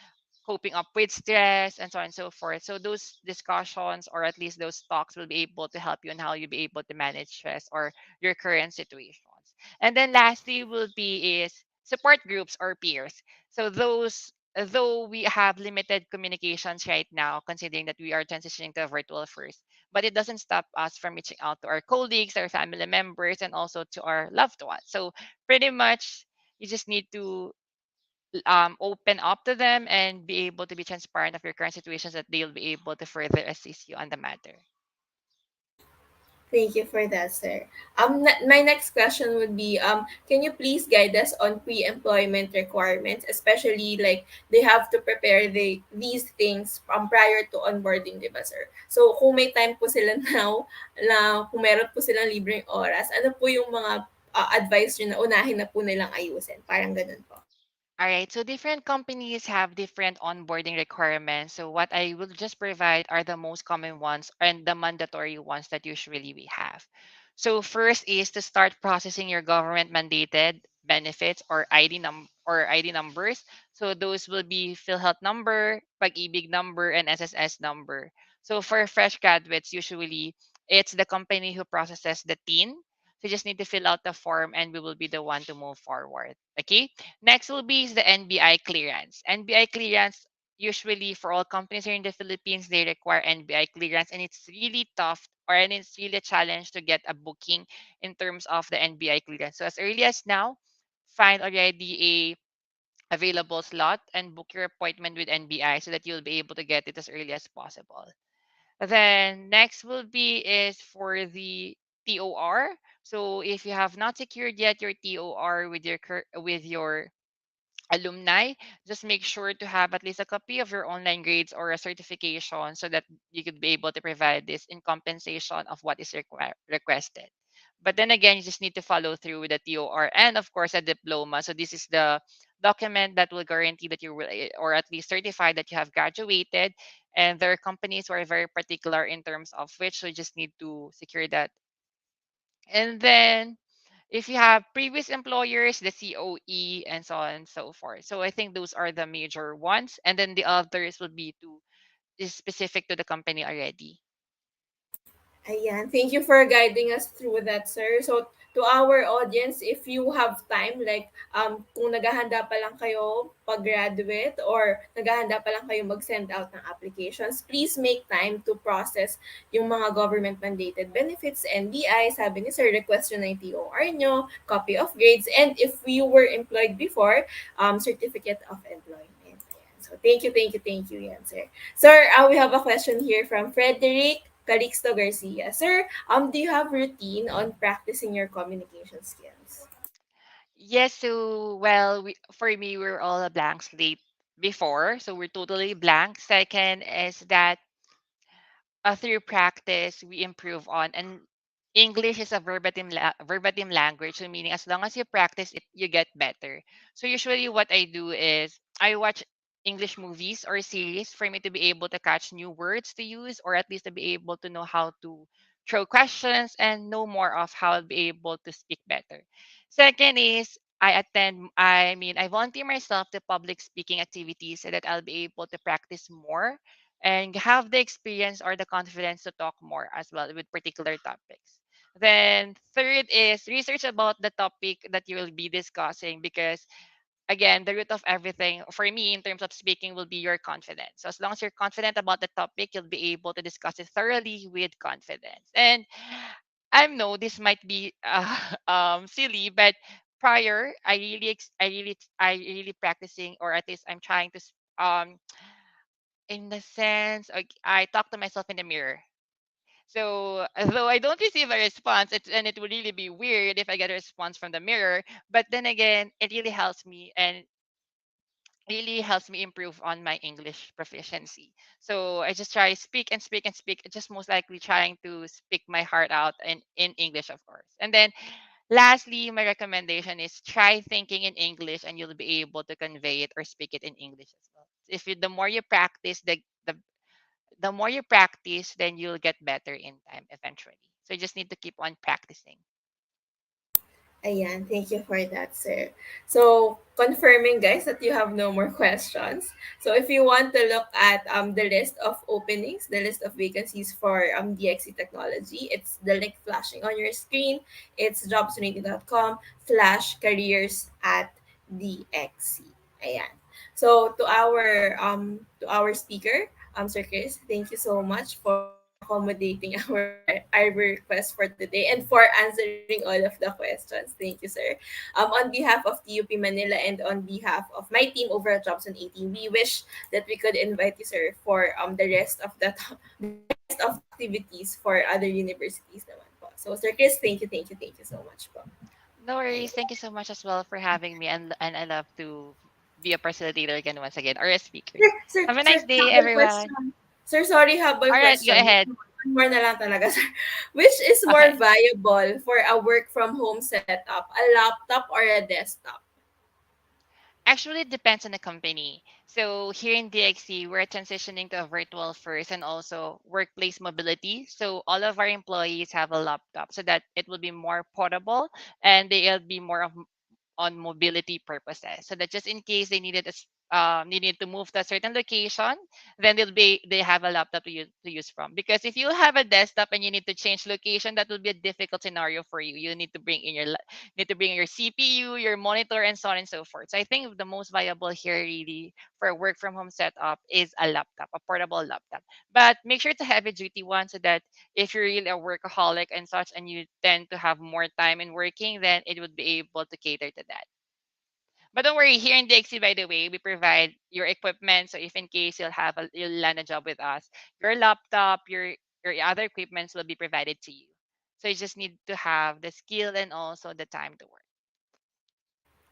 coping up with stress, and so on and so forth. So those discussions or at least those talks will be able to help you on how you'll be able to manage stress or your current situations. And then lastly will be is support groups or peers. So those, though we have limited communications right now, considering that we are transitioning to a virtual first, but it doesn't stop us from reaching out to our colleagues, our family members, and also to our loved ones. So pretty much you just need to open up to them and be able to be transparent of your current situations that they'll be able to further assist you on the matter. Thank you for that, sir. My next question would be, can you please guide us on pre-employment requirements, especially like they have to prepare these things prior to onboarding, di ba, sir? So, kung may time po sila now, na kung meron po silang libreng oras, ano po yung mga advice nyo na unahin na po nilang ayusin? Parang ganun po. All right, so different companies have different onboarding requirements. So what I will just provide are the most common ones and the mandatory ones that usually we have. So first is to start processing your government mandated benefits or ID numbers. So those will be PhilHealth number, Pag-ibig number, and SSS number. So for fresh graduates, usually it's the company who processes the TIN. So you just need to fill out the form and we will be the one to move forward. Okay. Next will be is the NBI clearance. NBI clearance, usually for all companies here in the Philippines, they require NBI clearance, and it's really tough and it's really a challenge to get a booking in terms of the NBI clearance. So as early as now, find already a available slot and book your appointment with NBI so that you'll be able to get it as early as possible. Then next will be is for the TOR. So if you have not secured yet your TOR with with your alumni, just make sure to have at least a copy of your online grades or a certification so that you could be able to provide this in compensation of what is requested. But then again, you just need to follow through with the TOR and of course a diploma. So this is the document that will guarantee that you will, or at least certify that you have graduated. And there are companies who are very particular in terms of which, so you just need to secure that. And then if you have previous employers, the COE, and so on and so forth. So I think those are the major ones. And then the others will be to is specific to the company already. Ayan, thank you for guiding us through that, sir. So, to our audience, if you have time, like, kung naghahanda pa lang kayo pag-graduate or naghahanda pa lang kayo mag-send out ng applications, please make time to process yung mga government-mandated benefits, NBI, sabi ni sir, request yun ng TOR nyo, copy of grades, and if you were employed before, certificate of employment. Ayan. So, thank you, yan, sir. Sir, we have a question here from Frederick Calixto Garcia. Sir, do you have routine on practicing your communication skills? Yes, so well, for me, we're all a blank slate before, so we're totally blank. Second is that through practice we improve on, and English is a verbatim language, so meaning as long as you practice it you get better. So usually what I do is I watch English movies or series for me to be able to catch new words to use, or at least to be able to know how to throw questions and know more of how I'll be able to speak better. Second is I volunteer myself to public speaking activities so that I'll be able to practice more and have the experience or the confidence to talk more as well with particular topics. Then third is research about the topic that you will be discussing, because again, the root of everything for me in terms of speaking will be your confidence. So as long as you're confident about the topic, you'll be able to discuss it thoroughly with confidence. And I know this might be silly, but prior I really practicing, or at least I'm trying to in the sense I talk to myself in the mirror. So though I don't receive a response, and it would really be weird if I get a response from the mirror, but then again, it really helps me improve on my English proficiency. So I just try speak and speak and speak, just most likely trying to speak my heart out in English, of course. And then Lastly, my recommendation is try thinking in English and you'll be able to convey it or speak it in English as well. If you, the more you practice, the more you practice, then you'll get better in time eventually. So you just need to keep on practicing. Ayan, thank you for that, sir. So, confirming, guys, that you have no more questions. So, if you want to look at the list of openings, the list of vacancies for DXC Technology, it's the link flashing on your screen. It's jobs180.com /careers at DXC. Ayan. So, to our speaker, Sir Chris, thank you so much for accommodating our request for today and for answering all of the questions. Thank you, sir. On behalf of TUP Manila and on behalf of my team over at Jobs on 18, we wish that we could invite you, sir, for the rest of the rest of the activities for other universities naman po. So, Sir Chris, thank you so much po. No worries. Ayan. Thank you so much as well for having me, and I love to be a facilitator again once again or a speaker. Have a Sir, nice day, habol everyone. question. Sir, sorry, habol All right, go question. ahead. One more na lang talaga, sir. Which is more Okay. viable for a work from home setup, a laptop or a desktop? Actually, it depends on the company. So here in DXC, we're transitioning to a virtual first and also workplace mobility. So all of our employees have a laptop so that it will be more portable and they'll be more of on mobility purposes. So that just in case they need to move to a certain location, then they have a laptop to use from. Because if you have a desktop and you need to change location, that will be a difficult scenario for you. You need to bring in need to bring your CPU, your monitor, and so on and so forth. So I think the most viable here really for a work from home setup is a laptop, a portable laptop. But make sure to have a duty one so that if you're really a workaholic and such and you tend to have more time in working, then it would be able to cater to that. But don't worry, here in DXC, by the way, we provide your equipment. So if in case you'll land a job with us, your laptop, your other equipments will be provided to you. So you just need to have the skill and also the time to work.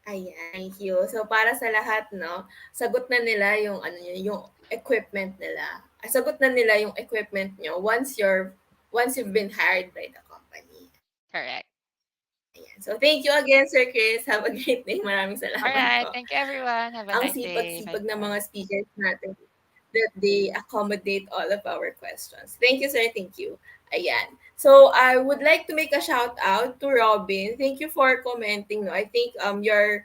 Ayan, thank you. So para sa lahat, no, sagot na nila yung yung equipment nila. Sagot na nila yung equipment nyo once you've been hired by the company. Correct. Ayan. So thank you again, Sir Chris. Have a great day. Maraming All salamat right. po. Thank you, everyone. Have a Ang nice day. Bye sipag-sipag ng bye. mga speakers natin that they accommodate all of our questions. Thank you, sir. Thank you. Ayan. So, I would like to make a shout out to Robin. Thank you for commenting. No? I think your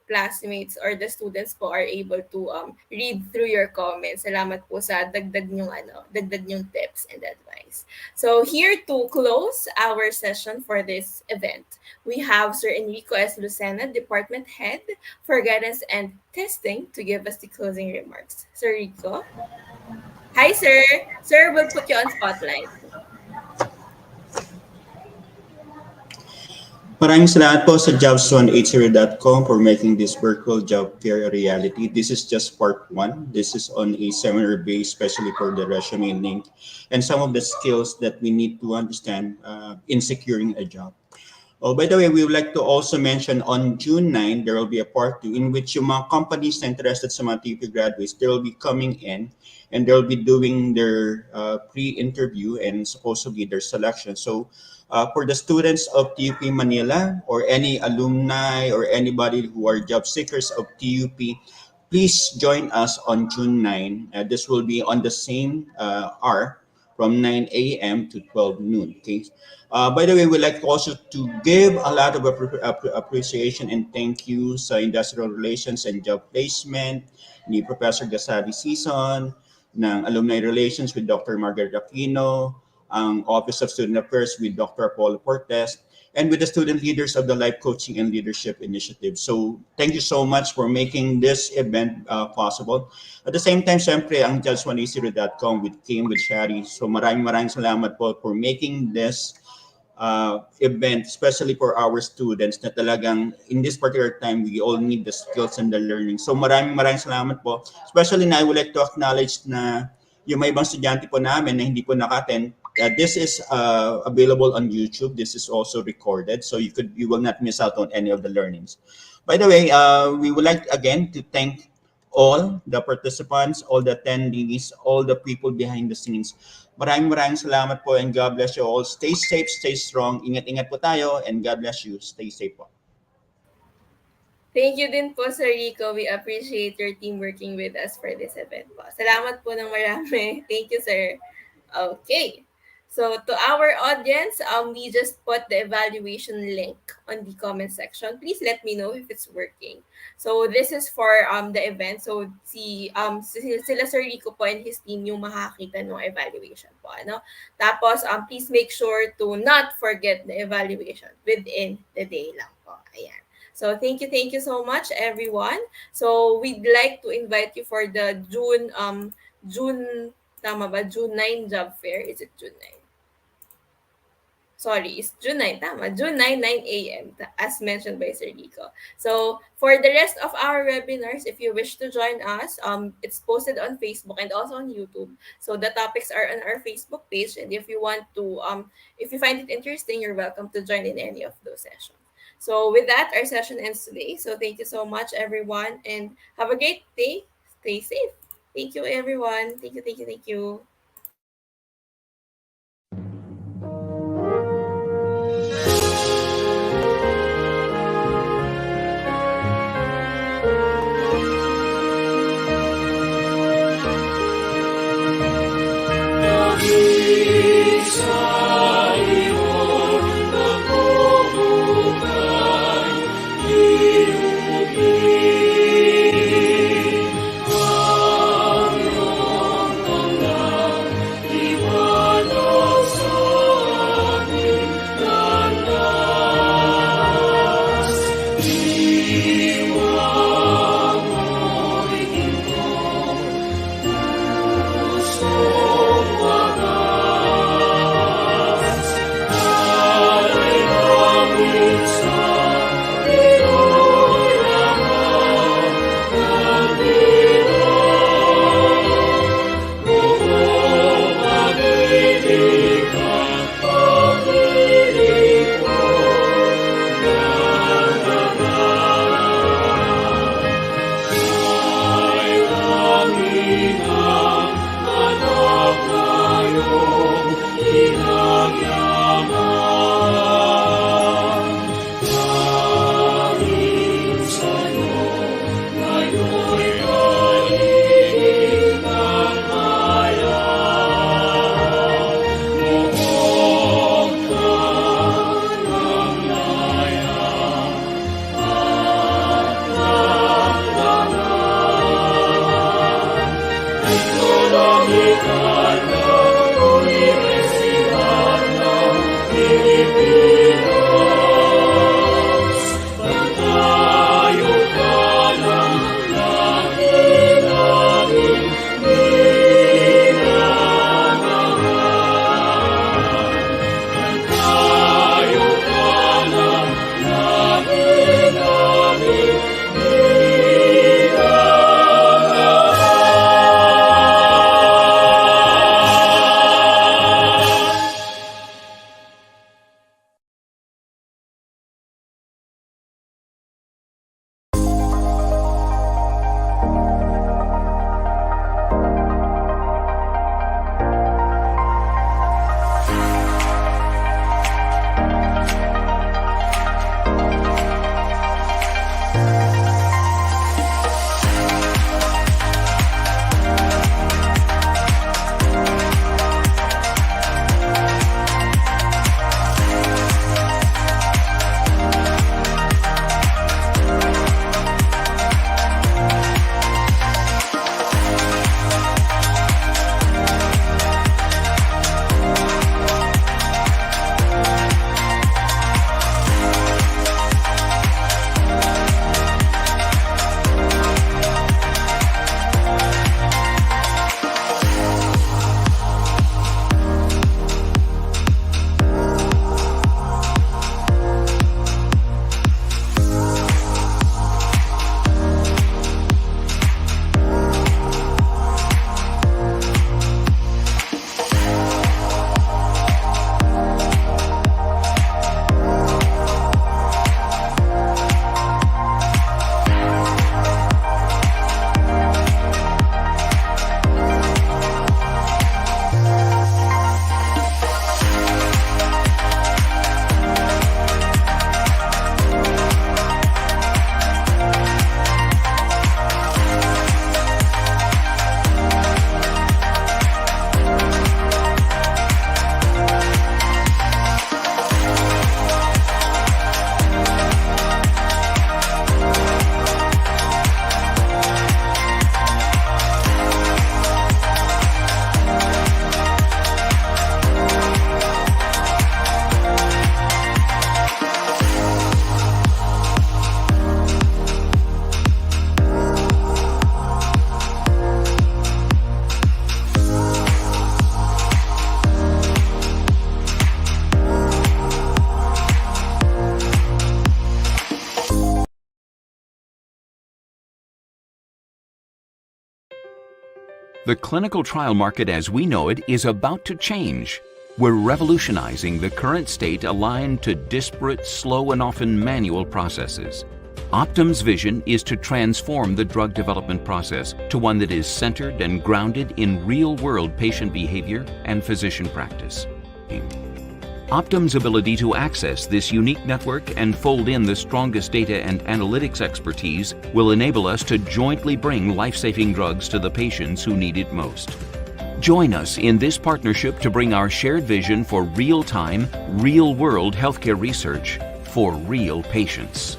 classmates or the students po are able to read through your comments. Salamat po sa dagdag nyong tips and advice. So, here to close our session for this event, we have Sir Enrico S. Lucena, Department Head for Guidance and Testing, to give us the closing remarks. Sir Rico? Hi, sir. Sir, we'll put you on spotlight. Maraming salamat po sa jobs180.com for making this virtual job fair a reality. This is just part one. This is on a seminar base, especially for the resume link and some of the skills that we need to understand in securing a job. Oh, by the way, we would like to also mention on June 9, there will be a part 2 in which yung mga companies na interested sa mga TP graduates, they will be coming in and they'll be doing their pre-interview and supposedly their selection. So for the students of TUP Manila or any alumni or anybody who are job seekers of TUP, please join us on June 9. This will be on the same hour from 9 a.m. to 12 noon. Okay. By the way, we'd like also to give a lot of appreciation and thank you sa Industrial Relations and Job Placement ni Professor Gasali Season, ng Alumni Relations with Dr. Margaret Aquino, ang Office of Student Affairs with Dr. Paul Cortez, and with the student leaders of the Life Coaching and Leadership Initiative. So thank you so much for making this event possible. At the same time, syempre, ang judge180.com with Kim, with Shari. So maraming salamat po for making this event, especially for our students na talagang in this particular time, we all need the skills and the learning. So maraming salamat po. Especially na I would like to acknowledge na yung may ibang estudyante po namin na hindi po naka-attend, this is available on YouTube. This is also recorded, so you will not miss out on any of the learnings. By the way, we would like again to thank all the participants, all the attendees, all the people behind the scenes. Maraming salamat po and God bless you all. Stay safe, stay strong. Ingat-ingat po tayo and God bless you. Stay safe po. Thank you din po, Sir Rico. We appreciate your team working with us for this event po. Salamat po ng marami. Thank you, sir. Okay. So to our audience, we just put the evaluation link on the comment section. Please let me know if it's working. So this is for the event. So sila Sir Rico po and his team yung makakita ng evaluation po. Ano? Tapos please make sure to not forget the evaluation within the day lang po. Ayan. So thank you so much everyone. So we'd like to invite you for the June tama ba? June 9 job fair. Is it June 9? Sorry, it's June 9, tama. June 9, 9 a.m. as mentioned by Sir Rico. So for the rest of our webinars, if you wish to join us, it's posted on Facebook and also on YouTube. So the topics are on our Facebook page, and if you want to, if you find it interesting, you're welcome to join in any of those sessions. So with that, our session ends today. So thank you so much, everyone, and have a great day. Stay safe. Thank you, everyone. Thank you. The clinical trial market as we know it is about to change. We're revolutionizing the current state aligned to disparate, slow, and often manual processes. Optum's vision is to transform the drug development process to one that is centered and grounded in real-world patient behavior and physician practice. Optum's ability to access this unique network and fold in the strongest data and analytics expertise will enable us to jointly bring life-saving drugs to the patients who need it most. Join us in this partnership to bring our shared vision for real-time, real-world healthcare research for real patients.